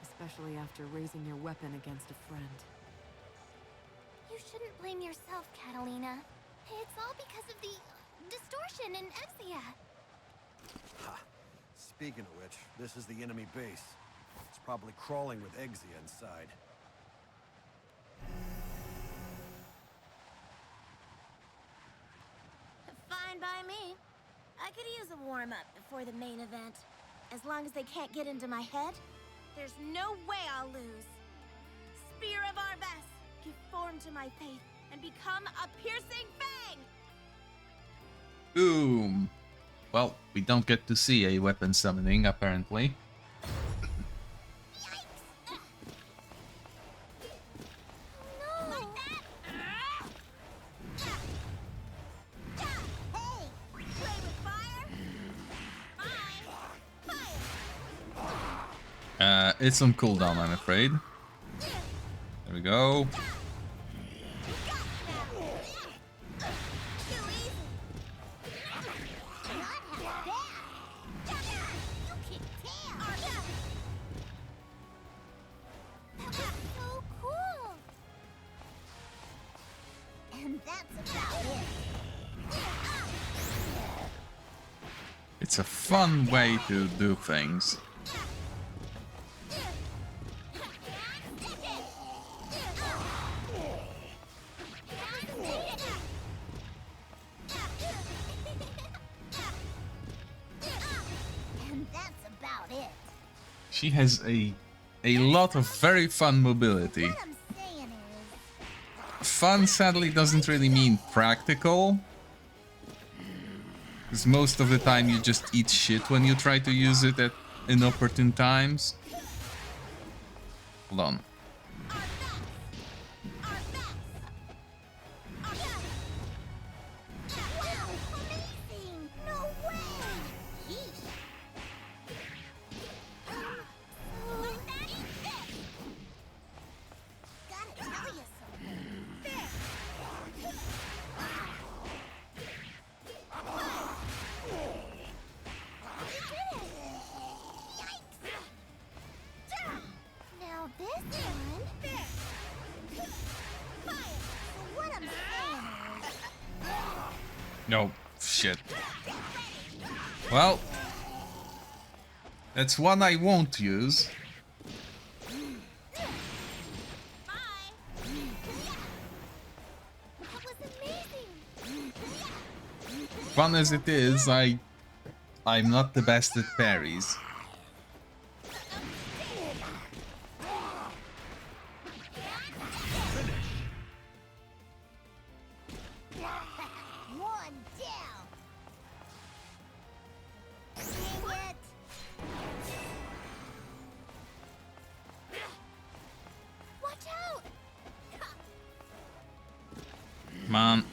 especially after raising your weapon against a friend. You shouldn't blame yourself, Catalina. It's all because of the distortion in Exia. Ha! Speaking of which, this is the enemy base. It's probably crawling with Exia inside. Fine by me. I could use a warm-up before the main event. As long as they can't get into my head, there's no way I'll lose. Spear of Arves, give form to my faith and become a piercing fang! Boom! Well, we don't get to see a weapon summoning, apparently. It's on cooldown, I'm afraid. There we go. It's a fun way to do things. She has a lot of very fun mobility. Fun sadly doesn't really mean practical, because most of the time you just eat shit when you try to use it at inopportune times. Hold on. No, shit. Well, that's one I won't use. Fun as it is, I I'm not the best at parries. One down. Dang it. Watch out. Come on.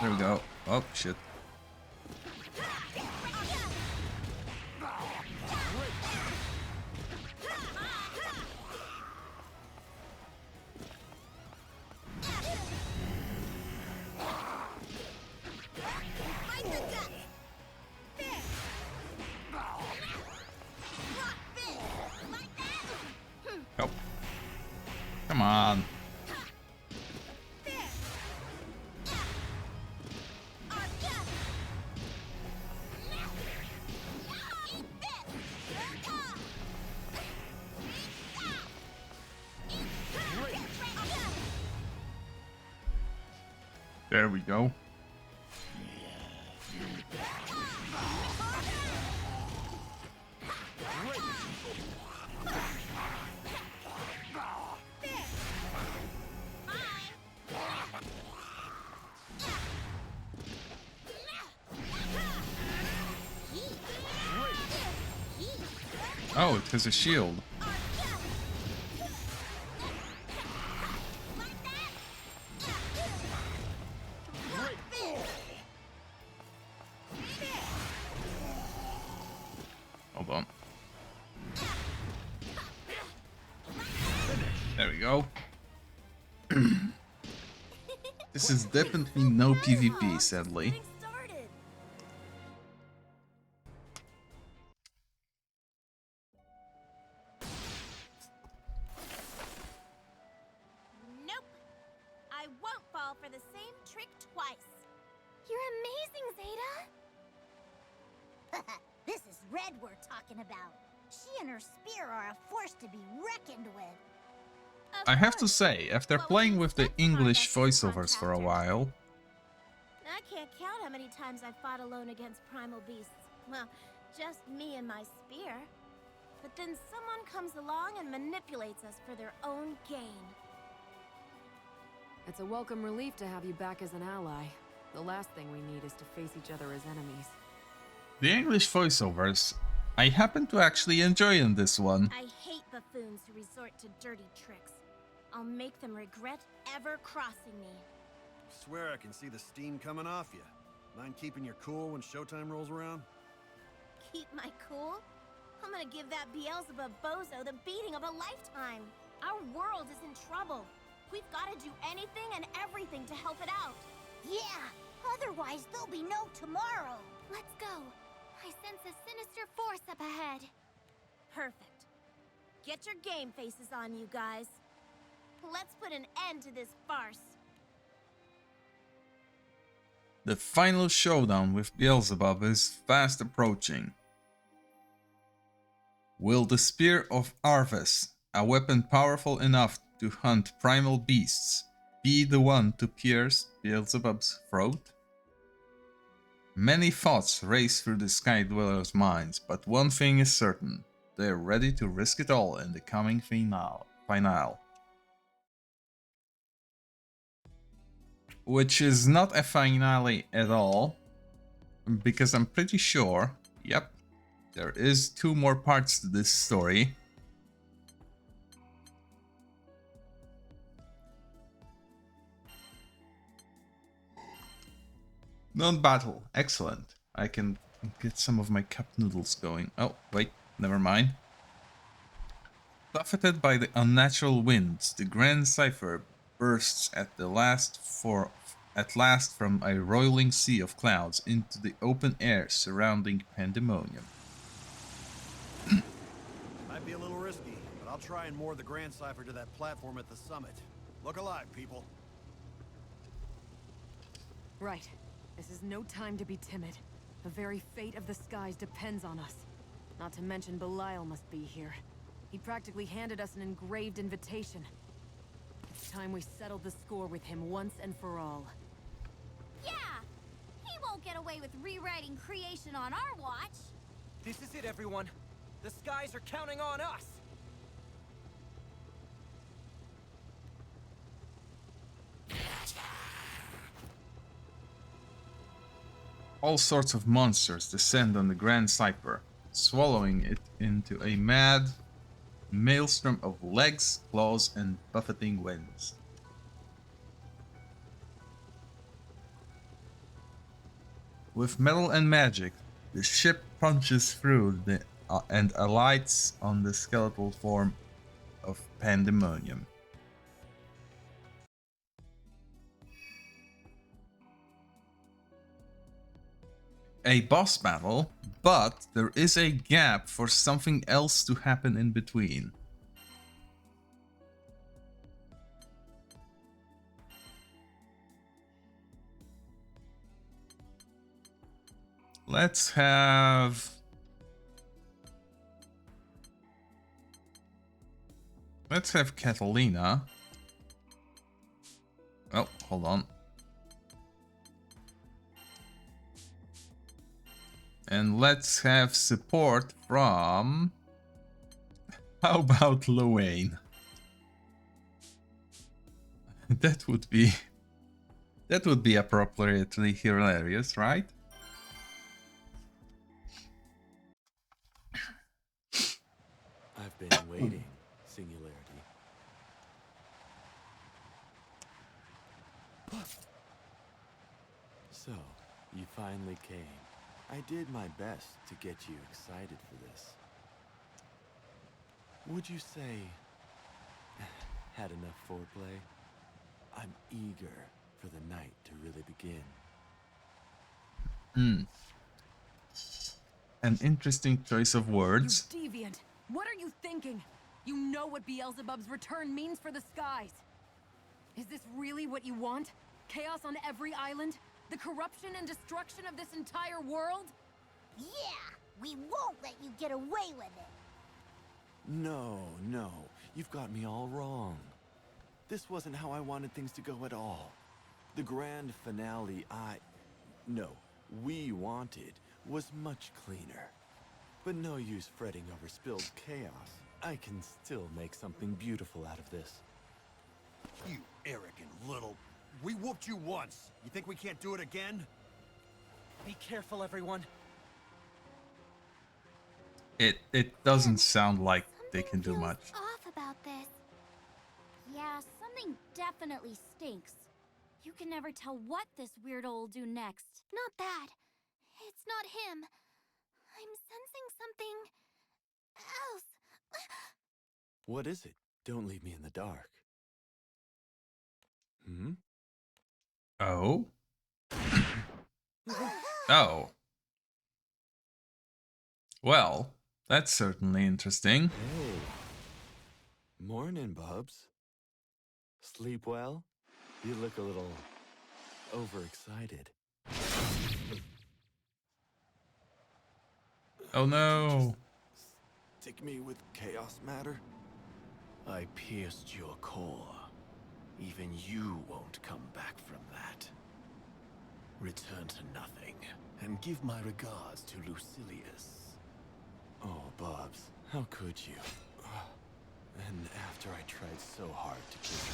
There we go. Oh, shit. Oh. Come on. There we go. Oh, it has a shield. Hold on. There we go. This is definitely no PvP, sadly. Nope. I won't fall for the same trick twice. You're amazing, Zeta. This is Red we're talking about. She and her spear are a force to be reckoned with. I have to say, after playing with the English voiceovers for a while, I can't count how many times I fought alone against primal beasts. Well, just me and my spear. But then someone comes along and manipulates us for their own gain. It's a welcome relief to have you back as an ally. The last thing we need is to face each other as enemies. the English voiceovers, I happen to actually enjoy in this one. I hate buffoons who resort to dirty tricks. I'll make them regret ever crossing me. Swear I can see the steam coming off you. Mind keeping your cool when showtime rolls around? Keep my cool? I'm gonna give that Beelzebub bozo the beating of a lifetime. Our world is in trouble. We've gotta do anything and everything to help it out. Yeah, otherwise there'll be no tomorrow. Let's go. I sense a sinister force up ahead. Perfect. Get your game faces on, you guys. Let's put an end to this farce. The final showdown with Beelzebub is fast approaching. Will the Spear of Arves, a weapon powerful enough to hunt primal beasts, be the one to pierce Beelzebub's throat? Many thoughts race through the Sky Dwellers' minds, but one thing is certain. They're ready to risk it all in the coming finale. Which is not a finale at all, because I'm pretty sure, yep, there is 2 more parts to this story. Non-battle, excellent. I can get some of my cup noodles going. Oh, wait, never mind. Buffeted by the unnatural winds, the Grand Cipher bursts at last from a roiling sea of clouds into the open air surrounding Pandemonium. Might be a little risky, but I'll try and moor the Grand Cipher to that platform at the summit. Look alive, people. Right. This is no time to be timid. The very fate of the skies depends on us. Not to mention Belial must be here. He practically handed us an engraved invitation. It's time we settled the score with him once and for all. Yeah! He won't get away with rewriting creation on our watch. This is it, everyone. The skies are counting on us. All sorts of monsters descend on the Grand Cypher, swallowing it into a mad maelstrom of legs, claws, and buffeting winds. With metal and magic, the ship punches through and alights on the skeletal form of Pandemonium. A boss battle, but there is a gap for something else to happen in between. Let's have Catalina. Oh, hold on. And let's have support from... How about Luane? That would be appropriately hilarious, right? I've been waiting, Singularity. So, you finally came. I did my best to get you excited for this. Would you say... had enough foreplay? I'm eager for the night to really begin. An interesting choice of words. You deviant! What are you thinking? You know what Beelzebub's return means for the skies. Is this really what you want? Chaos on every island? The corruption and destruction of this entire world? Yeah! We won't let you get away with it! No, you've got me all wrong. This wasn't how I wanted things to go at all. The grand finale we wanted was much cleaner. But no use fretting over spilled chaos. I can still make something beautiful out of this. You arrogant little... We whooped you once. You think we can't do it again? Be careful, everyone. It doesn't sound like they can do much. Off about this. Yeah, something definitely stinks. You can never tell what this weirdo will do next. Not that. It's not him. I'm sensing something else. What is it? Don't leave me in the dark. Oh? Oh. Well, that's certainly interesting. Hey. Morning, Bubs. Sleep well? You look a little overexcited. Oh no. Stick me with chaos matter? I pierced your core. Even you won't come back from that. Return to nothing, and give my regards to Lucilius. Oh, Bubs, how could you? And after I tried so hard to kiss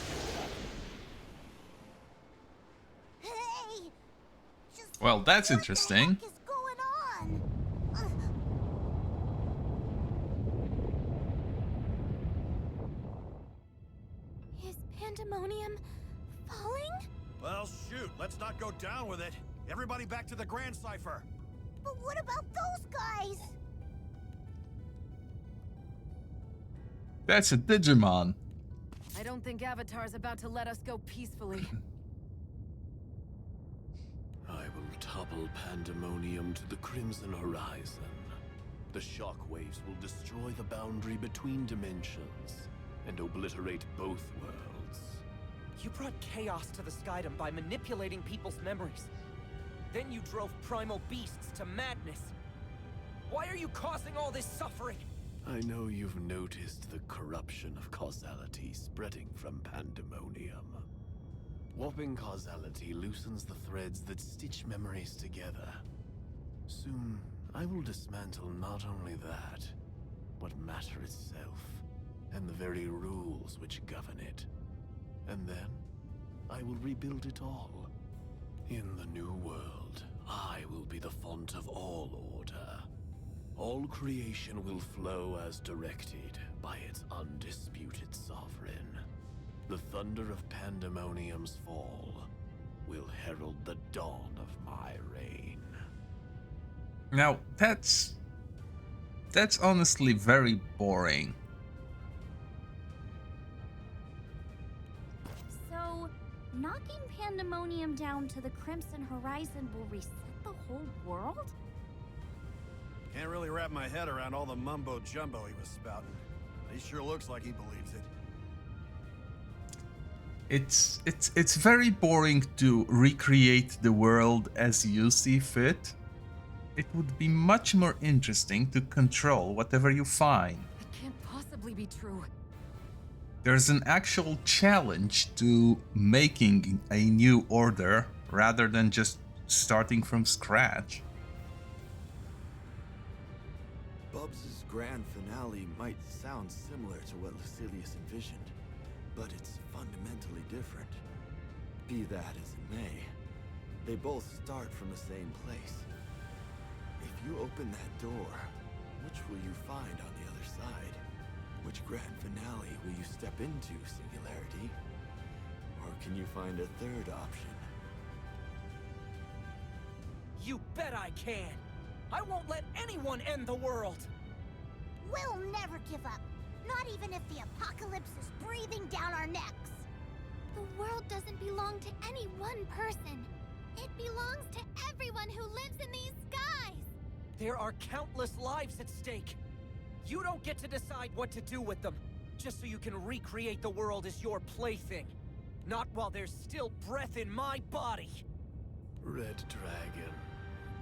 you. Hey! Well, that's interesting. What is going on? Is Pandemonium falling? Well, shoot, let's not go down with it. Everybody back to the Grand Cypher. But what about those guys? That's a Digimon. I don't think Avatar's about to let us go peacefully. I will topple Pandemonium to the Crimson Horizon. The shockwaves will destroy the boundary between dimensions and obliterate both worlds. You brought chaos to the Skydom by manipulating people's memories. Then you drove primal beasts to madness. Why are you causing all this suffering? I know you've noticed the corruption of causality spreading from Pandemonium. Warping causality loosens the threads that stitch memories together. Soon, I will dismantle not only that, but matter itself, and the very rules which govern it. And then, I will rebuild it all. In the new world, I will be the font of all order. All creation will flow as directed by its undisputed sovereign. The thunder of Pandemonium's fall will herald the dawn of my reign. Now, that's honestly very boring. So, knocking Pandemonium down to the Crimson Horizon will reset the whole world? Can't really wrap my head around all the mumbo-jumbo he was spouting. He sure looks like he believes it. It's very boring to recreate the world as you see fit. It would be much more interesting to control whatever you find. It can't possibly be true. There's an actual challenge to making a new order rather than just starting from scratch. Bubs' grand finale might sound similar to what Lucilius envisioned, but it's fundamentally different. Be that as it may, they both start from the same place. If you open that door, which will you find on the other side? Which grand finale will you step into, Singularity? Or can you find a third option? You bet I can! I won't let anyone end the world! We'll never give up. Not even if the apocalypse is breathing down our necks. The world doesn't belong to any one person. It belongs to everyone who lives in these skies. There are countless lives at stake. You don't get to decide what to do with them, just so you can recreate the world as your plaything. Not while there's still breath in my body. Red Dragon,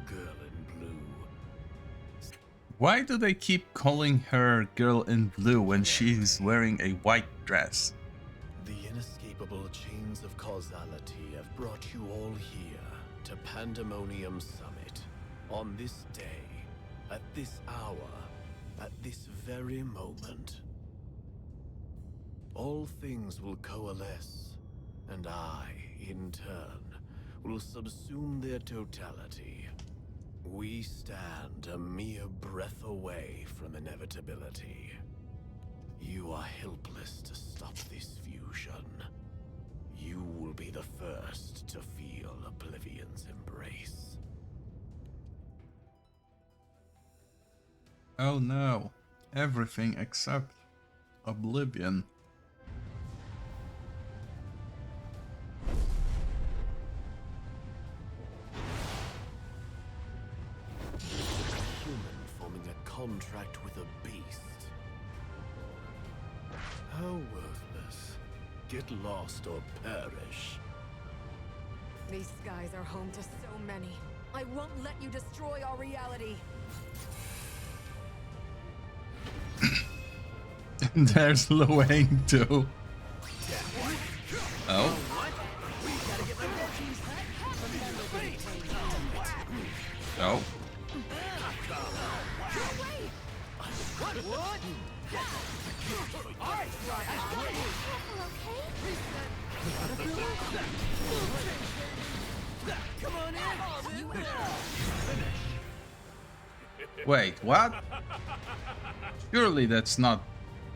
girl in blue. Why do they keep calling her Girl in Blue when she's wearing a white dress? The inescapable chains of causality have brought you all here to Pandemonium Summit. On this day, at this hour, at this very moment. All things will coalesce, and I, in turn, will subsume their totality. We stand a mere breath away from inevitability. You are helpless to stop this fusion. You will be the first to feel Oblivion's embrace. Oh no, everything except Oblivion. Human forming a contract with a beast. How worthless. Get lost or perish. These skies are home to so many. I won't let you destroy our reality. There's Luang too. Oh. Oh. Wait, what? Surely that's not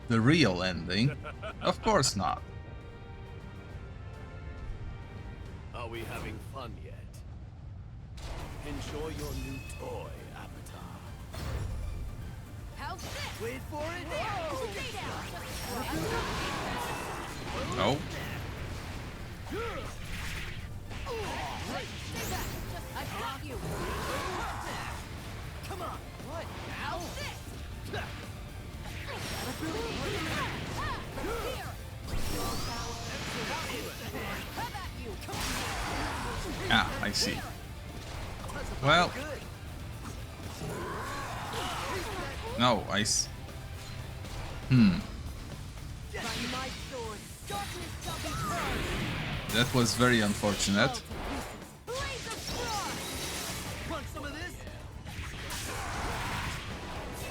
the real ending. Of course not. Are we having fun yet? Enjoy your new toy, Avatar. How's this? Wait for it. Oh. I've got you. Come on. What? How's this? Ah, I see. Well. No, That was very unfortunate. Want some of this?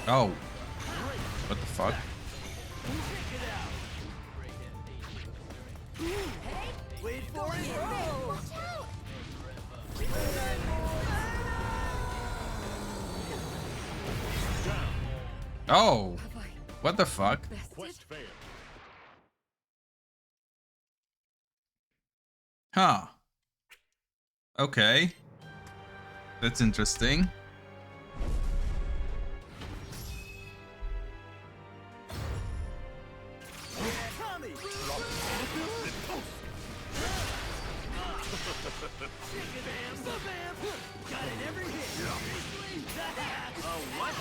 Oh. What the fuck? Wait for it. Oh. What the fuck? Quest failed. Huh. Okay. That's interesting. Got it every hit. What?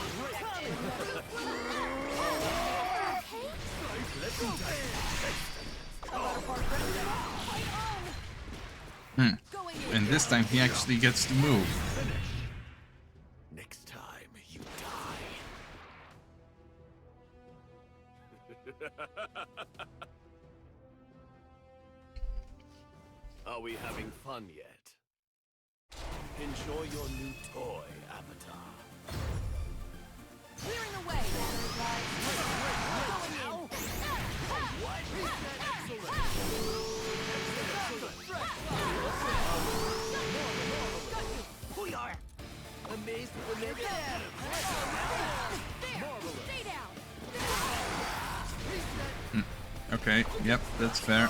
And this time he actually gets to move. Next time you die. Are we having fun yet? Enjoy your new toy, Avatar. Clearing the way. We are amazed with the mega atoms. Stay down. Okay, yep, that's fair.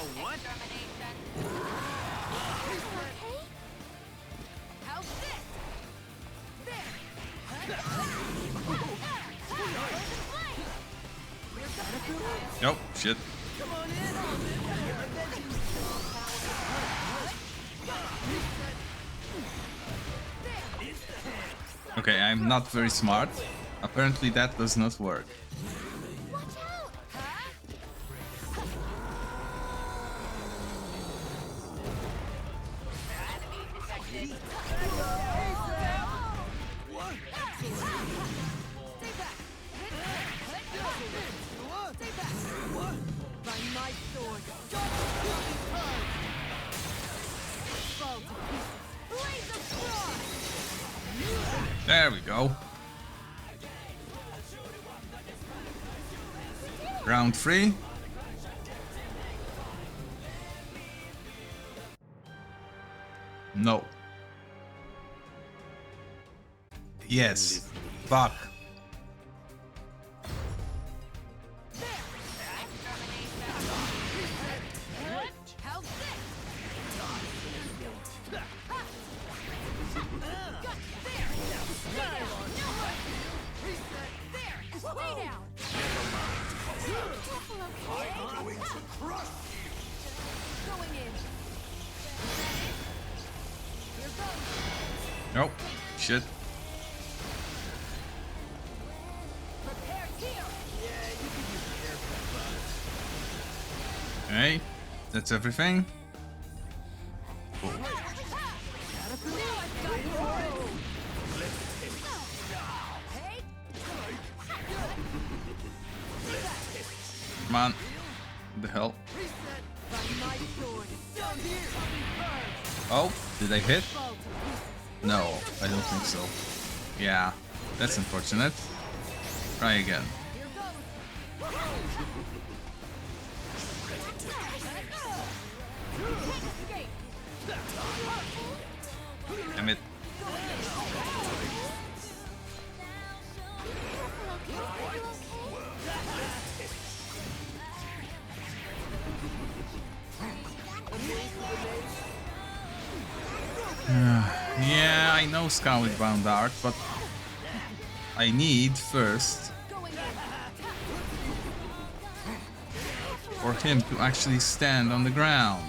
How's this? Oh, shit. Okay, I'm not very smart. Apparently that does not work. There we go. Round 3. No. Yes. Fuck. Nope. Shit. Okay. That's everything. Cool. Come on. What the hell? Oh, did I hit? No, I don't think so. Yeah, that's unfortunate. Try again. Damn it. Yeah, I know Scarlet Bound Art, but I need first for him to actually stand on the ground.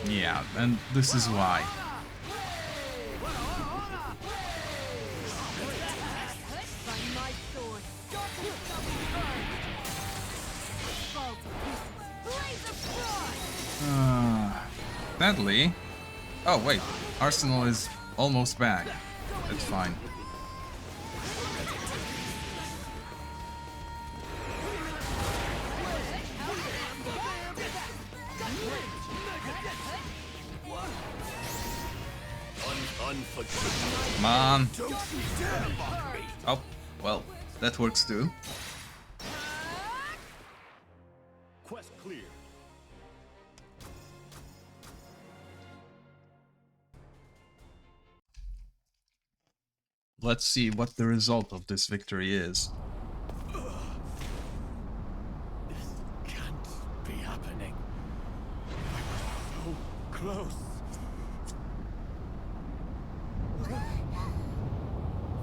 Yeah, and this is why. Sadly. Oh wait, Arsenal is almost back. That's fine. Come on. Oh, well, that works too. Quest clear. Let's see what the result of this victory is. This can't be happening. I was so close.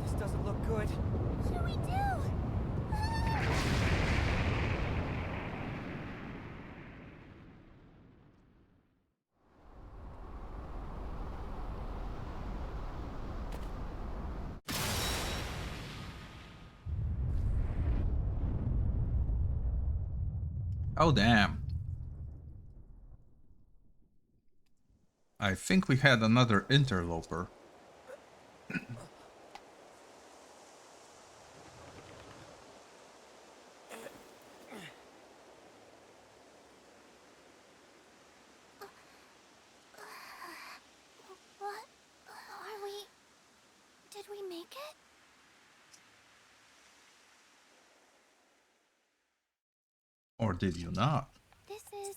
This doesn't look good. What do we do? Oh, damn. I think we had another interloper. What are we? Did we make it? Or did you not? This is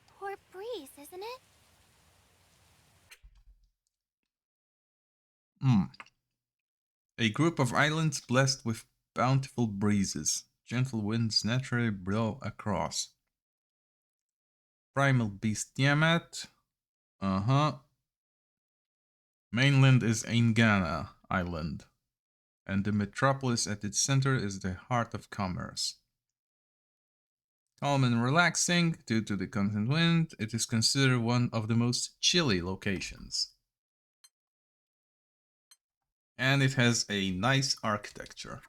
Port Breeze, isn't it? A group of islands blessed with bountiful breezes. Gentle winds naturally blow across. Primal beast Tiamat. Mainland is Aingana Island. And the metropolis at its center is the heart of commerce. Calm and relaxing due to the constant wind, it is considered one of the most chilly locations. And it has a nice architecture.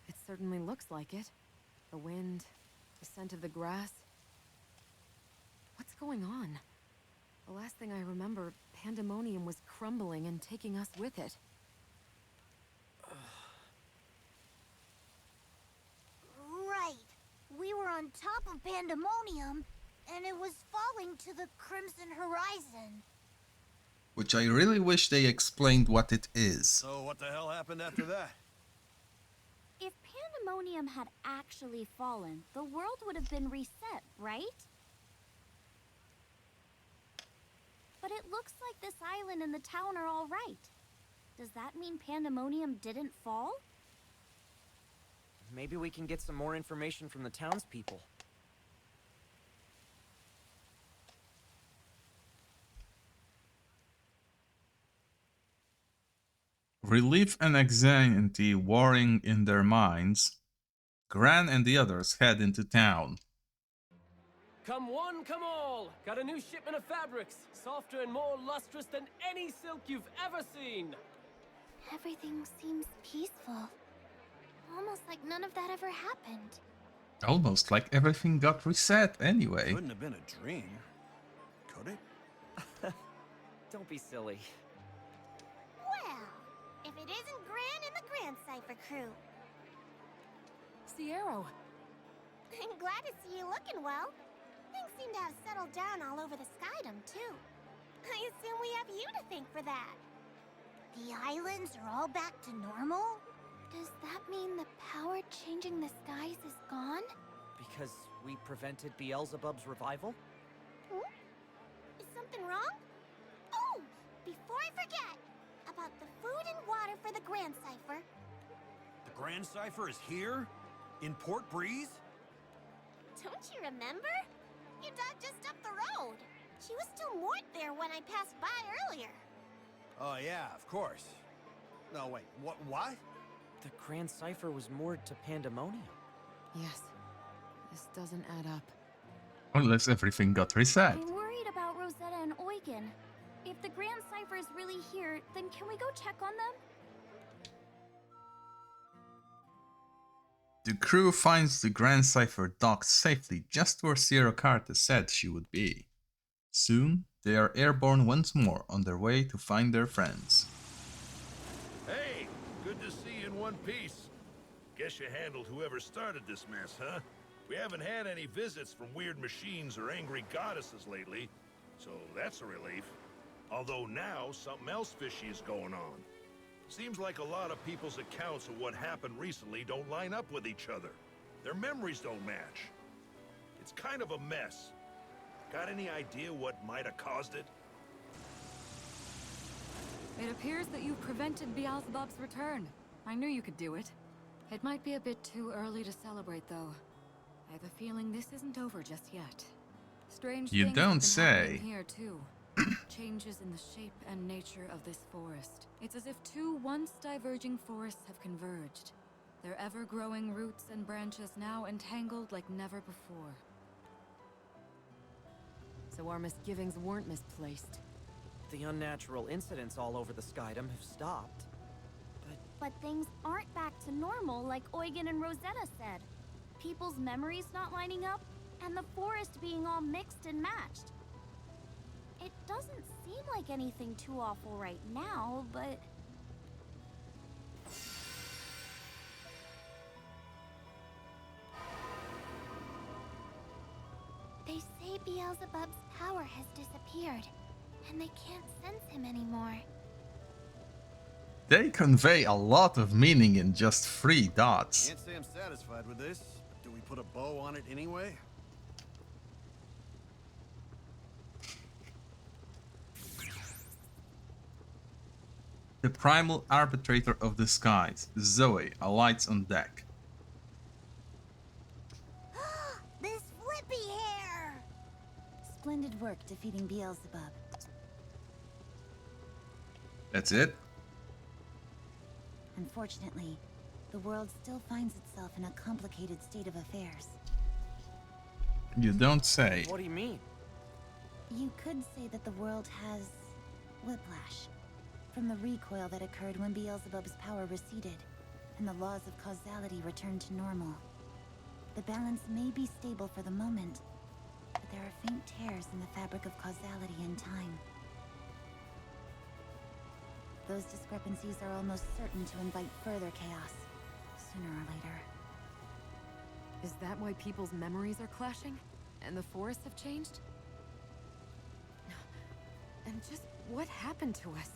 It certainly looks like it. The wind, the scent of the grass. What's going on? The last thing I remember, Pandemonium was crumbling and taking us with it. Right. We were on top of Pandemonium, and it was falling to the Crimson Horizon. Which I really wish they explained what it is. So what the hell happened after that? If Pandemonium had actually fallen, the world would have been reset, right? But it looks like this island and the town are all right. Does that mean Pandemonium didn't fall? Maybe we can get some more information from the townspeople. Relief and anxiety warring in their minds, Gran and the others head into town. Come one, come all! Got a new shipment of fabrics, softer and more lustrous than any silk you've ever seen! Everything seems peaceful. Almost like none of that ever happened. Almost like everything got reset anyway. Couldn't have been a dream, could it? Don't be silly. Well, if it isn't Gran and the Grand Cipher crew. Sierra! I'm glad to see you looking well. Things seem to have settled down all over the Skydom, too. I assume we have you to thank for that. The islands are all back to normal? Does that mean the power changing the skies is gone? Because we prevented Beelzebub's revival? Is something wrong? Oh, before I forget, about the food and water for the Grand Cipher. The Grand Cipher is here? In Port Breeze? Don't you remember? Your dog just up the road. She was still moored there when I passed by earlier. Oh yeah, of course. No, wait, what? The Grand Cipher was moored to Pandemonium. Yes. This doesn't add up. Unless everything got reset. I'm worried about Rosetta and Eugen. If the Grand Cipher is really here, then can we go check on them? The crew finds the Grand Cipher docked safely just where Sierra Carta said she would be. Soon, they are airborne once more on their way to find their friends. Hey, good to see you in one piece. Guess you handled whoever started this mess, huh? We haven't had any visits from weird machines or angry goddesses lately, so that's a relief. Although now, something else fishy is going on. Seems like a lot of people's accounts of what happened recently don't line up with each other. Their memories don't match. It's kind of a mess. Got any idea what might have caused it? It appears that you've prevented Beelzebub's return. I knew you could do it. It might be a bit too early to celebrate, though. I have a feeling this isn't over just yet. Strange You things don't have been say. happening here too. Changes in the shape and nature of this forest. It's as if two once diverging forests have converged. Their ever-growing roots and branches now entangled like never before. So our misgivings weren't misplaced. The unnatural incidents all over the Skydom have stopped. But things aren't back to normal like Eugen and Rosetta said. People's memories not lining up, and the forest being all mixed and matched. It doesn't seem like anything too awful right now, but... They say Beelzebub's power has disappeared, and they can't sense him anymore. They convey a lot of meaning in just 3 dots. Can't say I'm satisfied with this, but do we put a bow on it anyway? The primal arbitrator of the skies, Zoe, alights on deck. This flippy hair! Splendid work defeating Beelzebub. That's it? Unfortunately, the world still finds itself in a complicated state of affairs. You don't say. What do you mean? You could say that the world has whiplash from the recoil that occurred when Beelzebub's power receded and the laws of causality returned to normal. The balance may be stable for the moment, but there are faint tears in the fabric of causality and time. Those discrepancies are almost certain to invite further chaos, sooner or later. Is that why people's memories are clashing? And the forests have changed? And just what happened to us?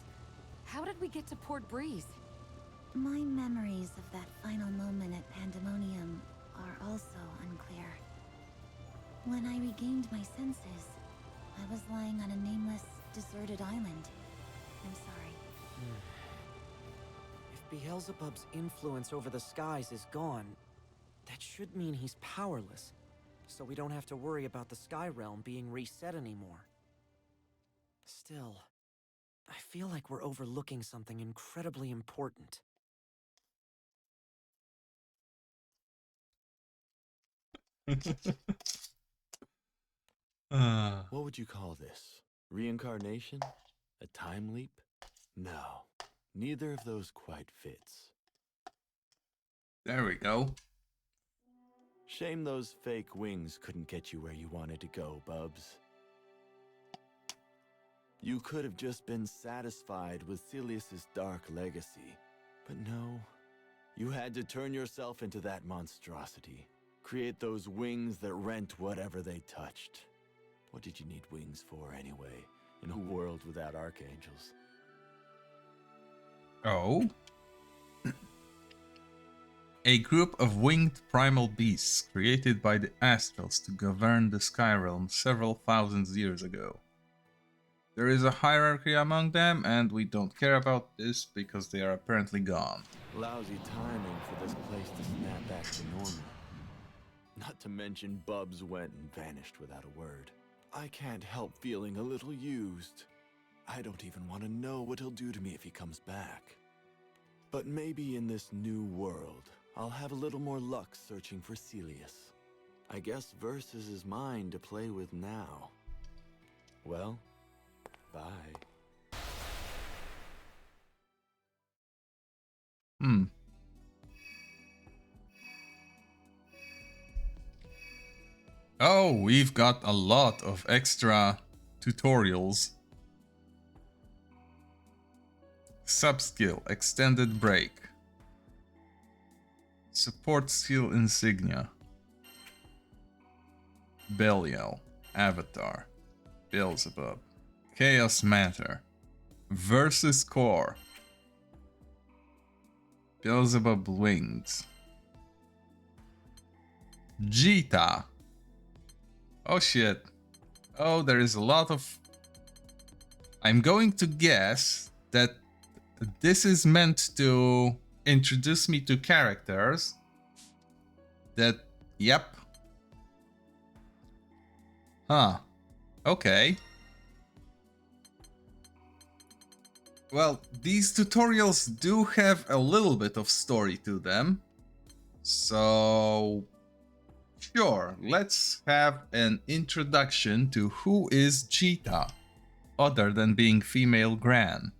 How did we get to Port Breeze? My memories of that final moment at Pandemonium are also unclear. When I regained my senses, I was lying on a nameless, deserted island. I'm sorry. If Beelzebub's influence over the skies is gone, that should mean he's powerless. So we don't have to worry about the Sky Realm being reset anymore. Still, I feel like we're overlooking something incredibly important. What would you call this? Reincarnation? A time leap? No, neither of those quite fits. There we go. Shame those fake wings couldn't get you where you wanted to go, Bubs. You could have just been satisfied with Celius's dark legacy. But no, you had to turn yourself into that monstrosity. Create those wings that rent whatever they touched. What did you need wings for anyway, in a world without archangels? Oh? A group of winged primal beasts created by the Astrals to govern the Sky Realm several thousand years ago. There is a hierarchy among them, and we don't care about this because they are apparently gone. Lousy timing for this place to snap back to normal. Not to mention Bubs went and vanished without a word. I can't help feeling a little used. I don't even want to know what he'll do to me if he comes back. But maybe in this new world, I'll have a little more luck searching for Celius. I guess Versus is mine to play with now. Well, bye. Oh, we've got a lot of extra tutorials. Subskill, extended break. Support skill insignia. Belial, Avatar, Beelzebub, Chaos Matter versus Core. Beelzebub Wings. Jita. Oh shit. Oh, there is a lot of... I'm going to guess that this is meant to introduce me to characters that... Yep. Huh. Okay. Well, these tutorials do have a little bit of story to them. So... Sure, let's have an introduction to who is Jita, other than being female Gran.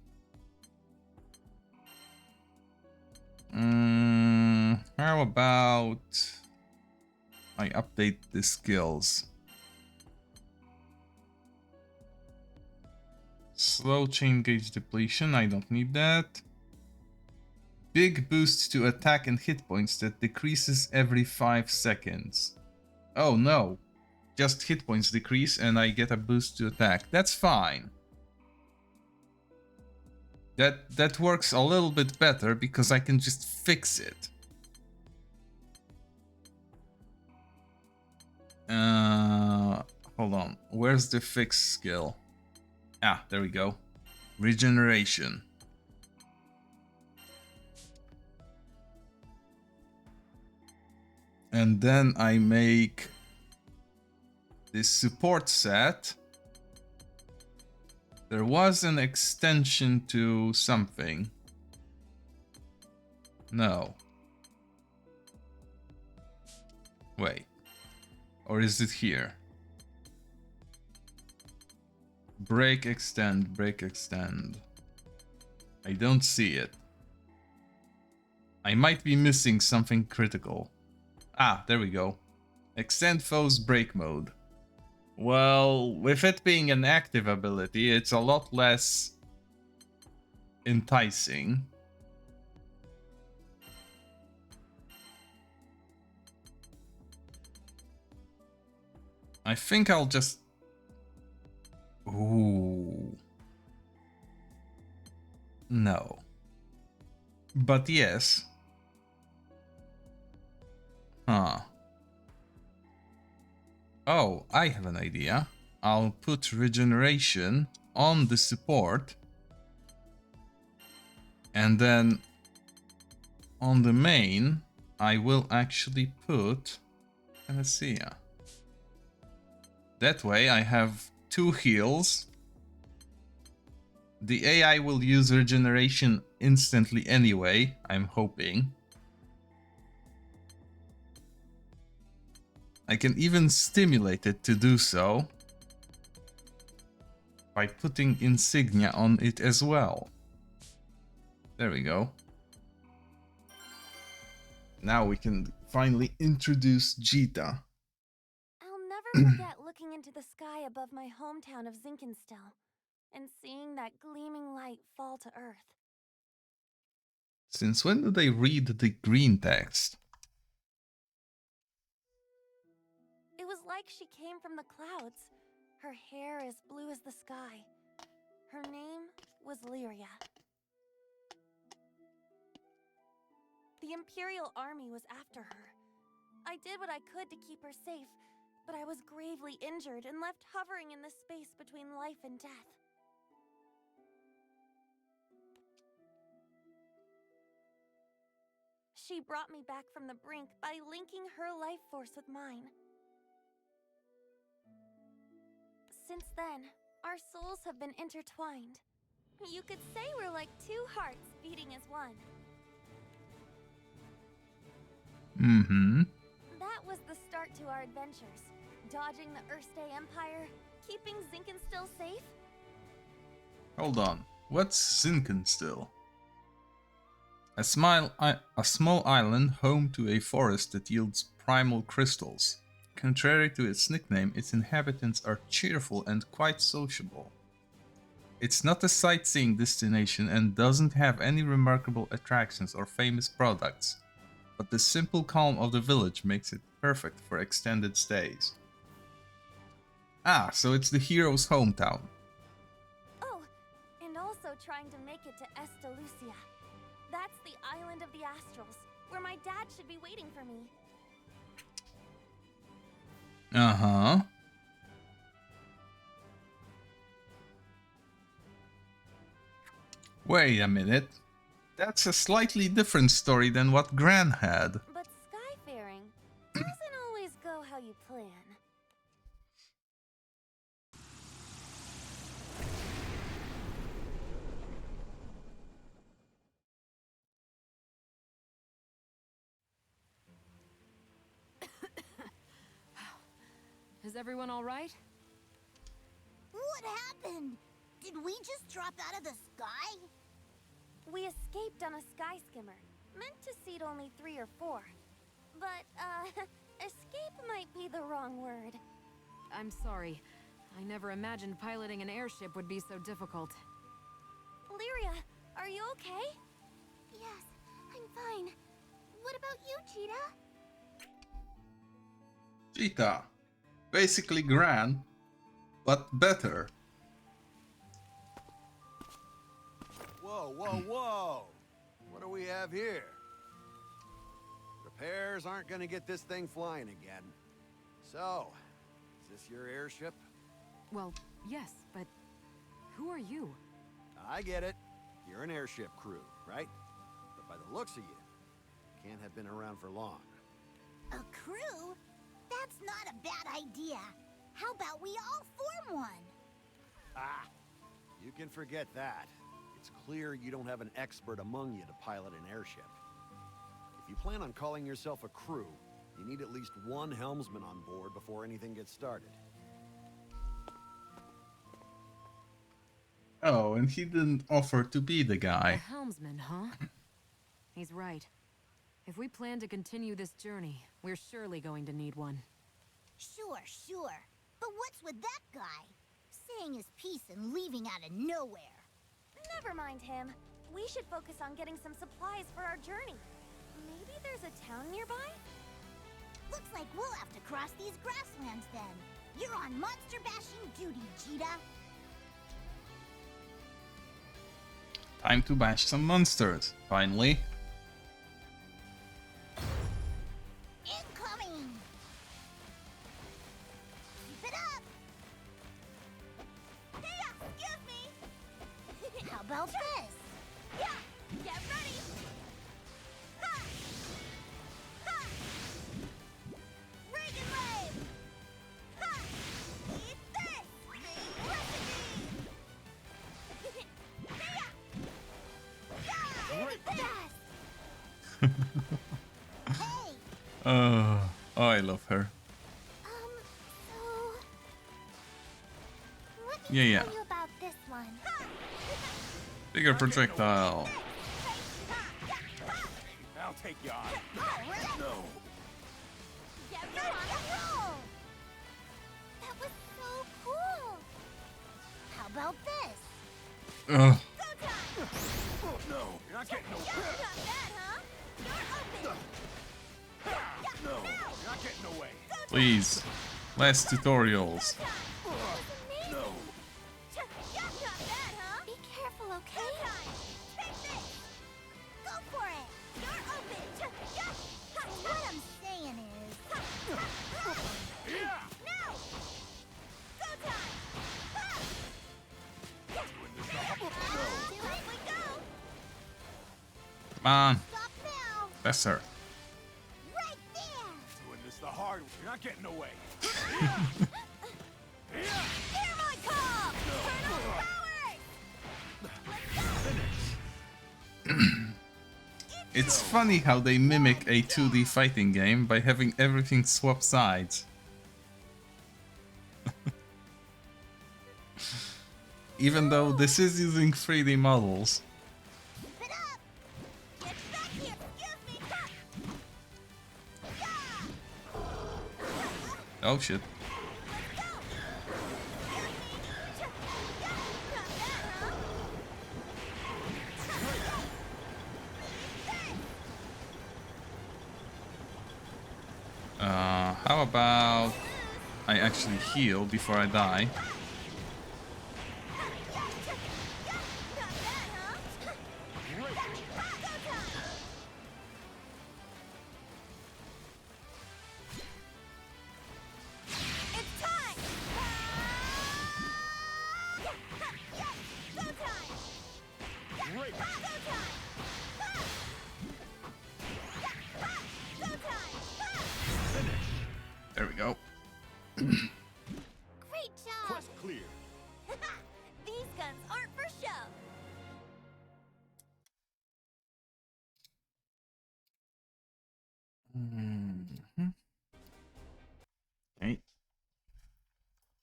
How about I update the skills? Slow chain gauge depletion, I don't need that. Big boost to attack and hit points that decreases every 5 seconds. Oh no, just hit points decrease and I get a boost to attack. That's fine. That works a little bit better because I can just fix it. Hold on, where's the fix skill? Ah, there we go. Regeneration. And then I make this support set. There was an extension to something. No. Wait. Or is it here? Break, extend, break, extend. I don't see it. I might be missing something critical. Ah, there we go. Extend foes break mode. Well, with it being an active ability, it's a lot less enticing. I think I'll just... Ooh. No. But yes. Huh. Oh, I have an idea. I'll put regeneration on the support. And then on the main, I will actually put Panacea. That way I have 2 heals. The AI will use regeneration instantly anyway, I'm hoping. I can even stimulate it to do so by putting insignia on it as well. There we go. Now we can finally introduce Jita. I'll never forget looking into the sky above my hometown of Zinkenstill and seeing that gleaming light fall to Earth. Since when do they read the green text? It was like she came from the clouds, her hair as blue as the sky. Her name was Lyria. The Imperial Army was after her. I did what I could to keep her safe, but I was gravely injured and left hovering in the space between life and death. She brought me back from the brink by linking her life force with mine. Since then, our souls have been intertwined. You could say we're like 2 hearts beating as one. Mm-hmm. That was the start to our adventures. Dodging the Erste Empire, keeping Zinkenstill safe. Hold on. What's Zinkenstill? A small island home to a forest that yields primal crystals. Contrary to its nickname, its inhabitants are cheerful and quite sociable. It's not a sightseeing destination and doesn't have any remarkable attractions or famous products, but the simple calm of the village makes it perfect for extended stays. Ah, so it's the hero's hometown. trying to make it to Estalucia. That's the island of the Astrals, where my dad should be waiting for me. Uh-huh. Wait a minute. That's a slightly different story than what Gran had. But skyfaring doesn't always go how you plan. Is everyone all right? What happened? Did we just drop out of the sky? We escaped on a sky skimmer, meant to seat only 3 or 4. But, escape might be the wrong word. I'm sorry. I never imagined piloting an airship would be so difficult. Lyria, are you okay? Yes, I'm fine. What about you, Cheetah? Cheetah. Basically Gran, but better. Whoa, whoa, whoa! What do we have here? Repairs aren't gonna get this thing flying again. So, is this your airship? Well, yes, but who are you? I get it. You're an airship crew, right? But by the looks of you, can't have been around for long. A crew? That's not a bad idea. How about we all form one? Ah, you can forget that. It's clear you don't have an expert among you to pilot an airship. If you plan on calling yourself a crew, you need at least one helmsman on board before anything gets started. Oh, and he didn't offer to be the A guy. helmsman, huh? He's right. If we plan to continue this journey, we're surely going to need one. Sure, sure. But what's with that guy? Saying his piece and leaving out of nowhere. Never mind him. We should focus on getting some supplies for our journey. Maybe there's a town nearby? Looks like we'll have to cross these grasslands then. You're on monster bashing duty, Cheetah. Time to bash some monsters, finally. Incoming! Keep it up! Hey, excuse me! How about this? Yeah! Get ready! Ha! Ha! Reagan Wave! Ha! Eat this! Big recipe! Oh, I love her. Let Yeah, me yeah. tell you about this one. Bigger projectile. I'll take you on. No! Get ready to roll! That was so cool! How about this? Ugh. Go time! Oh, no! You're not getting away! Not bad, huh? You're open! No! You're not getting away! Please, less tutorials. No! Not bad, huh? Be careful, okay? Take this! Go for it! You're open! What I'm saying is... Yeah! Now! Go time! Too late we go! Come on, Stop now! Besser. Right there! Doing this the hard way. You're not getting away. Hear my call! Turn on powers! It's funny how they mimic a 2D fighting game by having everything swap sides. Even though this is using 3D models. Keep it up! Get back here! Excuse me! Oh shit. How about I actually heal before I die? Great. There we go. Great job! Quest clear. These guns aren't for show. Okay.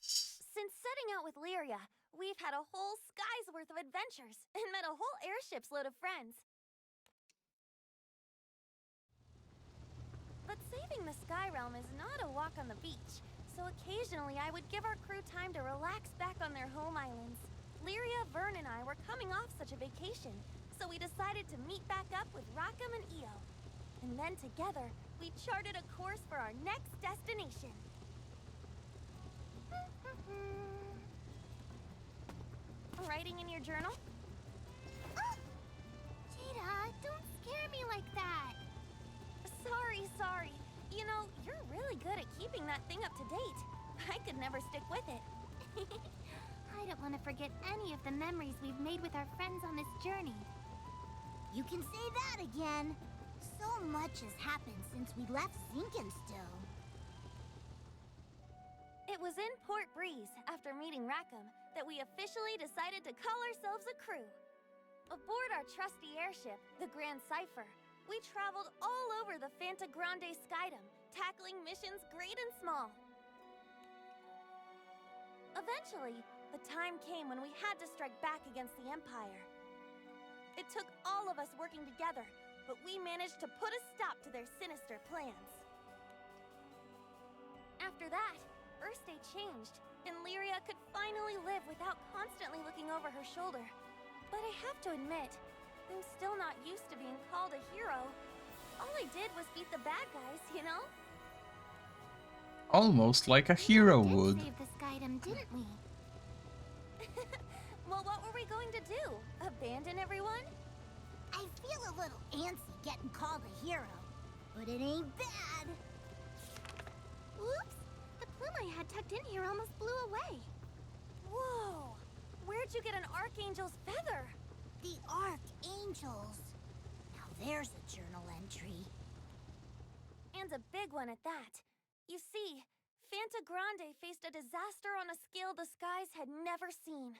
Since setting out with Lyria, we've had a whole sky's worth of adventures and met a whole airship's load of friends. But saving the Sky Realm is not a walk on the beach, so occasionally I would give our crew time to relax back on their home islands. Lyria, Vern, and I were coming off such a vacation, so we decided to meet back up with Rackham and Io. And then together, we charted a course for our next destination. Writing in your journal? Oh! Jada, don't scare me like that! Sorry. You know, you're really good at keeping that thing up to date. I could never stick with it. I don't want to forget any of the memories we've made with our friends on this journey. You can say that again. So much has happened since we left Zinkenstill. It was in Port Breeze, after meeting Rackham, that we officially decided to call ourselves a crew. Aboard our trusty airship, the Grand Cipher, we traveled all over the Fanta Grande Skydom, tackling missions great and small. Eventually, the time came when we had to strike back against the Empire. It took all of us working together, but we managed to put a stop to their sinister plans. After that, Earthsday changed, and Lyria could finally live without constantly looking over her shoulder. But I have to admit, I'm still not used to being called a hero. All I did was beat the bad guys, you know? Almost like a hero would. We save the Skydom, didn't we? Well, what were we going to do? Abandon everyone? I feel a little antsy getting called a hero, but it ain't bad. Oops! The plume I had tucked in here almost blew away. Whoa! Where'd you get an Archangel's feather? The Archangels. Now there's a journal entry. And a big one at that. You see, Fanta Grande faced a disaster on a scale the skies had never seen.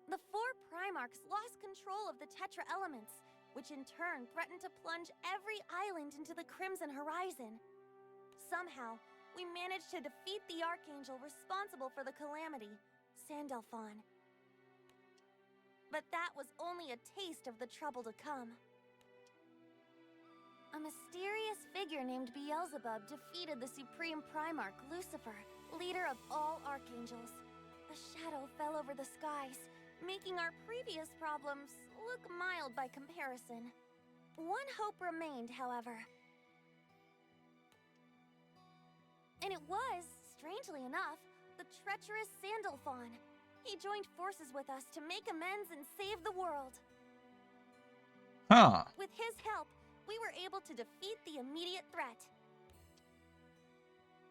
The 4 Primarchs lost control of the Tetra elements, which in turn threatened to plunge every island into the Crimson Horizon. Somehow, we managed to defeat the Archangel responsible for the calamity, Sandalphon. But that was only a taste of the trouble to come. A mysterious figure named Beelzebub defeated the Supreme Primarch, Lucifer, leader of all Archangels. A shadow fell over the skies, making our previous problems look mild by comparison. One hope remained, however. And it was, strangely enough, the treacherous Sandalphon. He joined forces with us to make amends and save the world. Huh. With his help, we were able to defeat the immediate threat.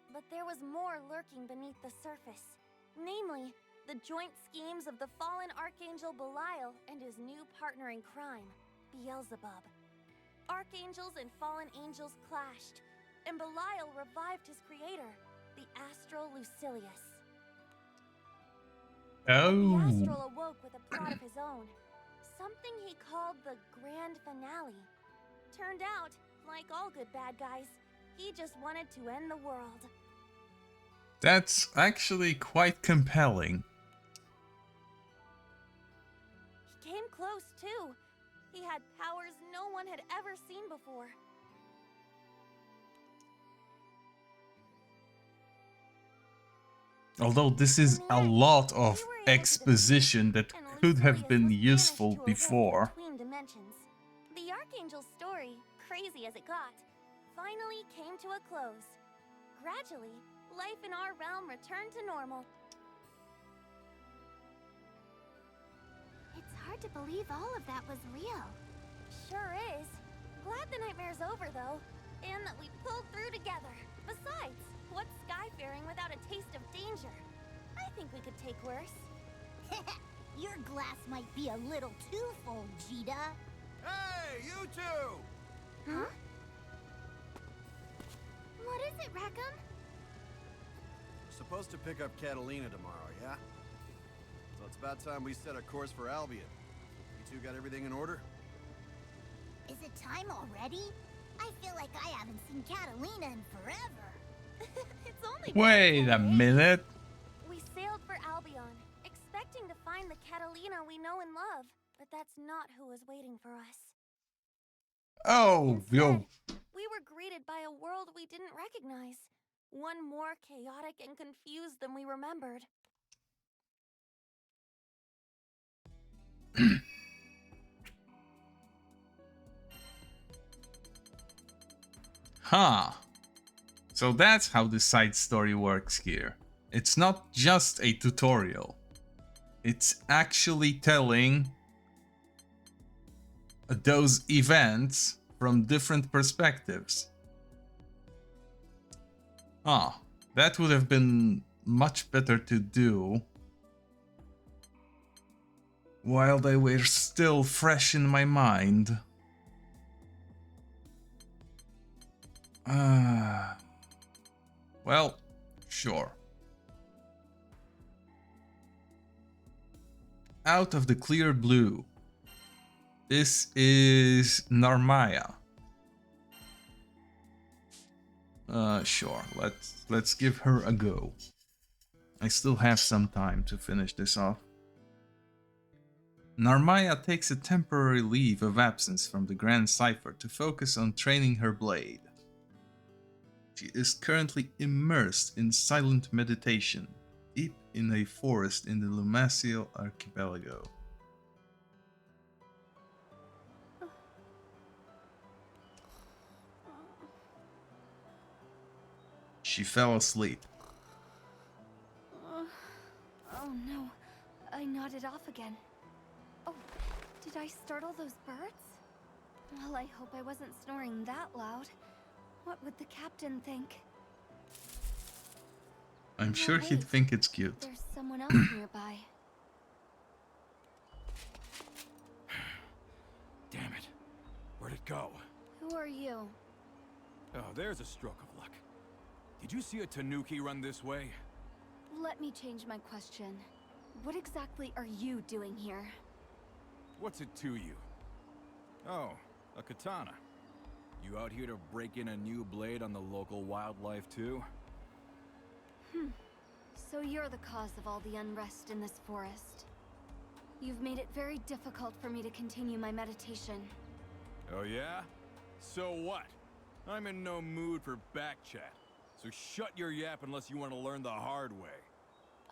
But there was more lurking beneath the surface. Namely, the joint schemes of the fallen Archangel Belial and his new partner in crime, Beelzebub. Archangels and fallen angels clashed, and Belial revived his creator, the Astral Lucilius. Oh. The Astral awoke with a plot of his own, something he called the Grand Finale. Turned out, like all good bad guys, he just wanted to end the world. That's actually quite compelling. He came close, too. He had powers no one had ever seen before. Although this is a lot of exposition that could have been useful before. Between dimensions. The Archangel's story, crazy as it got, finally came to a close. Gradually, life in our realm returned to normal. It's hard to believe all of that was real. Sure is. Glad the nightmare's over, though, and that we pulled through together. Besides, what's skyfaring without a taste of danger? I think we could take glass might be a little too full, Jita. Hey, you two! Huh? What is it, Rackham? Supposed to pick up Catalina tomorrow, yeah? So it's about time we set a course for Albion. You two got everything in order? Is it time already? I feel like I haven't seen Catalina in forever. It's only Wait a minute. We sailed for Albion, expecting to find the Catalina we know and love, but that's not who was waiting for us. Oh, yo. We were greeted by a world we didn't recognize. One more chaotic and confused than we remembered. Huh. So that's how the side story works here. It's not just a tutorial. It's actually telling those events from different perspectives. Ah, that would have been much better to do while they were still fresh in my mind. Well, sure. Out of the clear blue. This is Narmaya. Sure. Let's give her a go. I still have some time to finish this off. Narmaya takes a temporary leave of absence from the Grand Cipher to focus on training her blade. She is currently immersed in silent meditation, deep in a forest in the Lumasio archipelago. She fell asleep. Oh no, I nodded off again. Oh, did I startle those birds? Well, I hope I wasn't snoring that loud. What would the captain think? I'm sure he'd think it's cute. There's someone else nearby. Damn it. Where'd it go? Who are you? Oh, there's a stroke of luck. Did you see a Tanuki run this way? Let me change my question. What exactly are you doing here? What's it to you? Oh, a katana. You out here to break in a new blade on the local wildlife too? So you're the cause of all the unrest in this forest. You've made it very difficult for me to continue my meditation. Oh yeah? So what? I'm in no mood for backchat. So shut your yap unless you want to learn the hard way.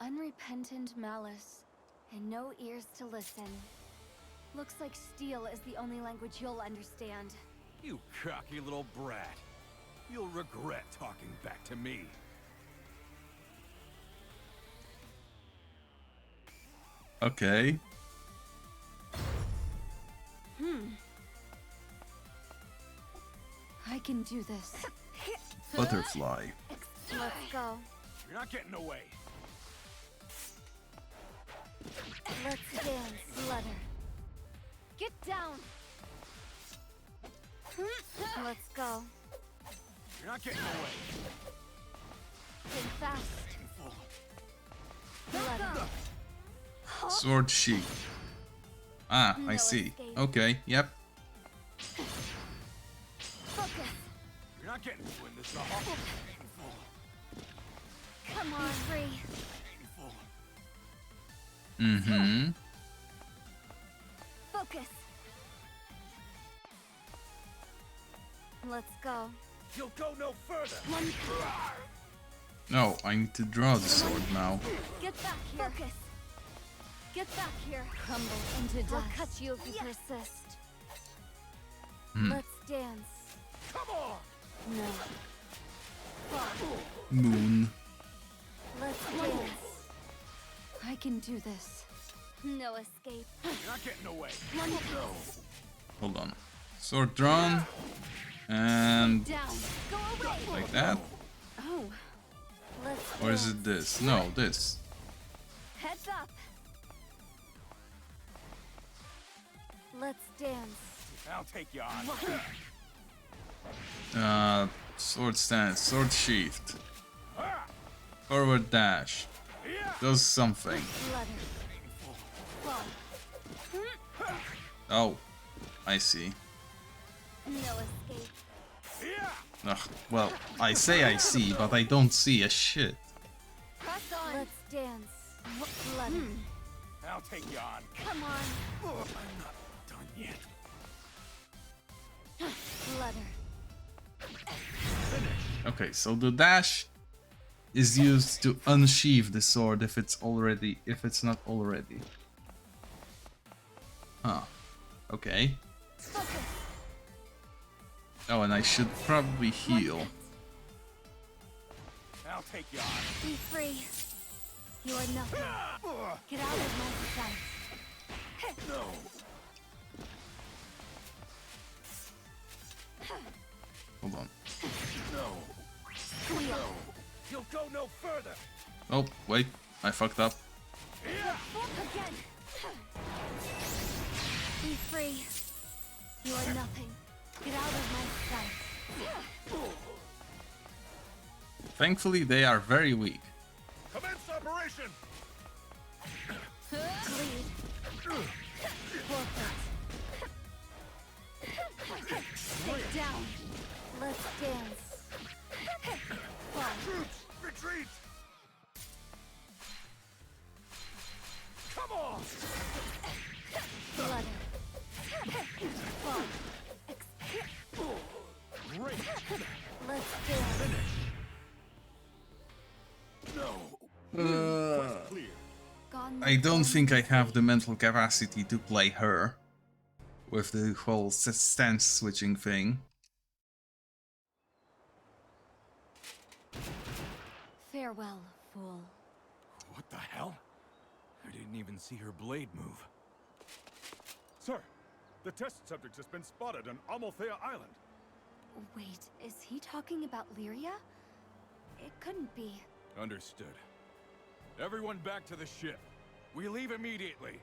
Unrepentant malice, and no ears to listen. Looks like steel is the only language you'll understand. You cocky little brat. You'll regret talking back to me. Okay. I can do this. Butterfly. Let's go. You're not getting away. Let's dance, Leather. Get down. Let's go. You're not getting away. Think fast. Leather. Sword sheath. Ah, I see. Okay, yep. Focus. You're not getting through in this. Come on, free. Mm-hmm. Focus. Let's go. You'll go no further. No, I need to draw the sword now. Get back here. Focus. Get back here. Crumble into dust. I'll cut you if you persist. Let's dance. Come on. No. Moon. Let's dance. I can do this. No escape. You're not getting away. Hold on. Sword drawn. And Down. Go away. like that. Oh. Let's. Or is it this? No, this. Heads up. Let's dance. I'll take you on. Sword stance, sword sheathed. Forward dash. Does something. Oh, I see. No escape. Ugh, well, I say I see, but I don't see a shit. Press on. Let's dance. I'll take you on. Come on. I'm not done yet. Flutter. Okay, so the dash is used to unsheath the sword if it's not already. Huh. Okay. Oh, and I should probably heal. I'll take you on. Be free. You are nothing. Get out of my sight. No. Hold on. No. You'll go no further. Oh, wait. I fucked up. Again. Be free. You are nothing. Get out of my sight. Thankfully, they are very weak. Commence operation. Bleed. Sit down. Let's dance. Troops, retreat. Come on. Flutter. Great. Let's dance. No. I don't think I have the mental capacity to play her with the whole stance switching thing. Farewell, fool. What the hell? I didn't even see her blade move. Sir, the test subject has been spotted on Amalthea Island. Wait, is he talking about Lyria? It couldn't be. Understood. Everyone back to the ship. We leave immediately.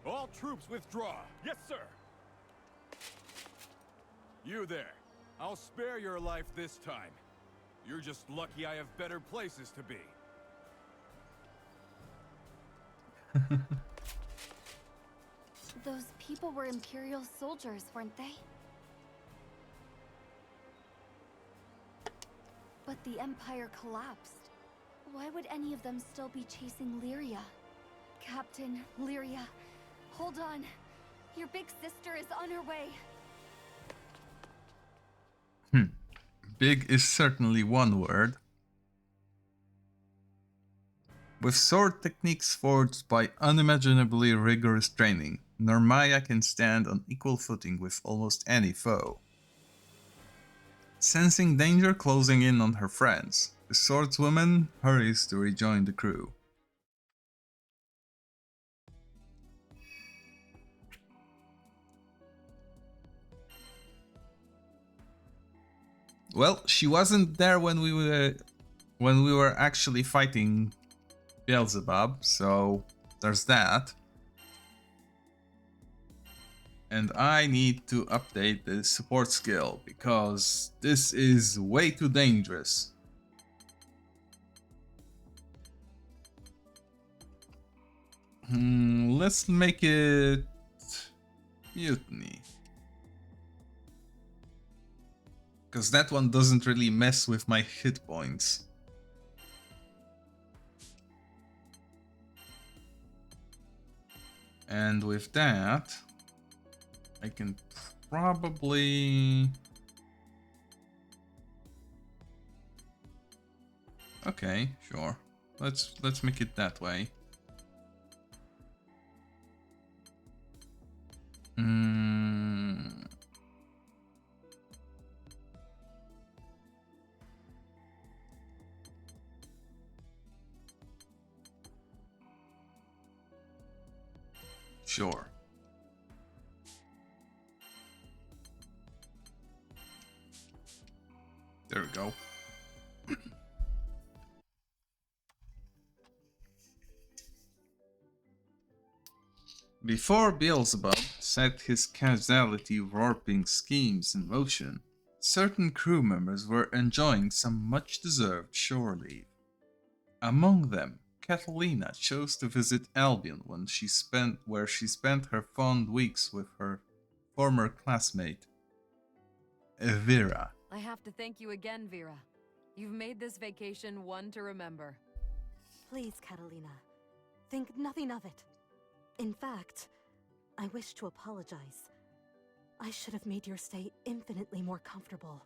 All troops withdraw. Yes, sir. You there. I'll spare your life this time. You're just lucky I have better places to be. Those people were Imperial soldiers, weren't they? But the Empire collapsed. Why would any of them still be chasing Lyria? Captain, Lyria, hold on. Your big sister is on her way. Big is certainly one word. With sword techniques forged by unimaginably rigorous training, Narmaya can stand on equal footing with almost any foe. Sensing danger closing in on her friends, the swordswoman hurries to rejoin the crew. Well, she wasn't there when we were actually fighting Beelzebub, so there's that. And I need to update the support skill because this is way too dangerous. Let's make it mutiny. Because that one doesn't really mess with my hit points. And with that, I can probably... Okay, sure. Let's make it that way. Sure. There we go. Before Beelzebub set his causality warping schemes in motion, certain crew members were enjoying some much-deserved shore leave. Among them, Catalina chose to visit Albion where she spent her fond weeks with her former classmate, Vera. I have to thank you again, Vera. You've made this vacation one to remember. Please, Catalina. Think nothing of it. In fact, I wish to apologize. I should have made your stay infinitely more comfortable.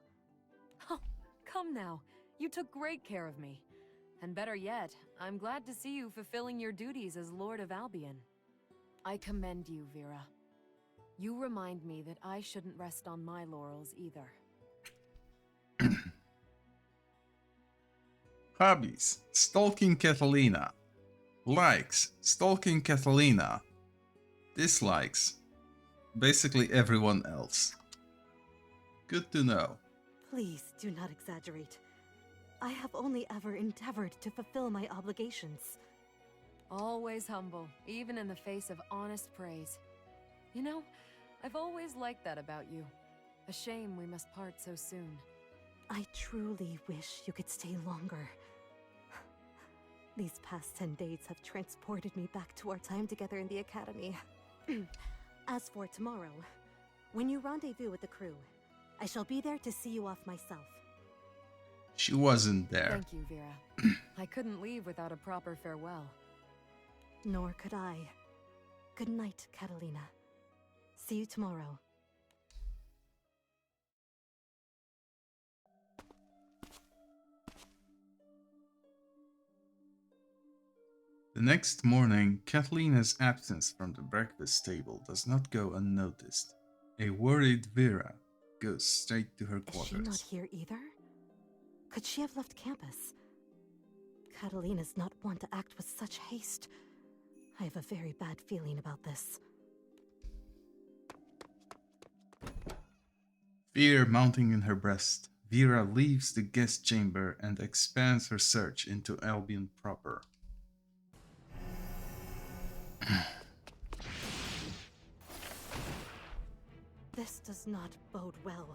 Oh, come now. You took great care of me. And better yet, I'm glad to see you fulfilling your duties as Lord of Albion. I commend you, Vera. You remind me that I shouldn't rest on my laurels either. Hobbies: stalking Catalina. Likes: stalking Catalina. Dislikes: basically everyone else. Good to know. Please do not exaggerate. I have only ever endeavored to fulfill my obligations. Always humble, even in the face of honest praise. You know, I've always liked that about you. A shame we must part so soon. I truly wish you could stay longer. These past 10 days have transported me back to our time together in the academy. As for tomorrow, when you rendezvous with the crew, I shall be there to see you off myself. She wasn't there. Thank you, Vera. I couldn't leave without a proper farewell. Nor could I. Good night, Catalina. See you tomorrow. The next morning, Catalina's absence from the breakfast table does not go unnoticed. A worried Vera goes straight to her quarters. Is she not here either? Could she have left campus? Catalina's not one to act with such haste. I have a very bad feeling about this. Fear mounting in her breast, Vera leaves the guest chamber and expands her search into Albion proper. This does not bode well.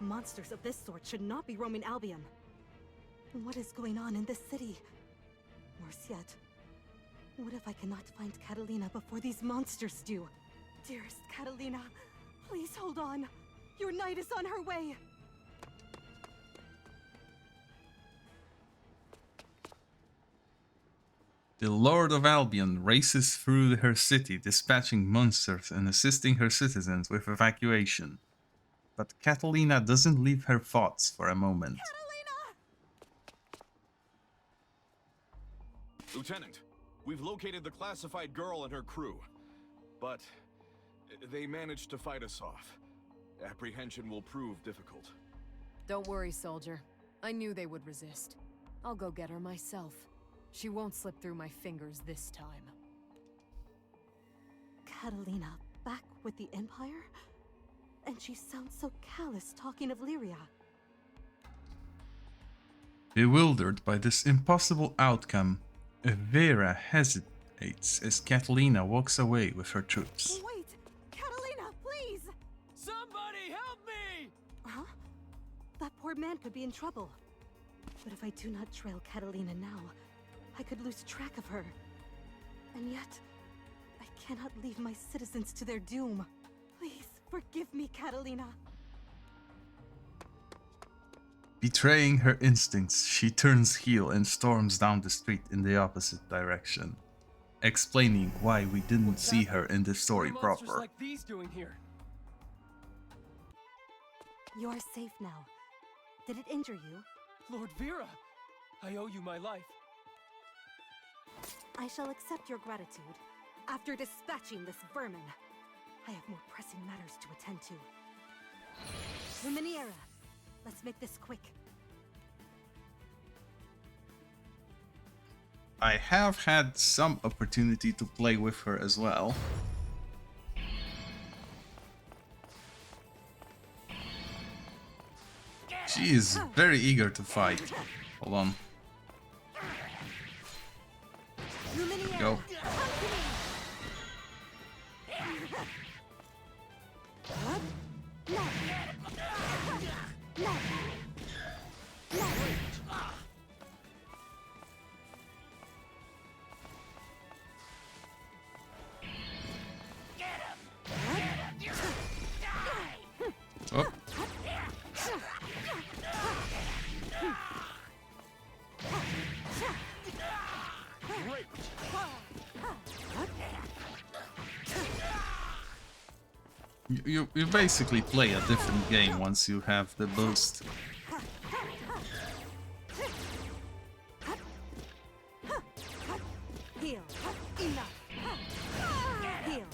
Monsters of this sort should not be roaming Albion. What is going on in this city? Worse yet, what if I cannot find Catalina before these monsters do? Dearest Catalina, please hold on. Your knight is on her way. The Lord of Albion races through her city, dispatching monsters and assisting her citizens with evacuation. But Catalina doesn't leave her thoughts for a moment. Lieutenant, we've located the classified girl and her crew, but they managed to fight us off. Apprehension will prove difficult. Don't worry, soldier. I knew they would resist. I'll go get her myself. She won't slip through my fingers this time. Catalina, back with the Empire? And she sounds so callous talking of Lyria. Bewildered by this impossible outcome, Vera hesitates as Catalina walks away with her troops. Wait! Catalina, please! Somebody help me! Huh? That poor man could be in trouble. But if I do not trail Catalina now, I could lose track of her. And yet, I cannot leave my citizens to their doom. Please, forgive me, Catalina. Betraying her instincts, she turns heel and storms down the street in the opposite direction, explaining why we didn't see her in the story What are monsters proper. like these doing here? You are safe now. Did it injure you? Lord Vera, I owe you my life. I shall accept your gratitude after dispatching this vermin. I have more pressing matters to attend to. Luminiera, let's make this quick. I have had some opportunity to play with her as well. She is very eager to fight. Hold on. Go. You basically play a different game once you have the boost. Heal. Enough. Heal.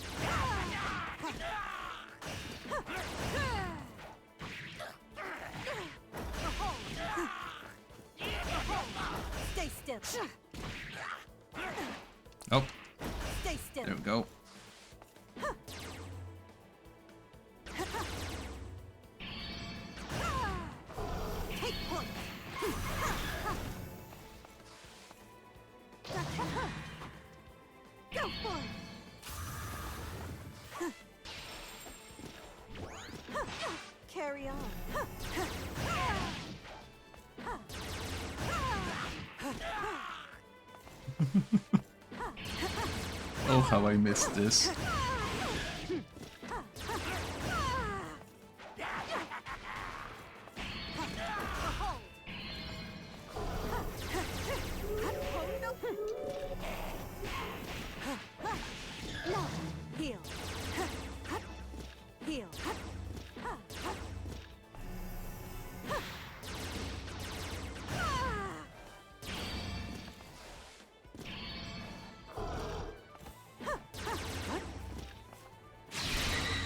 Stay still. Oh, Stay still. there we go. Take point. Go for it. Carry on. Oh, how I missed this. Heal. Heal.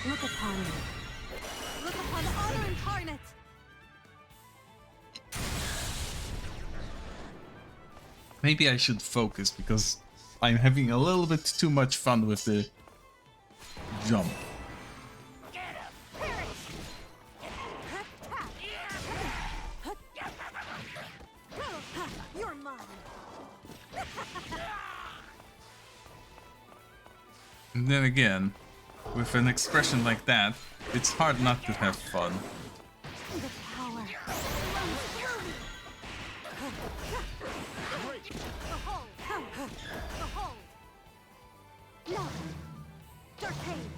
Look upon me. Look upon honor incarnate. Maybe I should focus because I'm having a little bit too much fun with the jump. You're mine. And then again, with an expression like that, it's hard not to have fun. The power. The hole. No. Darkade.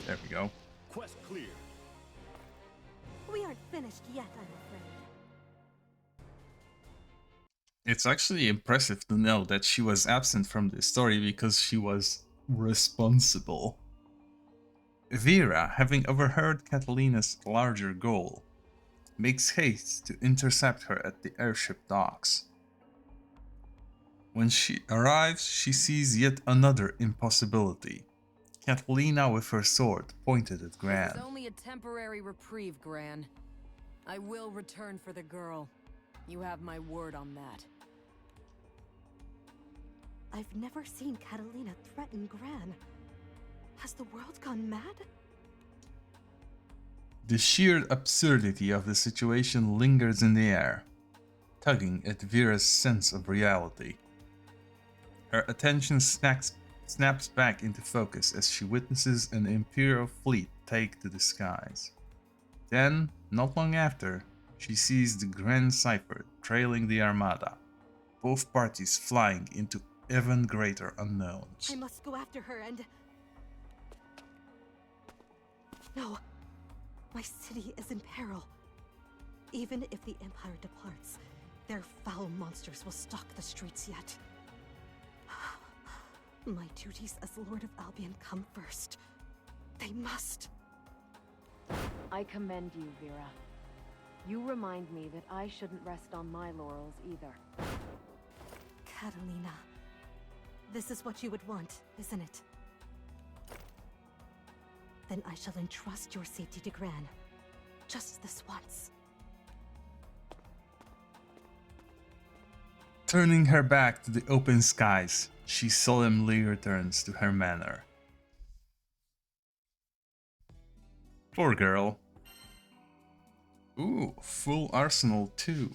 There we go. Quest clear. We aren't finished yet, I'm afraid. It's actually impressive to know that she was absent from the story because she was responsible. Vera, having overheard Catalina's larger goal, makes haste to intercept her at the airship docks. When she arrives, she sees yet another impossibility. Catalina with her sword pointed at Gran. It's only a temporary reprieve, Gran. I will return for the girl. You have my word on that. I've never seen Catalina threaten Gran. Has the world gone mad? The sheer absurdity of the situation lingers in the air, tugging at Vera's sense of reality. Her attention snaps back into focus as she witnesses an Imperial fleet take to the skies. Then, not long after, she sees the Grand Cipher trailing the Armada, both parties flying into even greater unknowns. I must go after her and... No. My city is in peril. Even if the Empire departs, their foul monsters will stalk the streets yet. My duties as Lord of Albion come first. They must. I commend you, Vera. You remind me that I shouldn't rest on my laurels either. Catalina, this is what you would want, isn't it? Then I shall entrust your safety to Gran. Just this once. Turning her back to the open skies, she solemnly returns to her manor. Poor girl. Ooh, full arsenal too.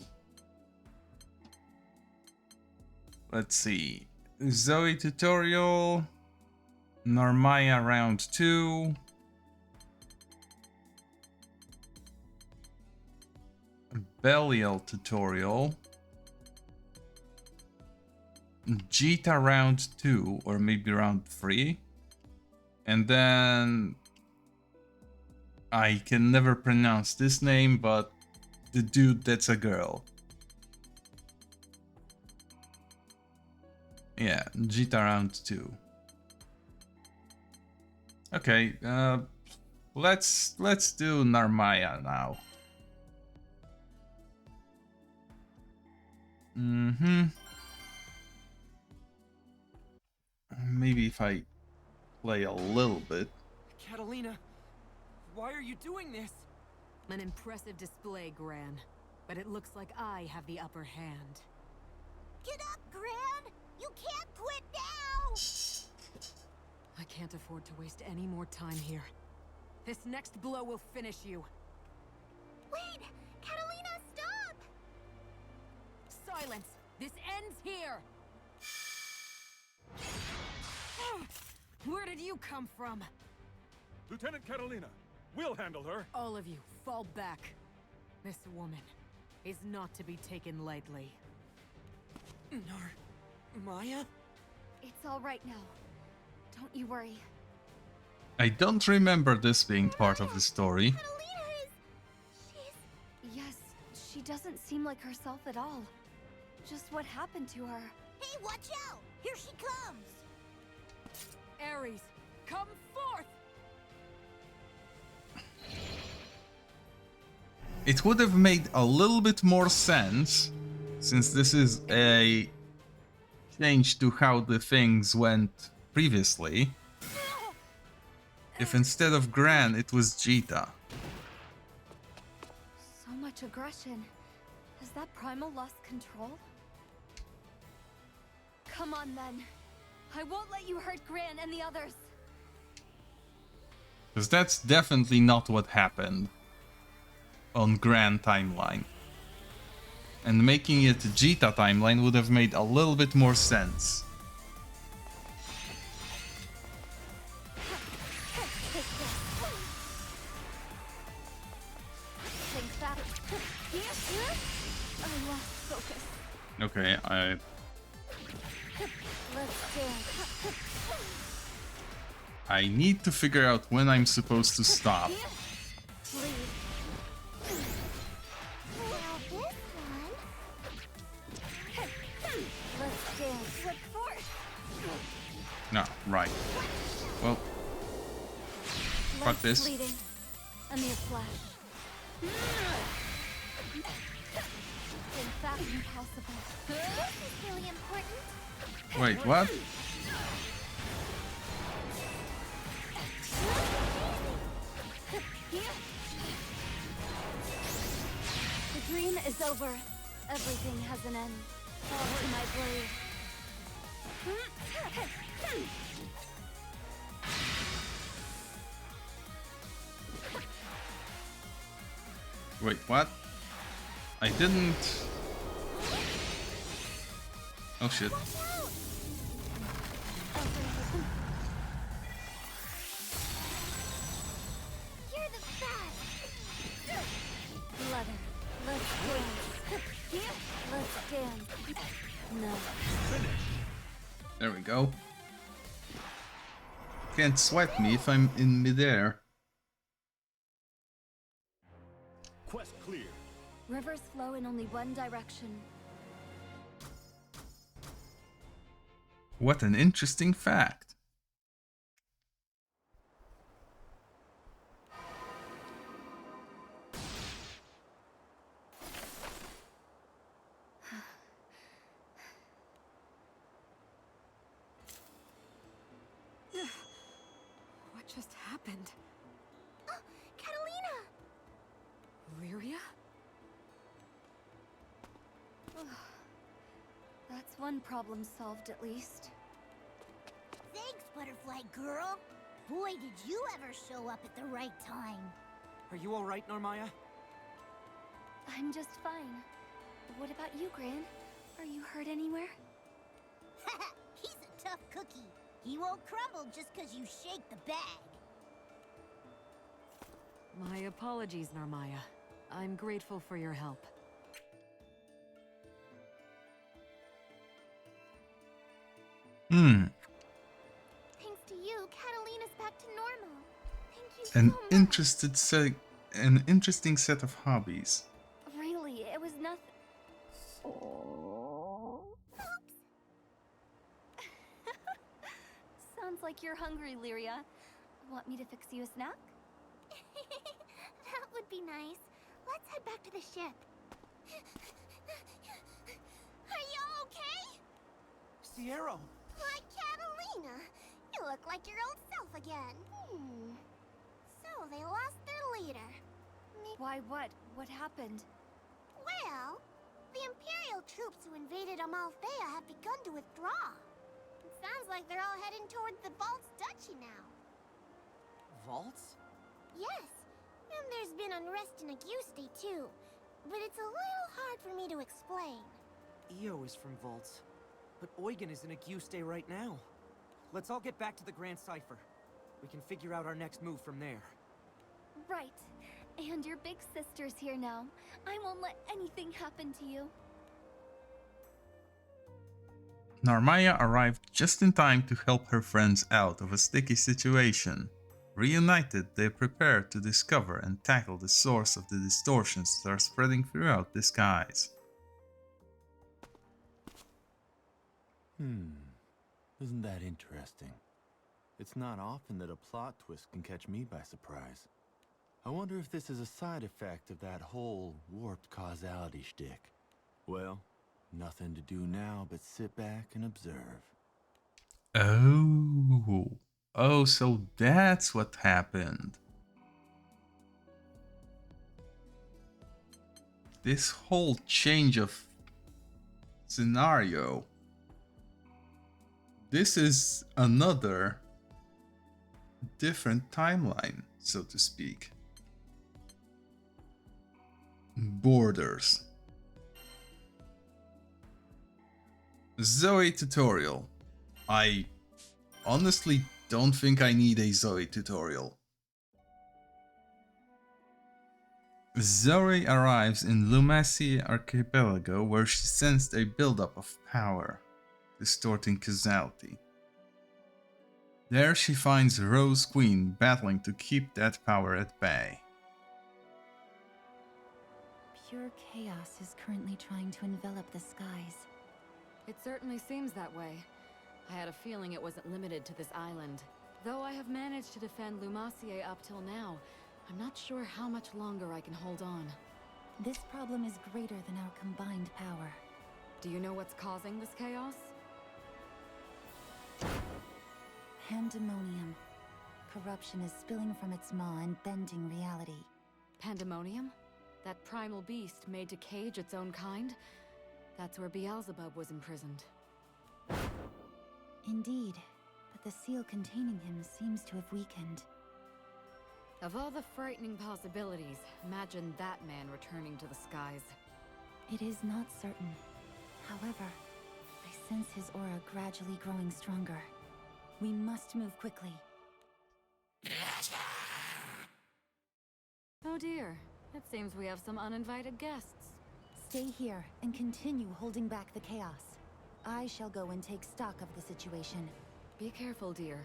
Let's see. Zoe tutorial. Narmaya round 2. Belial tutorial. Jita round 2, or maybe round 3. And then I can never pronounce this name, but the dude that's a girl. Yeah, Jita round 2. Okay, let's do Narmaya now. Maybe if I play a little bit. Catalina, why are you doing this? An impressive display, Gran. But it looks like I have the upper hand. Get up, Gran! You can't quit now! I can't afford to waste any more time here. This next blow will finish you. Wait! Catalina, stop! Silence! This ends here! Where did you come from? Lieutenant Catalina, we'll handle her. All of you, fall back. This woman is not to be taken lightly. Maya? It's all right now. Don't you worry. I don't remember this being part of the story. Yes, she doesn't seem like herself at all. Just what happened to her? Hey, watch out! Here she comes! Ares, come forth! It would have made a little bit more sense, since this is a change to how the things went previously, if instead of Gran it was Jita. So much aggression. Has that primal lost control? Come on then. I won't let you hurt Gran and the others. Because that's definitely not what happened on Gran timeline. And making it Jita timeline would have made a little bit more sense. I lost focus. Okay, I need to figure out when I'm supposed to stop. No, right. Well, fuck this. And the flash. In fact, impossible. This is really important. Wait, what? The dream is over. Everything has an end. Fall to my blade. Wait, what? I didn't... Oh shit. You're the best! Leather, let's dance. Let's dance. No. There we go. Can't swipe me if I'm in midair. Quest clear. Rivers flow in only one direction. What an interesting fact. What just happened? Catalina! Lyria? That's one problem solved at least. Thanks, Butterfly Girl. Boy, did you ever show up at the right time. Are you alright, Narmaya? I'm just fine. What about you, Gran? Are you hurt anywhere? He's a tough cookie. He won't crumble just because you shake the bag. My apologies, Narmaya. I'm grateful for your help. Hmm. Thanks to you, Catalina's back to normal. Thank you An so much. an interesting set of hobbies. Really, it was nothing. Oops. Sounds like you're hungry, Lyria. Want me to fix you a snack? That would be nice. Let's head back to the ship. Are you okay? Sierra! Why, Catalina, you look like your old self again. So they lost their leader. Why, what? What happened? Well, the Imperial troops who invaded Amalthea have begun to withdraw. It sounds like they're all heading toward the Vault's duchy now. Vaults? Yes, and there's been unrest in Auguste too. But it's a little hard for me to explain. Io is from Vaults. But Eugen is in Auguste right now. Let's all get back to the Grand Cipher. We can figure out our next move from there. Right. And your big sister's here now. I won't let anything happen to you. Narmaya arrived just in time to help her friends out of a sticky situation. Reunited, they prepare to discover and tackle the source of the distortions that are spreading throughout the skies. Isn't that interesting? It's not often that a plot twist can catch me by surprise. I wonder if this is a side effect of that whole warped causality shtick. Well, nothing to do now but sit back and observe. Oh, so that's what happened. This whole change of scenario. This is another different timeline, so to speak. Borders. Zoe tutorial. I honestly don't think I need a Zoe tutorial. Zoe arrives in Lumacia Archipelago where she sensed a buildup of power, distorting causality. There she finds Rose Queen battling to keep that power at bay. Pure chaos is currently trying to envelop the skies. It certainly seems that way. I had a feeling it wasn't limited to this island. Though I have managed to defend Lumacia up till now, I'm not sure how much longer I can hold on. This problem is greater than our combined power. Do you know what's causing this chaos? Pandemonium. Corruption is spilling from its maw and bending reality. Pandemonium? That primal beast made to cage its own kind? That's where Beelzebub was imprisoned. Indeed, but the seal containing him seems to have weakened. Of all the frightening possibilities, imagine that man returning to the skies. It is not certain. However, I sense his aura gradually growing stronger. We must move quickly. Oh dear, it seems we have some uninvited guests. Stay here and continue holding back the chaos. I shall go and take stock of the situation. Be careful, dear.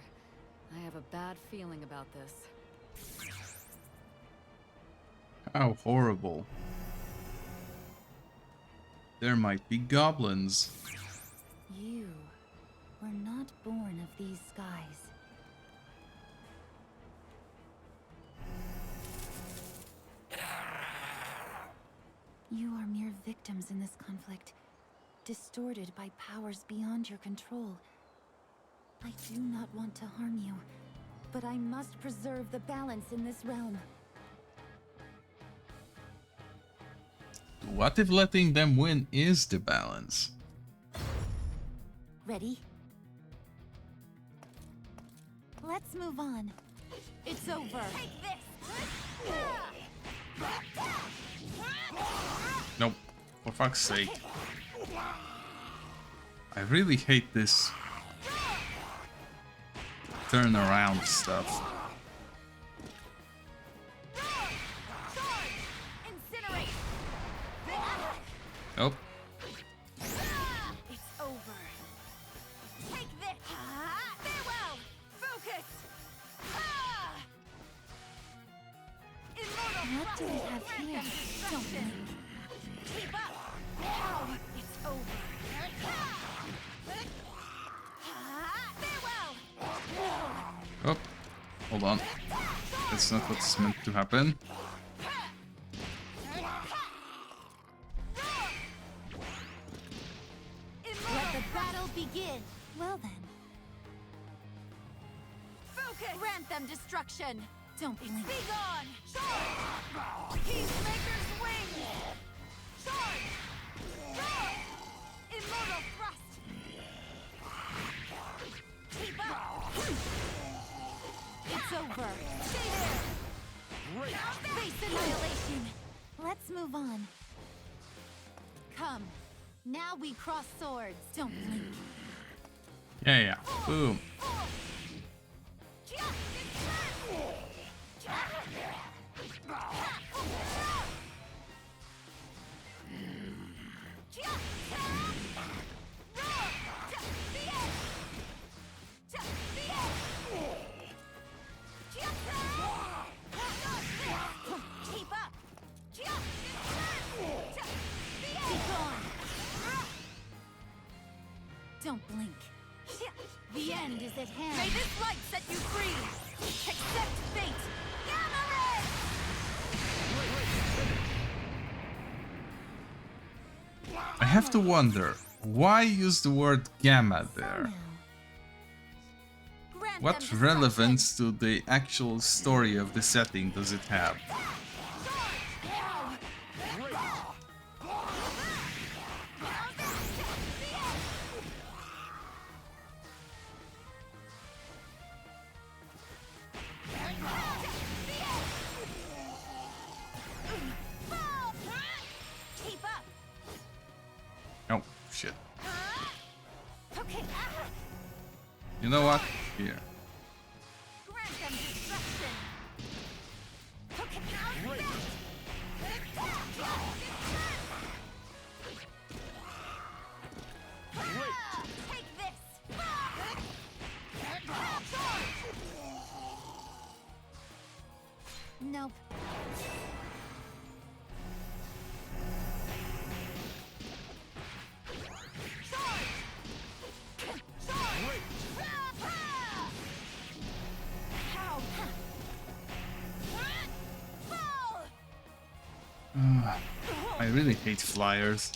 I have a bad feeling about this. How horrible. There might be goblins. You were not born of these skies. You are mere victims in this conflict, distorted by powers beyond your control. I do not want to harm you, but I must preserve the balance in this realm. What if letting them win is the balance? Ready? Let's move on. It's over. Take this! Nope, for fuck's sake. I really hate this turn around stuff. do we have here? Don't blink. Keep up! Now it's over. Farewell! Oh, hold on. That's not what's meant to happen. Let the battle begin. Well then, Focus! Grant them destruction. don't blink. Be gone! Charge! Peacemaker's wings! Charge! Charge! Immortal thrust! Keep up! It's over. Stay there! Face annihilation! Let's move on. Come. Now we cross swords. Don't blink. Yeah. Boom. Keep up! Don't blink. The end is at hand. May this light set you free! Accept fate! Gamma Ray! I have to wonder, why use the word gamma there? Grant What them relevance to the actual story of the setting does it have? Keep up! Oh, shit. Okay. You know what? Here. Grant them destruction! Okay. Take this! Nope. I really hate flyers.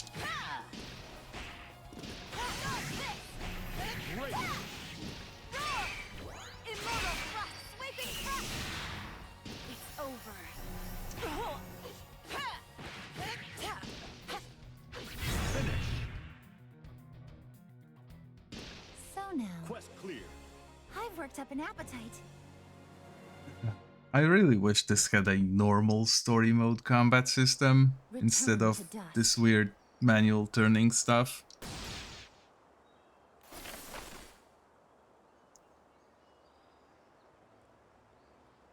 It's over. So now, Quest clear. I've worked up an appetite. I really wish this had a normal story mode combat system instead Return of to dust. this weird manual turning stuff.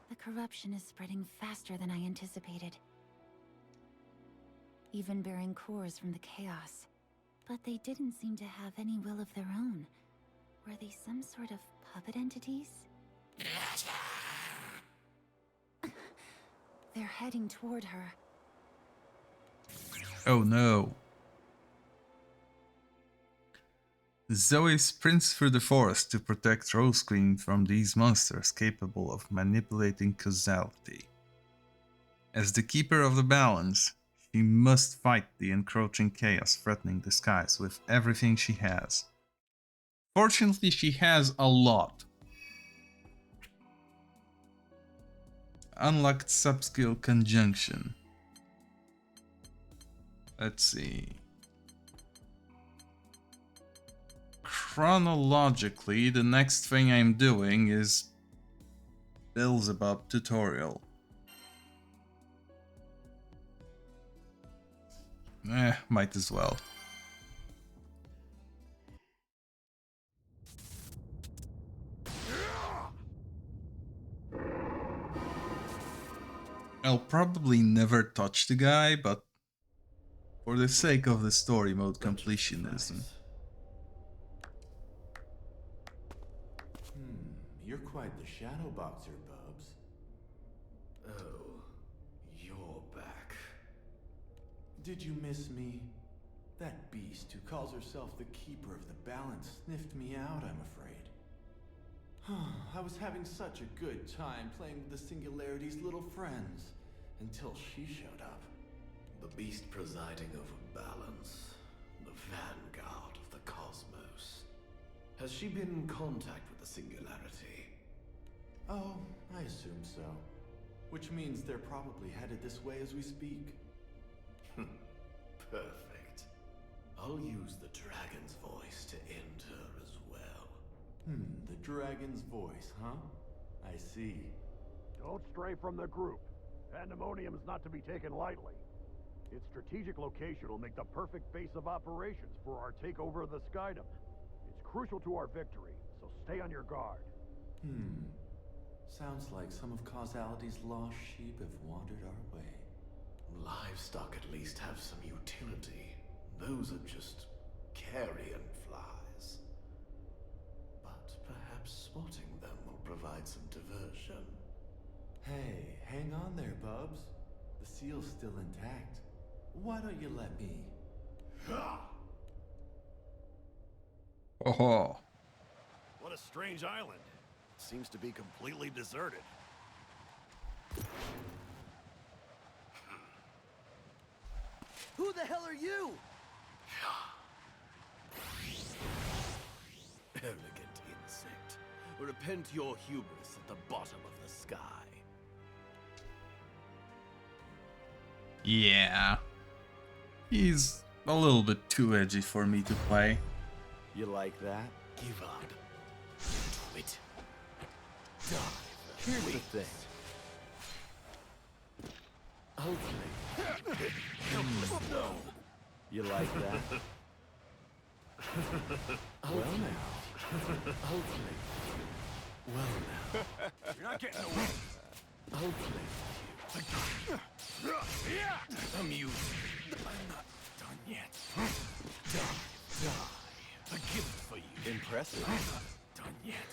The corruption is spreading faster than I anticipated. Even bearing cores from the chaos. But they didn't seem to have any will of their own. Were they some sort of puppet entities? They're heading toward her. Oh no. Zoe sprints through the forest to protect Rose Queen from these monsters capable of manipulating causality. As the keeper of the balance, she must fight the encroaching chaos threatening the skies with everything she has. Fortunately, she has a lot. Unlocked subskill conjunction. Let's see. Chronologically, the next thing I'm doing is Beelzebub tutorial. Might as well. I'll probably never touch the guy, but for the sake of the story mode completionism. You're quite the shadow boxer, Bubs. Oh, you're Did you miss me? That beast who calls herself the Keeper of the Balance sniffed me out, I'm afraid. I was having such a good time playing with the Singularity's little friends, until she showed up. The beast presiding over balance, the vanguard of the cosmos. Has she been in contact with the Singularity? Oh, I assume so. Which means they're probably headed this way as we speak. Perfect. I'll use the dragon's voice to end her as well. The dragon's voice, huh? I see. Don't stray from the group. Pandemonium's not to be taken lightly. Its strategic location will make the perfect base of operations for our takeover of the Skydom. It's crucial to our victory, so stay on your guard. Sounds like some of Causality's lost sheep have wandered our way. Livestock at least have some utility. Those are just carrion flies. But perhaps spotting them will provide some diversion. Hey, hang on there, Bubs. The seal's still intact. Why don't you let me? Oh. What a strange island. Seems to be completely deserted. Who the hell are you? Elegant insect. Repent your hubris at the bottom of the sky. Yeah. He's a little bit too edgy for me to play. You like that? Give up. Twit. Here's the thing. Hopefully. Helpless no. You like that? Well now. Hopefully. Well now. You're not getting away. Hopefully. Amusing. I'm not done yet. Die. A gift for you. Impressive. I'm not done yet.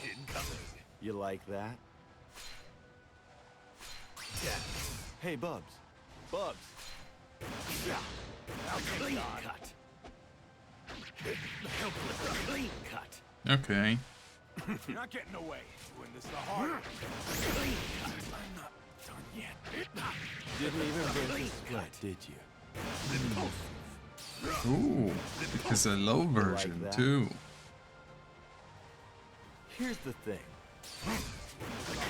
Incoming. You like that? Hey, Bubs. Bubs. Clean cut. Helpless. Clean cut. Okay. You're not getting away. Doing this the hard way. Clean cut. I'm not done yet. Didn't even bring the sweat, did you? Ooh, because a low version that? too. Here's the thing.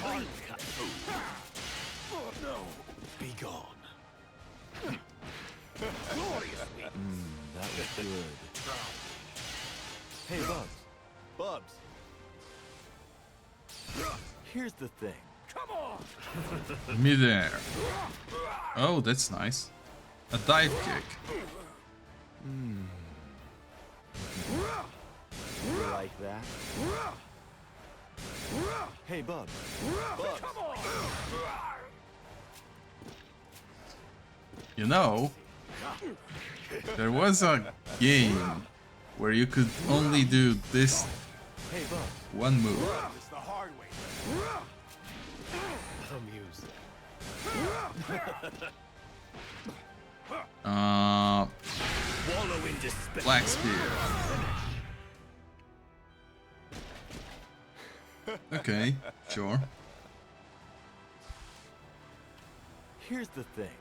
Clean cut. Oh no. Be gone. Gloriously. That was good. Hey, Bubs. Bubs. Here's the thing. Come on. Midair. Oh, that's nice. A dive kick. You like that? Hey, Bubs. Bubs. Come on. You know, there was a game where you could only do this Hey, Bubs. one move. It's the hard way. Wallow in despair. Black Spear. Okay, sure. Here's the thing.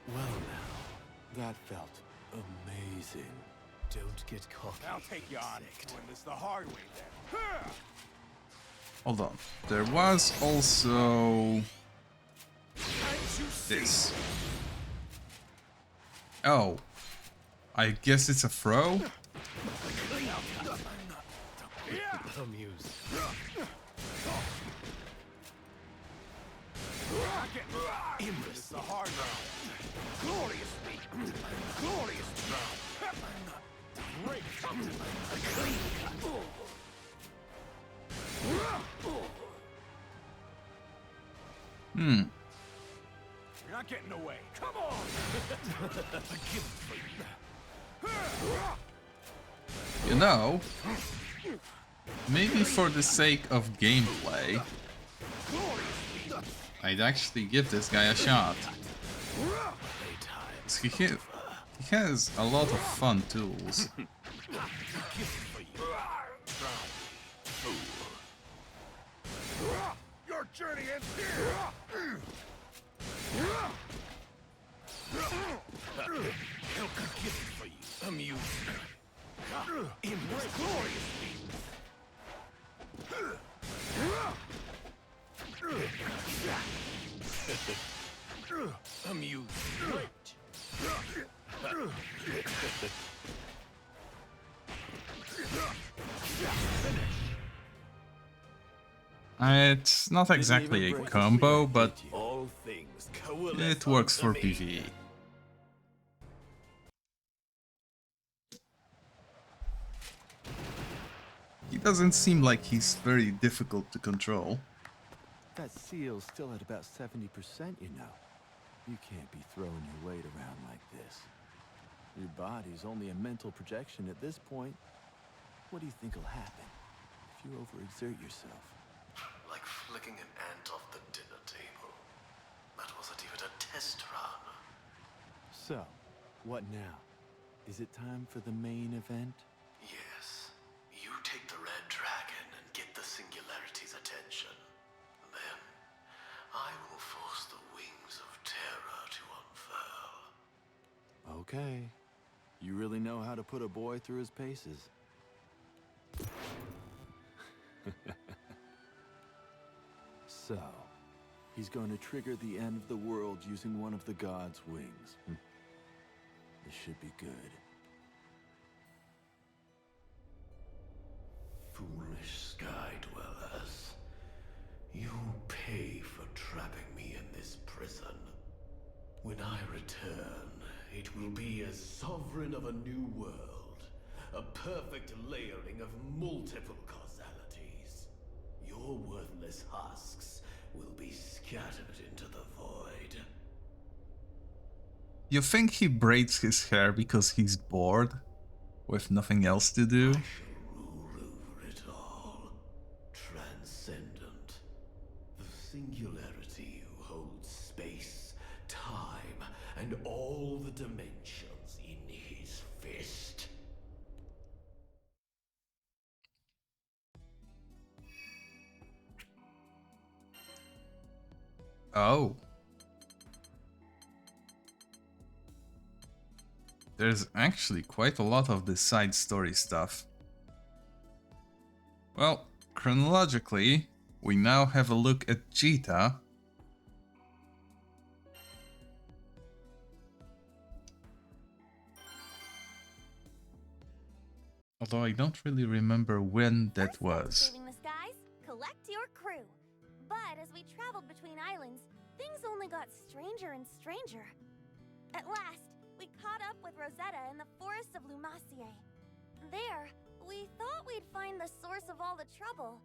Well now, that felt amazing. Don't get cocky. I'll take you on. Doing this the hard way then. Hold on. There was also this. Oh. I guess it's a throw? Amused. It's the hard round. Gloriously. Glorious round. Great. Hmm. You're not getting away. Come on. A gift for you. You know, maybe for the sake of gameplay, I'd actually give this guy a shot. So he has a lot of fun tools. Your journey ends here! He'll cook it for you. Amuse. Embrace gloriously. Amuse. It's not exactly a combo, but All things it works for PvE. He doesn't seem like he's very difficult to control. That seal's still at about 70%, you know. You can't be throwing your weight around like this. Your body's only a mental projection at this point. What do you think will happen if you overexert yourself? Like flicking an ant off the dinner table. That wasn't even a test run. So, what now? Is it time for the main event? Yes. You take the red dragon and get the Singularity's attention. Then, I will force the wings of terror to unfurl. Okay. You really know how to put a boy through his paces. So, he's going to trigger the end of the world using one of the god's wings. This should be good. Foolish sky dwellers. You pay for trapping me in this prison. When I return, it will be as sovereign of a new world. A perfect layering of multiple causalities. Your worthless husks will be scattered into the void. You think he braids his hair because he's bored, with nothing else to do? Rule over it all. Transcendent. The Singularity who holds space, time, and all the dimensions in his fist. Oh. There's actually quite a lot of this side story stuff. Well, chronologically, we now have a look at Jita. Although I don't really remember when that was. Saving the skies, collect your crew. But as we traveled between islands, things only got stranger and stranger. At last, we caught up with Rosetta in the forest of Lumacier. There, we thought we'd find the source of all the trouble,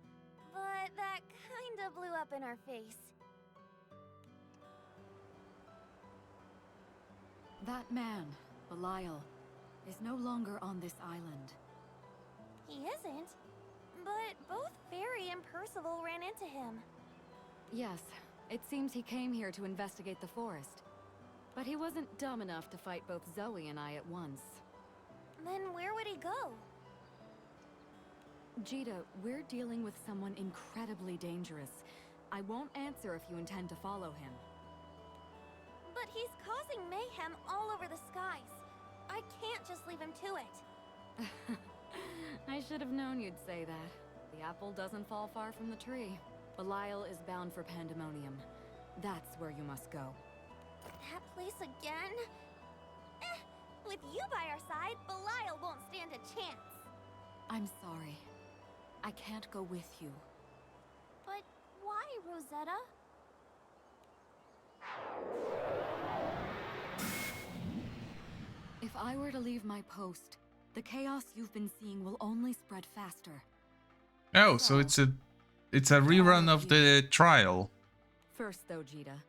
but that kinda blew up in our face. That man, Belial, is no longer on this island. He isn't, but both Fairy and Percival ran into him. Yes, it seems he came here to investigate the forest. But he wasn't dumb enough to fight both Zoe and I at once. Then where would he go? Jita, we're dealing with someone incredibly dangerous. I won't answer if you intend to follow him. But he's causing mayhem all over the skies. I can't just leave him to it. I should have known you'd say that. The apple doesn't fall far from the tree. Belial is bound for Pandemonium. That's where you must go. That place again? With you by our side, Belial won't stand a chance. I'm sorry. I can't go with you. But why, Rosetta? If I were to leave my post, the chaos you've been seeing will only spread faster. Oh, so it's a rerun of the trial. First though, Jita,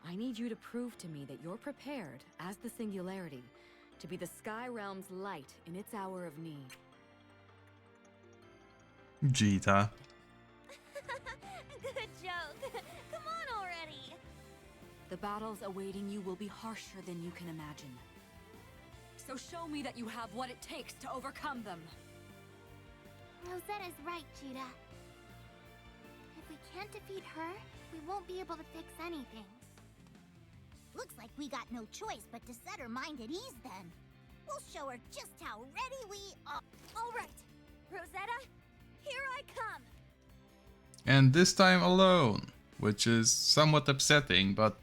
I need you to prove to me that you're prepared, as the Singularity, to be the Sky Realm's light in its hour of need. Jita. Good joke. Come on already. The battles awaiting you will be harsher than you can imagine. So show me that you have what it takes to overcome them. Rosetta's right, Cheetah. If we can't defeat her, we won't be able to fix anything. Looks like we got no choice but to set her mind at ease then. We'll show her just how ready we are. All right, Rosetta, here I come. And this time alone, which is somewhat upsetting, but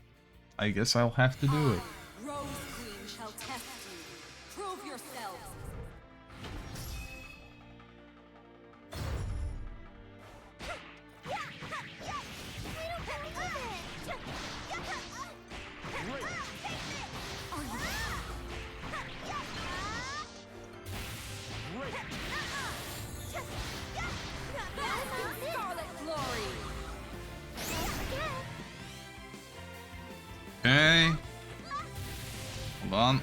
I guess I'll have to do it. Rose Queen shall test you. Prove yourselves. Okay. Hold on.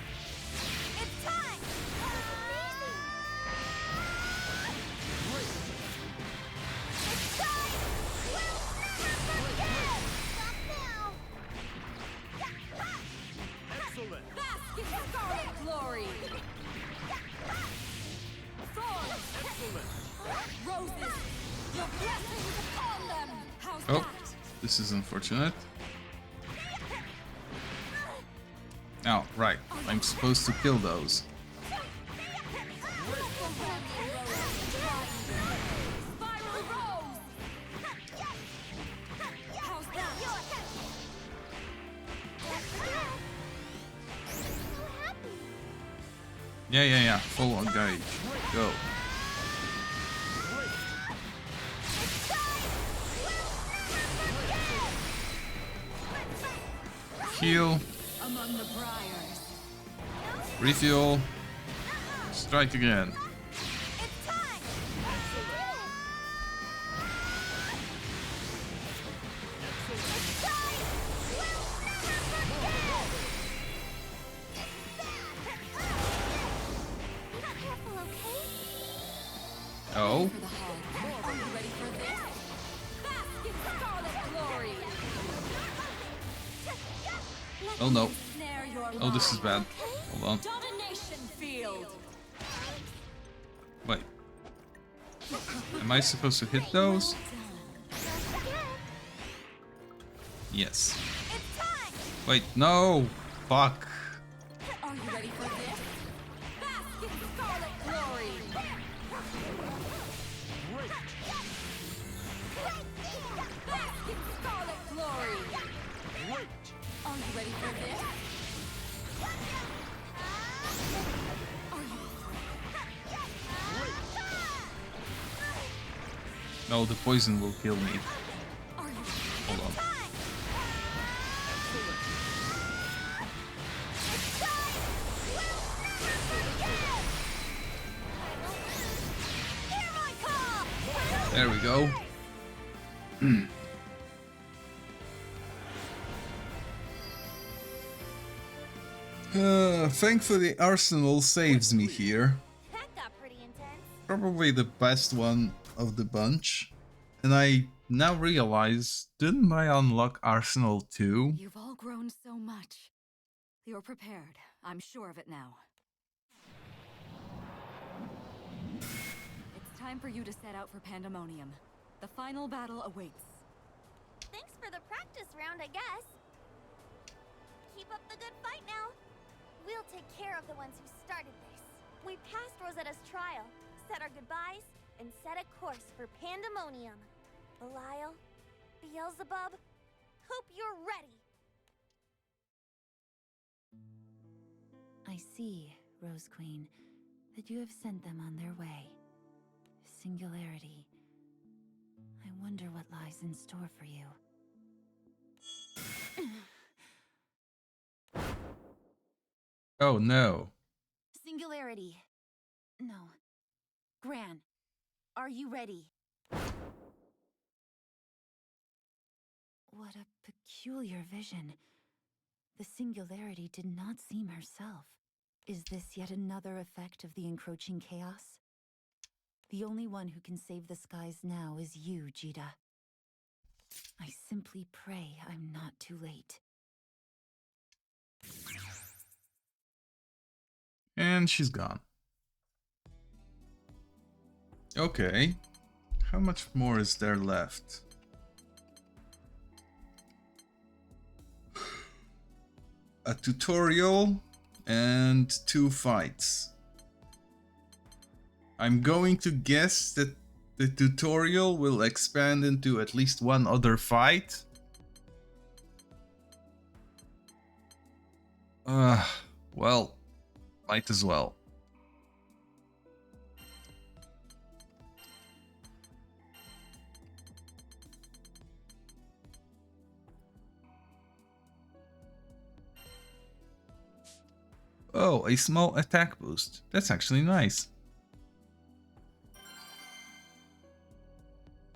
Excellent. Basket scarlet glory. Thorns. Excellent. Roses. Your blessings upon them. How's Oh, that? this is unfortunate. Oh, right. I'm supposed to kill those. Yeah. Full engage. Go. Heal. Among the briars. Refuel. Strike again. Oh. Are you ready for this? Basket scarlet glory. Oh no. Snare your Oh, this is bad. Hold on. Domination field. Wait. Am I supposed to hit those? Yes. Wait, no! Fuck. Are you ready for this? Basket scarlet glory. Basket scarlet glory. Are you ready for this? Are you No, the poison will kill me. Are you Hold on. There we go. Thankfully, Arsenal saves me here. That got pretty intense. Probably the best one of the bunch. And I now realize, didn't I unlock Arsenal too? You've all grown so much. You're prepared. I'm sure of it now. It's time for you to set out for Pandemonium. The final battle awaits. Thanks for the practice round, I guess. Keep up the good fight now. We'll take care of the ones who started this. We passed Rosetta's trial, said our goodbyes, and set a course for Pandemonium. Belial, Beelzebub, hope you're ready. I see, Rose Queen, that you have sent them on their way. Singularity. I wonder what lies in store for you. Oh no. Singularity. No. Gran, are you ready? What a peculiar vision. The Singularity did not seem herself. Is this yet another effect of the encroaching chaos? The only one who can save the skies now is you, Jita. I simply pray I'm not too late. And she's gone. Okay. How much more is there left? A tutorial and 2 fights. I'm going to guess that the tutorial will expand into at least 1 other fight. Well, might as well. Oh, a small attack boost. That's actually nice.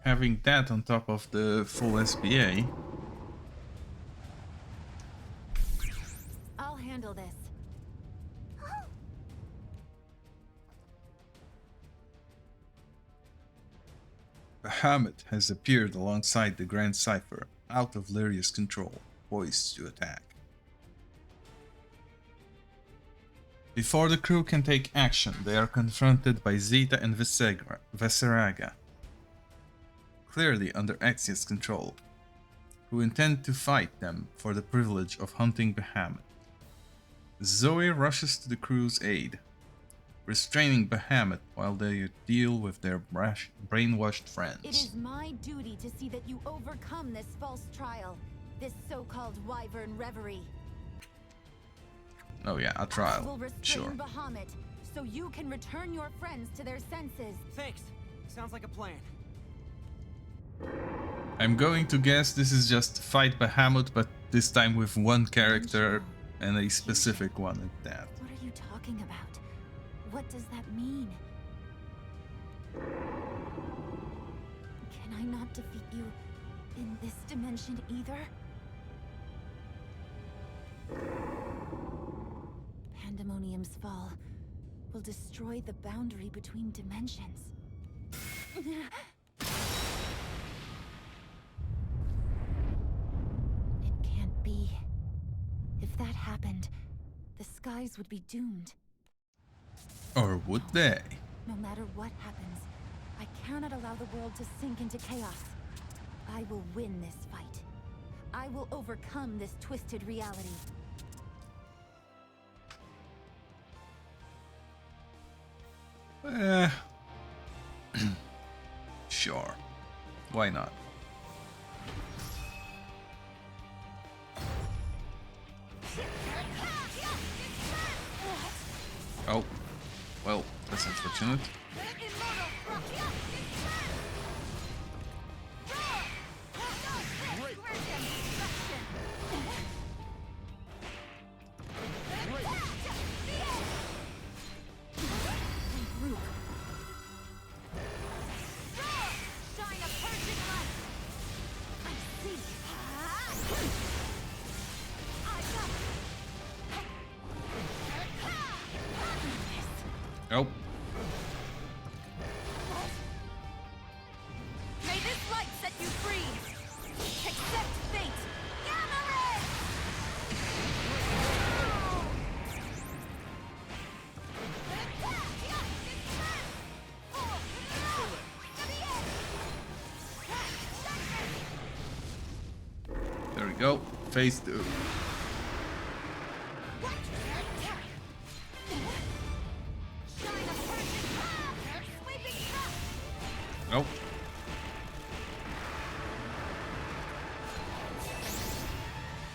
Having that on top of the full SBA. I'll handle this. Bahamut has appeared alongside the Grand Cipher, out of Lyria's control, poised to attack. Before the crew can take action, they are confronted by Zeta and Viseraga, clearly under Axia's control, who intend to fight them for the privilege of hunting Bahamut. Zoe rushes to the crew's aid, restraining Bahamut while they deal with their brainwashed friends. It is my duty to see that you overcome this false trial, this so-called Wyvern Reverie. Oh yeah, a I will trial. restrain Sure. Bahamut, so you can return your friends to their senses. Thanks. Sounds like a plan. I'm going to guess this is just fight Bahamut, but this time with 1 character and a specific one at that. What are you talking about? What does that mean? Can I not defeat you in this dimension either? Pandemonium's fall will destroy the boundary between dimensions. It can't be. If that happened, the skies would be doomed. Or would they? No matter what happens, I cannot allow the world to sink into chaos. I will win this fight. I will overcome this twisted reality. Sure. Why not? Oh. Well, that's unfortunate. Oh. May this light set you free. Accept fate. There we go. Phase 2. Nope.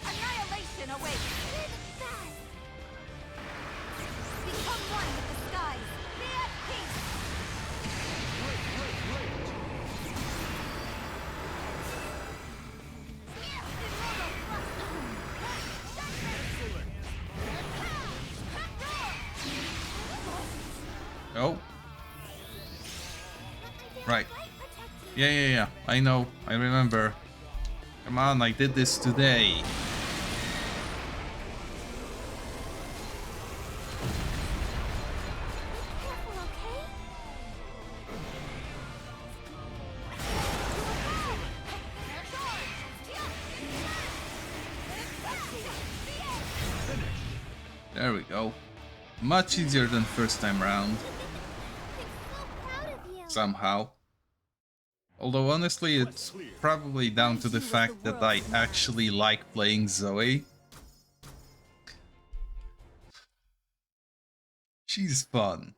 Annihilation awaits. Become one with the skies. Be at peace. Oh. Right. Yeah. I know. I remember. Come on, I did this today. There we go. Much easier than first time round. Somehow. Although honestly, it's probably down to the fact that I actually like playing Zoe. She's fun.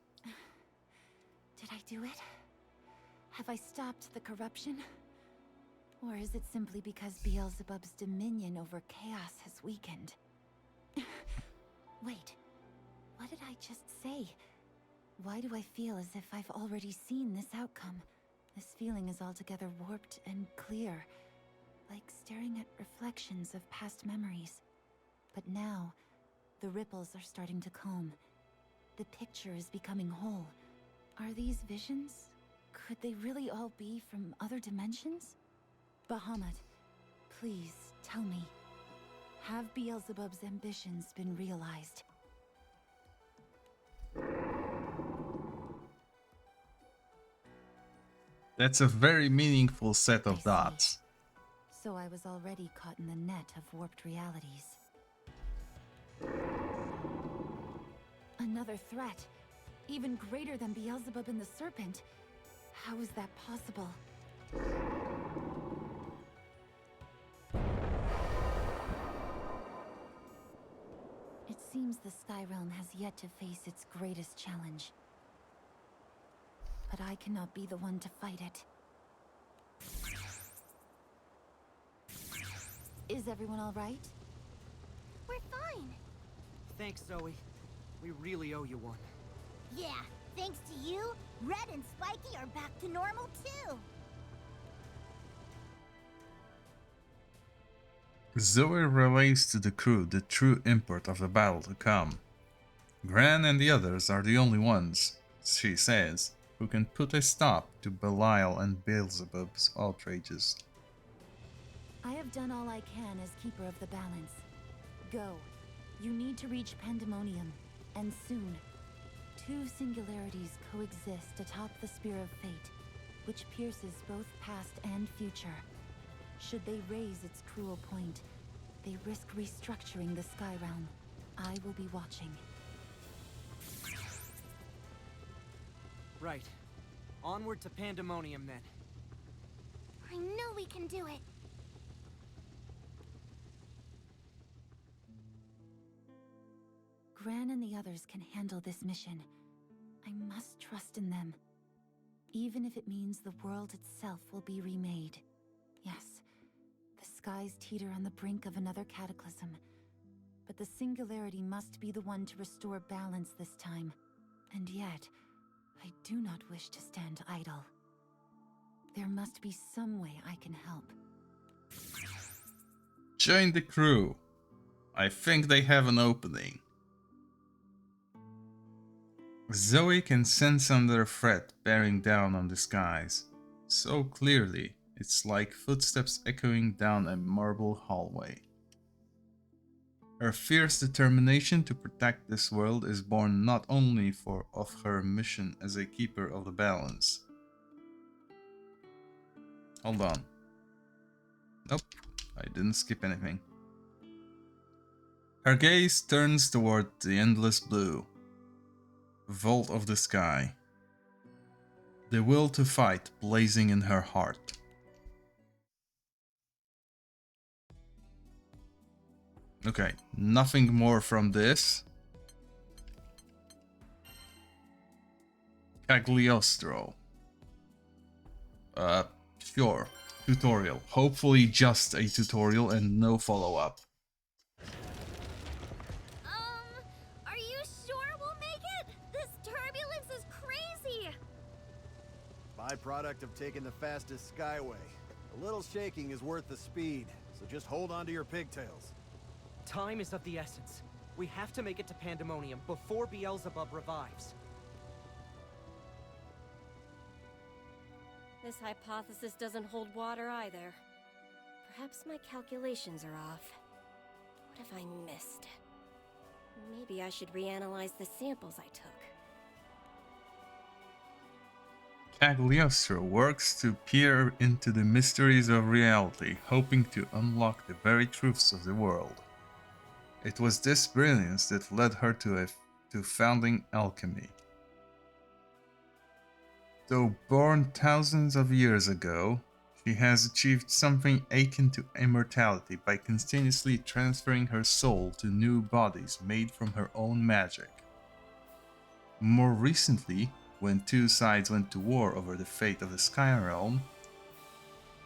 Did I do it? Have I stopped the corruption? Or is it simply because Beelzebub's dominion over chaos has weakened? Wait, what did I just say? Why do I feel as if I've already seen this outcome? This feeling is altogether warped and clear, like staring at reflections of past memories. But now, the ripples are starting to comb. The picture is becoming whole. Are these visions? Could they really all be from other dimensions? Bahamut, please tell me. Have Beelzebub's ambitions been realized? That's a very meaningful set of dots. So I was already caught in the net of warped realities. Another threat, even greater than Beelzebub and the Serpent. How is that possible? It seems the Sky Realm has yet to face its greatest challenge. But I cannot be the one to fight it. Is everyone all right? We're fine. Thanks, Zoe. We really owe you one. Yeah, thanks to you, Red and Spiky are back to normal too. Zoe relays to the crew the true import of the battle to come. Gran and the others are the only ones, she says, who can put a stop to Belial and Beelzebub's outrages. I have done all I can as Keeper of the Balance. Go. You need to reach Pandemonium, and soon. Two singularities coexist atop the Spear of Fate, which pierces both past and future. Should they raise its cruel point, they risk restructuring the Sky Realm. I will be watching. Right. Onward to Pandemonium, then. I know we can do it. Gran and the others can handle this mission. I must trust in them. Even if it means the world itself will be remade. Yes, the skies teeter on the brink of another cataclysm. But the singularity must be the one to restore balance this time. And yet, I do not wish to stand idle. There must be some way I can help. Join the crew. I think they have an opening. Zoe can sense another threat bearing down on the skies. So clearly, it's like footsteps echoing down a marble hallway. Her fierce determination to protect this world is born not only of her mission as a keeper of the balance. Hold on. Nope, I didn't skip anything. Her gaze turns toward the endless blue vault of the sky. The will to fight blazing in her heart. Okay, nothing more from this. Cagliostro. Sure. Tutorial. Hopefully just a tutorial and no follow-up. Are you sure we'll make it? This turbulence is crazy. Byproduct of taking the fastest skyway. A little shaking is worth the speed, so just hold on to your pigtails. Time is of the essence. We have to make it to Pandemonium before Beelzebub revives. This hypothesis doesn't hold water either. Perhaps my calculations are off. What have I missed? Maybe I should reanalyze the samples I took. Cagliostro works to peer into the mysteries of reality, hoping to unlock the very truths of the world. It was this brilliance that led her to to founding alchemy. Though born thousands of years ago, she has achieved something akin to immortality by continuously transferring her soul to new bodies made from her own magic. More recently, when two sides went to war over the fate of the Sky Realm,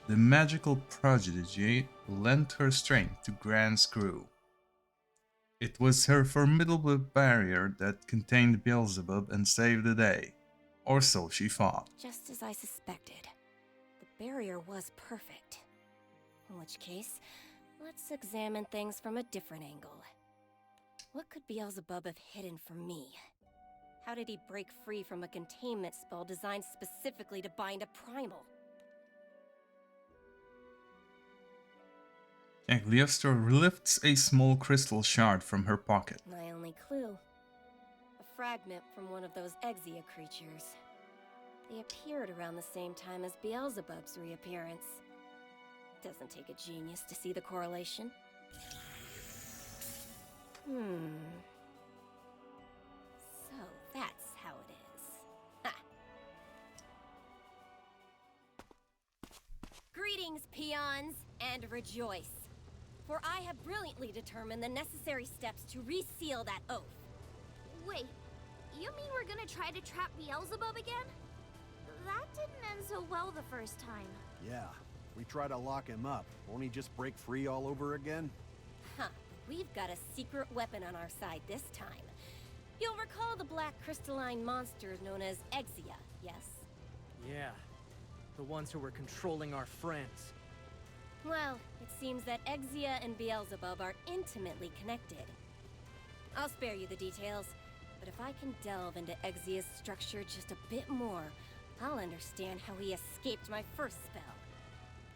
the magical prodigy lent her strength to Grant's crew. It was her formidable barrier that contained Beelzebub and saved the day, or so she thought. Just as I suspected. The barrier was perfect. In which case, let's examine things from a different angle. What could Beelzebub have hidden from me? How did he break free from a containment spell designed specifically to bind a primal? Cagliostro lifts a small crystal shard from her pocket. My only clue. A fragment from one of those Exia creatures. They appeared around the same time as Beelzebub's reappearance. Doesn't take a genius to see the correlation. So that's how it is. Ha! Greetings, peons, and rejoice. For I have brilliantly determined the necessary steps to reseal that oath. Wait, you mean we're gonna try to trap Beelzebub again? That didn't end so well the first time. Yeah, we try to lock him up. Won't he just break free all over again? Huh, we've got a secret weapon on our side this time. You'll recall the black crystalline monsters known as Exia, yes? Yeah, the ones who were controlling our friends. Well, it seems that Exia and Beelzebub are intimately connected. I'll spare you the details, but if I can delve into Exia's structure just a bit more, I'll understand how he escaped my first spell.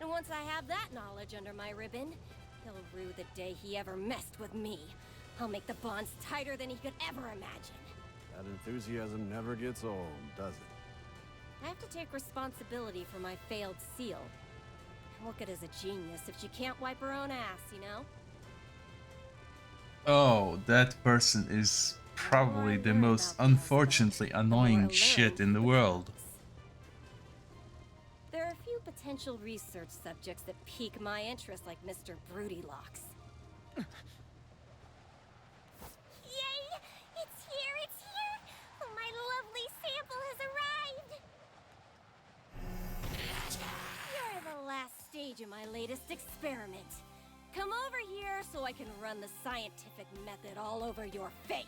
And once I have that knowledge under my ribbon, he'll rue the day he ever messed with me. I'll make the bonds tighter than he could ever imagine. That enthusiasm never gets old, does it? I have to take responsibility for my failed seal. Look at her as a genius if she can't wipe her own ass, you know? Oh, that person is probably the most unfortunately annoying shit in the world. There are a few potential research subjects that pique my interest, like Mr. Broodylocks. Yay! It's here! It's here! Oh, my lovely sample has arrived! You're the last stage of my latest experiment. Come over here so I can run the scientific method all over your face.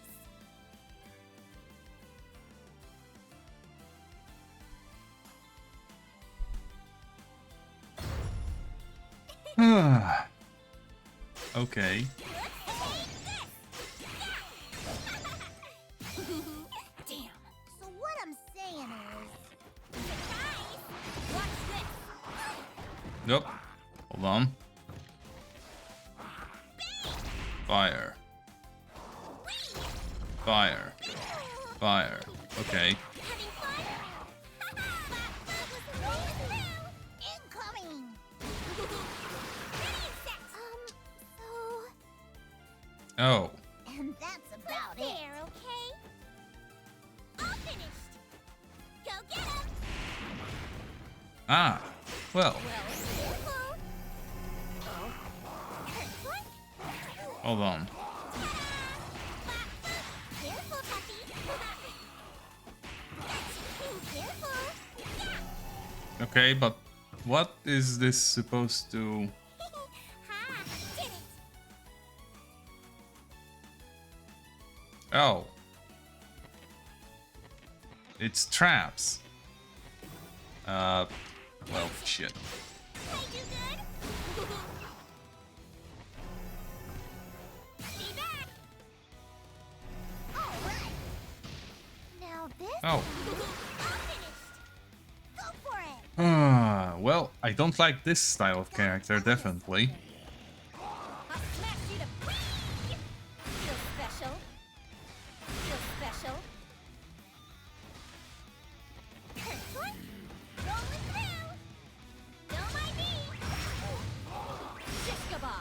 Okay. Damn. So what I'm saying is... Watch this. Nope. Hold on. Fire. Fire. Fire. Okay. Incoming! Oh. And that's about it. There, okay? All finished. Go get him! Ah. Well. Hold on. Careful, puppy. Careful. Okay, but what is this supposed to... Ha! Did it! Oh. It's traps. Well, shit. I do good? Be back! Alright! Now this... Oh. All finished! Go for it! Well, I don't like this style of character, definitely. I'll smash you to pieces. Feel special? Feel special? Rolling through! Don't mind me! Shiskaba!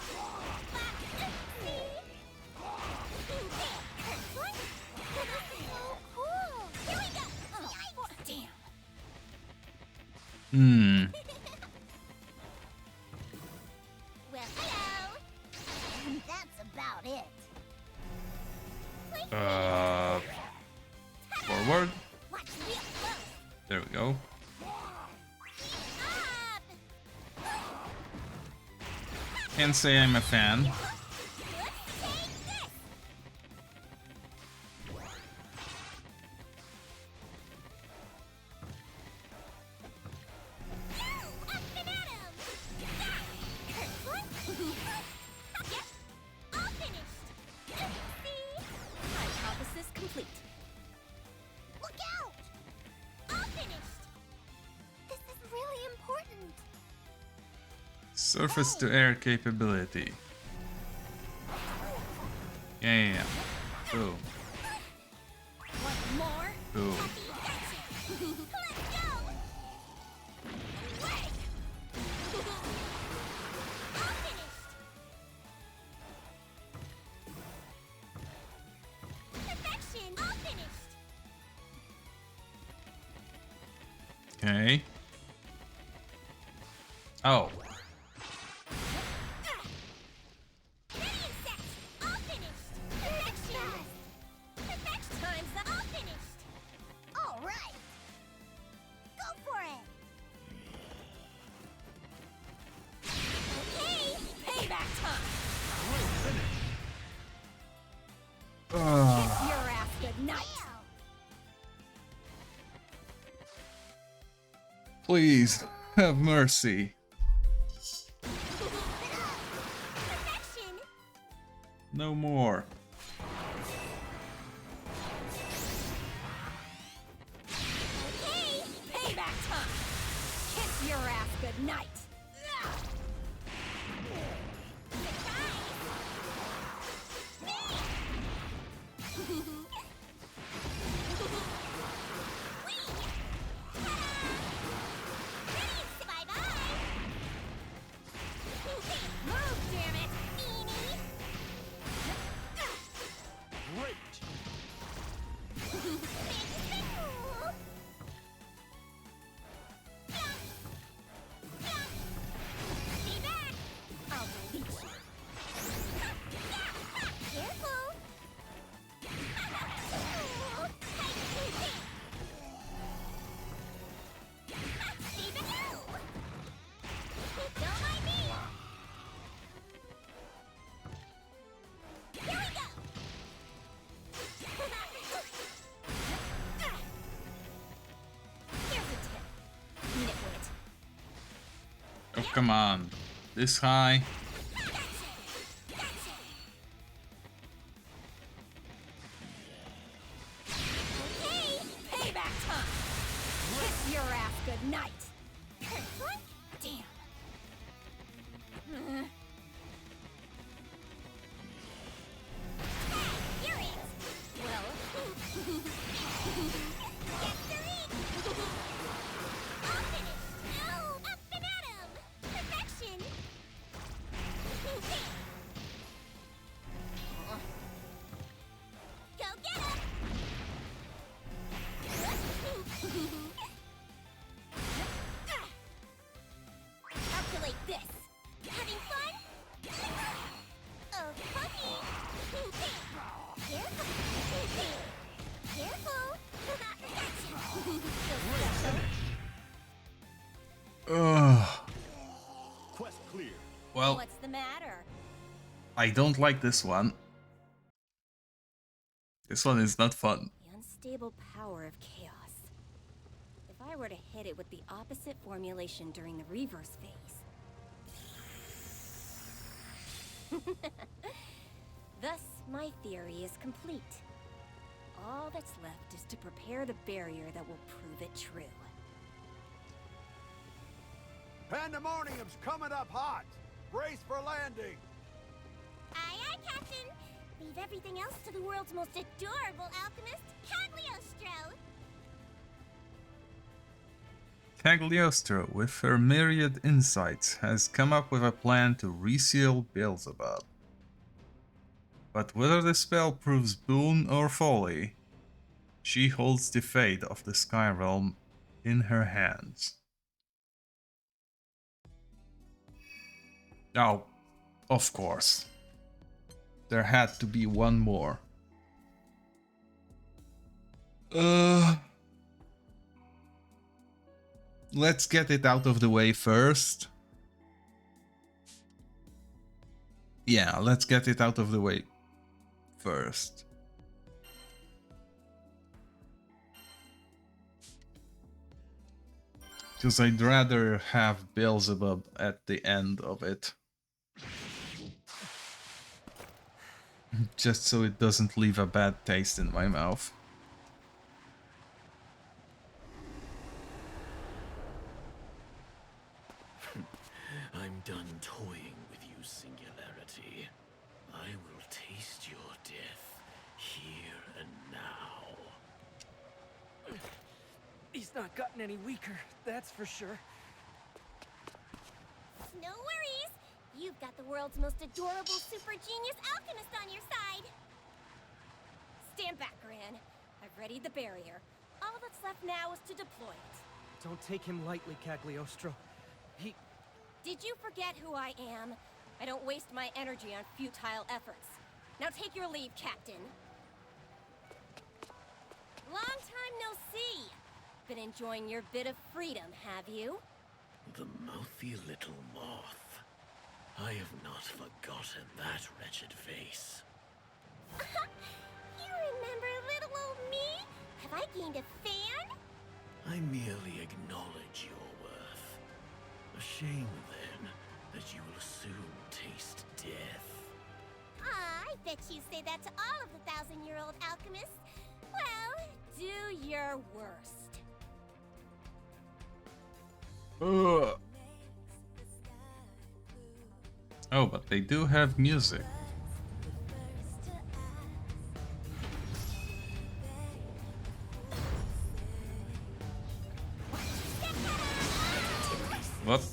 Hmm. Well, hello. And that's about it. Forward. Watch real close. There we go. Can't say I'm a fan. Hypothesis complete. Look out! All finished. This is really important. Surface to air capability. Yeah. Boom. Want more? Boom. Let's go! Away! All finished. Perfection! All finished. Okay. Oh. Ready and set. All finished. Perfection. Perfection. Time's up. All finished. All right. Go for it. Okay, payback time. Ah. Kiss your ass goodnight. Please have mercy. Perfection. No more. Okay, payback time. Kiss your ass goodnight. Bye-bye. Move, damn it, meanie. Great. Stay back. I'll delete you. Careful. Stay back. Don't mind me. Here we go. Here's a tip. Nitwit. Oh, come on. This high. Okay, payback time. Kiss your ass goodnight. Damn. You're it. Well, Get the reach. All finished. No, up and at 'em. Perfection. Go get 'em. Calculate this. Having fun? Oh, puppy. Careful. Careful. Ugh. Quest clear. Well, what's the matter? I don't like this one. This one is not fun. The unstable power of chaos. If I were to hit it with the opposite formulation during the reverse phase. Thus, my theory is complete. All that's left is to prepare the barrier that will prove it true. Pandemonium's coming up hot. Brace for landing. Aye, aye, Captain. Leave everything else to the world's most adorable alchemist, Cagliostro. Cagliostro, with her myriad insights, has come up with a plan to reseal Beelzebub. But whether the spell proves boon or folly, she holds the fate of the Sky Realm in her hands. Oh, of course. There had to be one more. Let's get it out of the way first. Yeah, let's get it out of the way first. Because I'd rather have Beelzebub at the end of it. Just so it doesn't leave a bad taste in my mouth. I'm done toying with you, Singularity. I will taste your death here and now. He's not gotten any weaker, that's for sure. No worries. You've got the world's most adorable super genius alchemist on your side. Stand back, Gran. I've readied the barrier. All that's left now is to deploy it. Don't take him lightly, Cagliostro. He... Did you forget who I am? I don't waste my energy on futile efforts. Now take your leave, Captain. Long time no see. Been enjoying your bit of freedom, have you? The mouthy little moth. I have not forgotten that wretched face. You remember little old me? Have I gained a fan? I merely acknowledge your worth. A shame, then, that you will soon taste death. I bet you say that to all of the 1,000-year-old alchemists. Well, do your worst. Oh, but they do have music. What?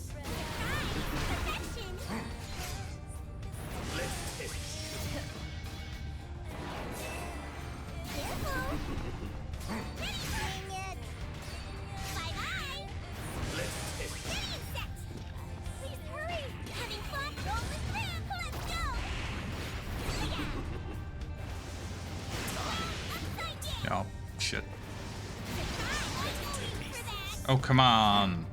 Oh, shit. Oh, come on.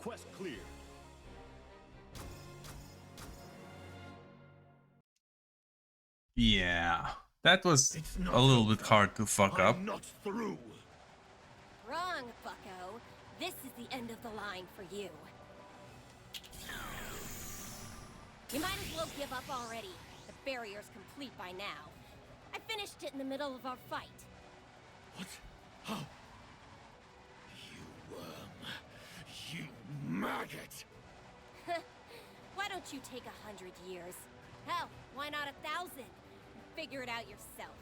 Quest clear. Yeah, that was a little bit hard to fuck up. I'm not through. Wrong, bucko. This is the end of the line for you. You might as well give up already. The barrier's complete by now. I finished it in the middle of our fight. What? How? You worm. You maggot! Why don't you take 100 years? Hell, why not 1,000? Figure it out yourself.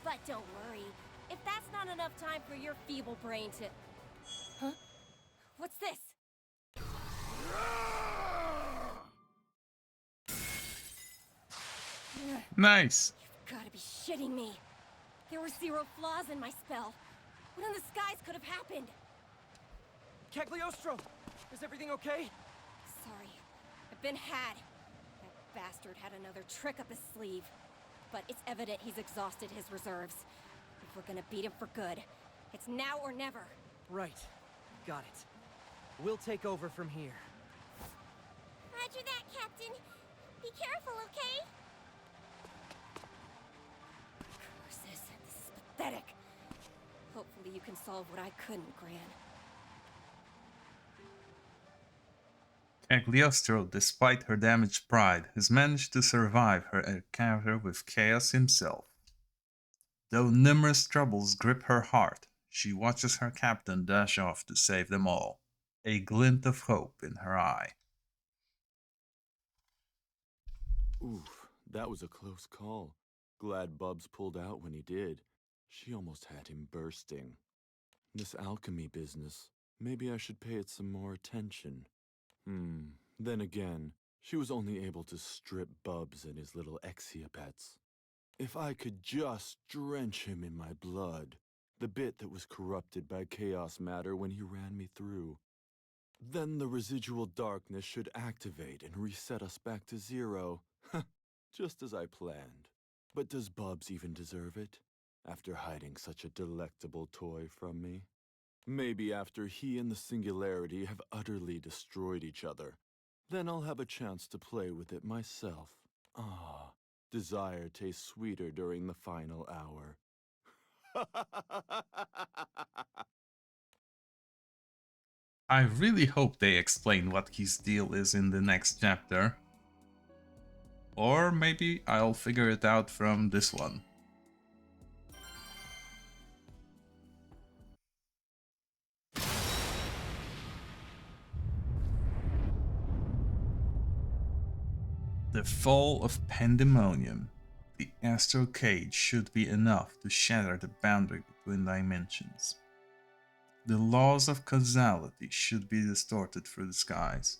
But don't worry. If that's not enough time for your feeble brain to... Huh? What's this? Nice. You've gotta be shitting me. There were 0 flaws in my spell. What in the skies could have happened? Cagliostro! Is everything okay? Sorry. I've been had. That bastard had another trick up his sleeve. But it's evident he's exhausted his reserves. If we're gonna beat him for good, it's now or never. Right. Got it. We'll take over from here. Roger that, Captain. Be careful, okay? Curses. This is pathetic. Hopefully you can solve what I couldn't, Gran. Cagliostro, despite her damaged pride, has managed to survive her encounter with Chaos himself. Though numerous troubles grip her heart, she watches her captain dash off to save them all, a glint of hope in her eye. Oof, that was a close call. Glad Bubs pulled out when he did. She almost had him bursting. This alchemy business, maybe I should pay it some more attention. Then again, she was only able to strip Bubs and his little Exia-pets. If I could just drench him in my blood, the bit that was corrupted by chaos matter when he ran me through. Then the residual darkness should activate and reset us back to zero. Just as I planned. But does Bubs even deserve it? After hiding such a delectable toy from me? Maybe after he and the Singularity have utterly destroyed each other. Then I'll have a chance to play with it myself. Ah, desire tastes sweeter during the final hour. I really hope they explain what his deal is in the next chapter. Or maybe I'll figure it out from this one. The fall of Pandemonium. The astral cage should be enough to shatter the boundary between dimensions. The laws of causality should be distorted through the skies,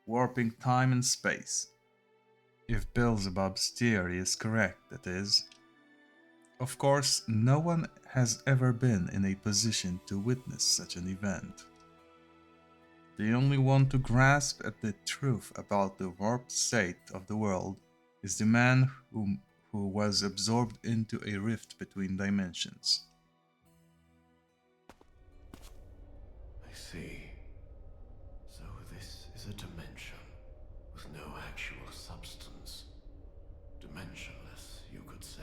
warping time and space. If Beelzebub's theory is correct, that is. Of course, no one has ever been in a position to witness such an event. The only one to grasp at the truth about the warped state of the world is the man who was absorbed into a rift between dimensions. I see. So this is a dimension with no actual substance. Dimensionless, you could say.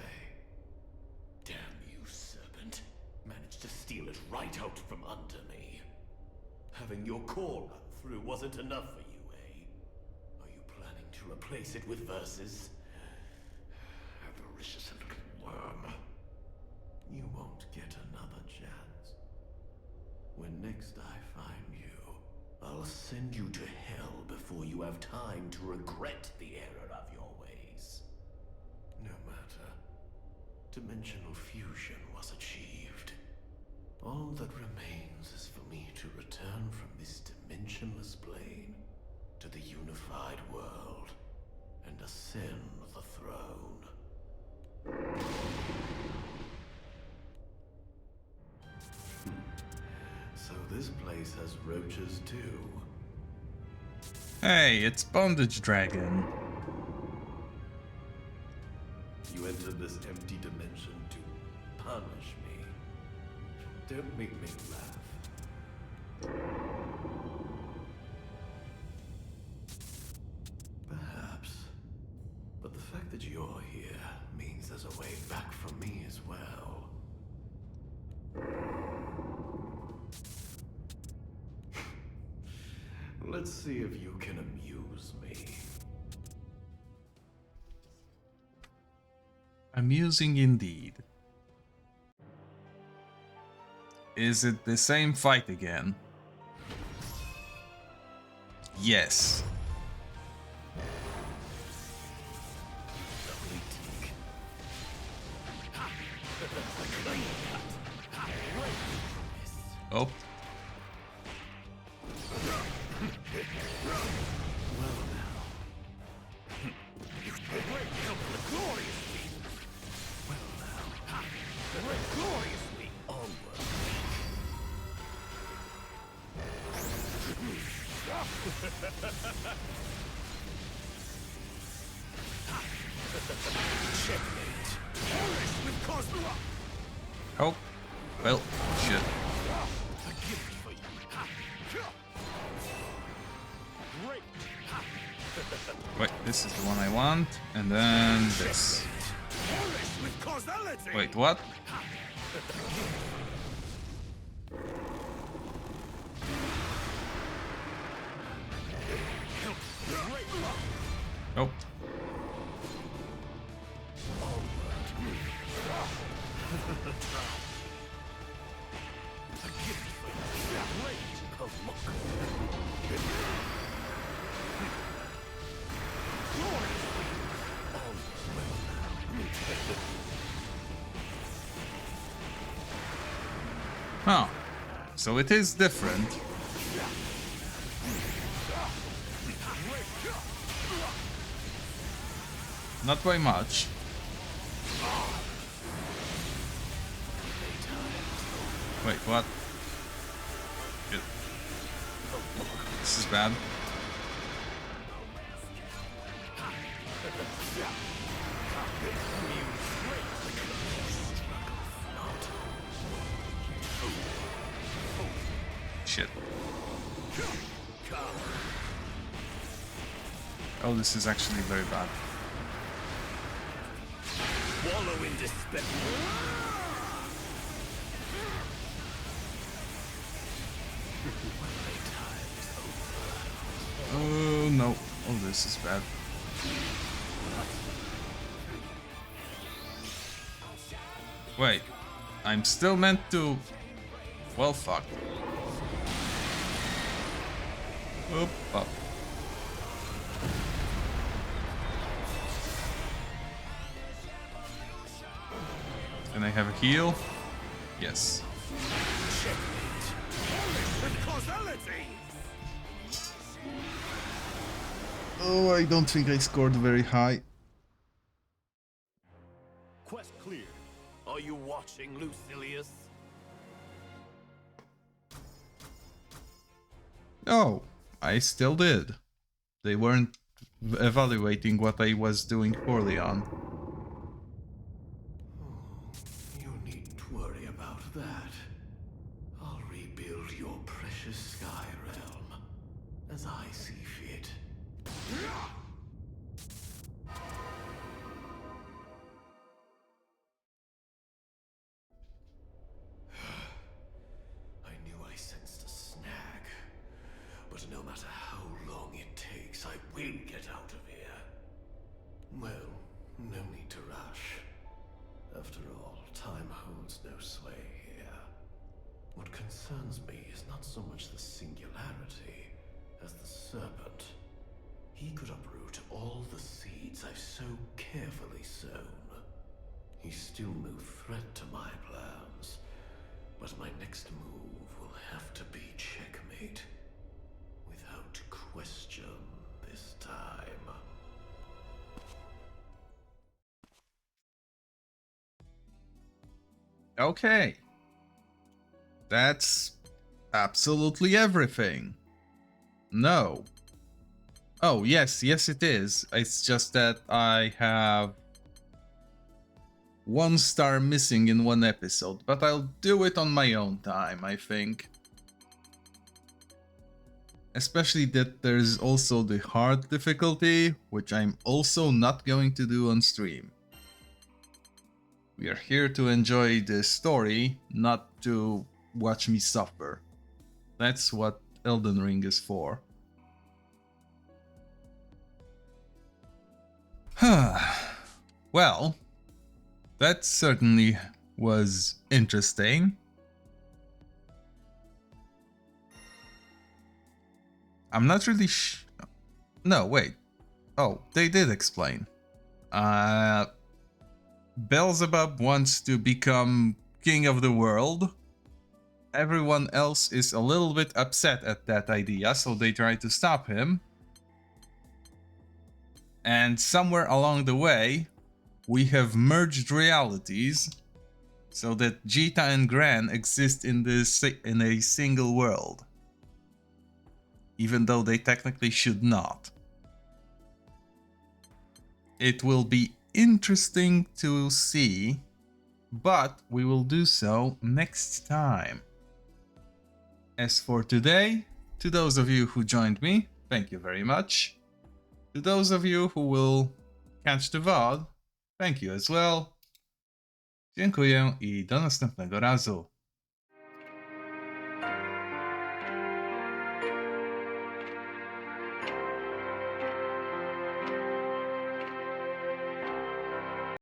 Damn you, serpent. Managed to steal it right out from under me. Having your core run through wasn't enough for you, eh? Are you planning to replace it with verses? Avaricious little worm. You won't get another chance. When next I find you, I'll send you to hell before you have time to regret the error of your ways. No matter. Dimensional fusion was achieved. All that remains is for me to return from this dimensionless plane to the unified world and ascend the throne. So this place has roaches too. Hey, it's Bondage Dragon. You entered this empty dimension to punish me. Don't make me laugh. Perhaps. But the fact that you're here means there's a way back for me as well. Let's see if you can amuse me. Amusing indeed. Is it the same fight again? Yes. Oh. Oh, well, shit. Wait, this is the one I want, and then this. Wait, what? Oh. Oh, so it is different. Not by much. Wait, what? Good. This is bad. Shit. Oh, this is actually very bad. Wallow in despair. Oh no. Oh, this is bad. Wait. I'm still meant to... Well, fuck. Oop, up. Can I have a heal? Yes. Oh, I don't think I scored very high. Quest cleared. Are you watching, Lucilius? Oh, I still did. They weren't evaluating what I was doing poorly on. You needn't worry about that. I'll rebuild your precious sky realm as I see fit. I knew I sensed a snag, but no matter how long it takes, I will get out of here. Well, no need to rush. After all, time holds no sway here. What concerns me is not so much the singularity as the serpent. He could uproot all the seeds I've so carefully sown. He's still no threat to my plans, but my next move will have to be checkmate. Without question this time. Okay. That's absolutely everything. No. Oh, yes, yes it is. It's just that I have 1 star missing in 1 episode, but I'll do it on my own time, I think. Especially that there's also the hard difficulty, which I'm also not going to do on stream. We are here to enjoy the story, not to watch me suffer. That's what Elden Ring is for. Well, that certainly was interesting. I'm not really No, wait. Oh, they did explain. Beelzebub wants to become king of the world. Everyone else is a little bit upset at that idea, so they try to stop him. And somewhere along the way, we have merged realities so that Jita and Gran exist in a single world. Even though they technically should not. It will be interesting to see, but we will do so next time. As for today, to those of you who joined me, thank you very much. To those of you who will catch the VOD, thank you as well. Dziękuję i do następnego razu.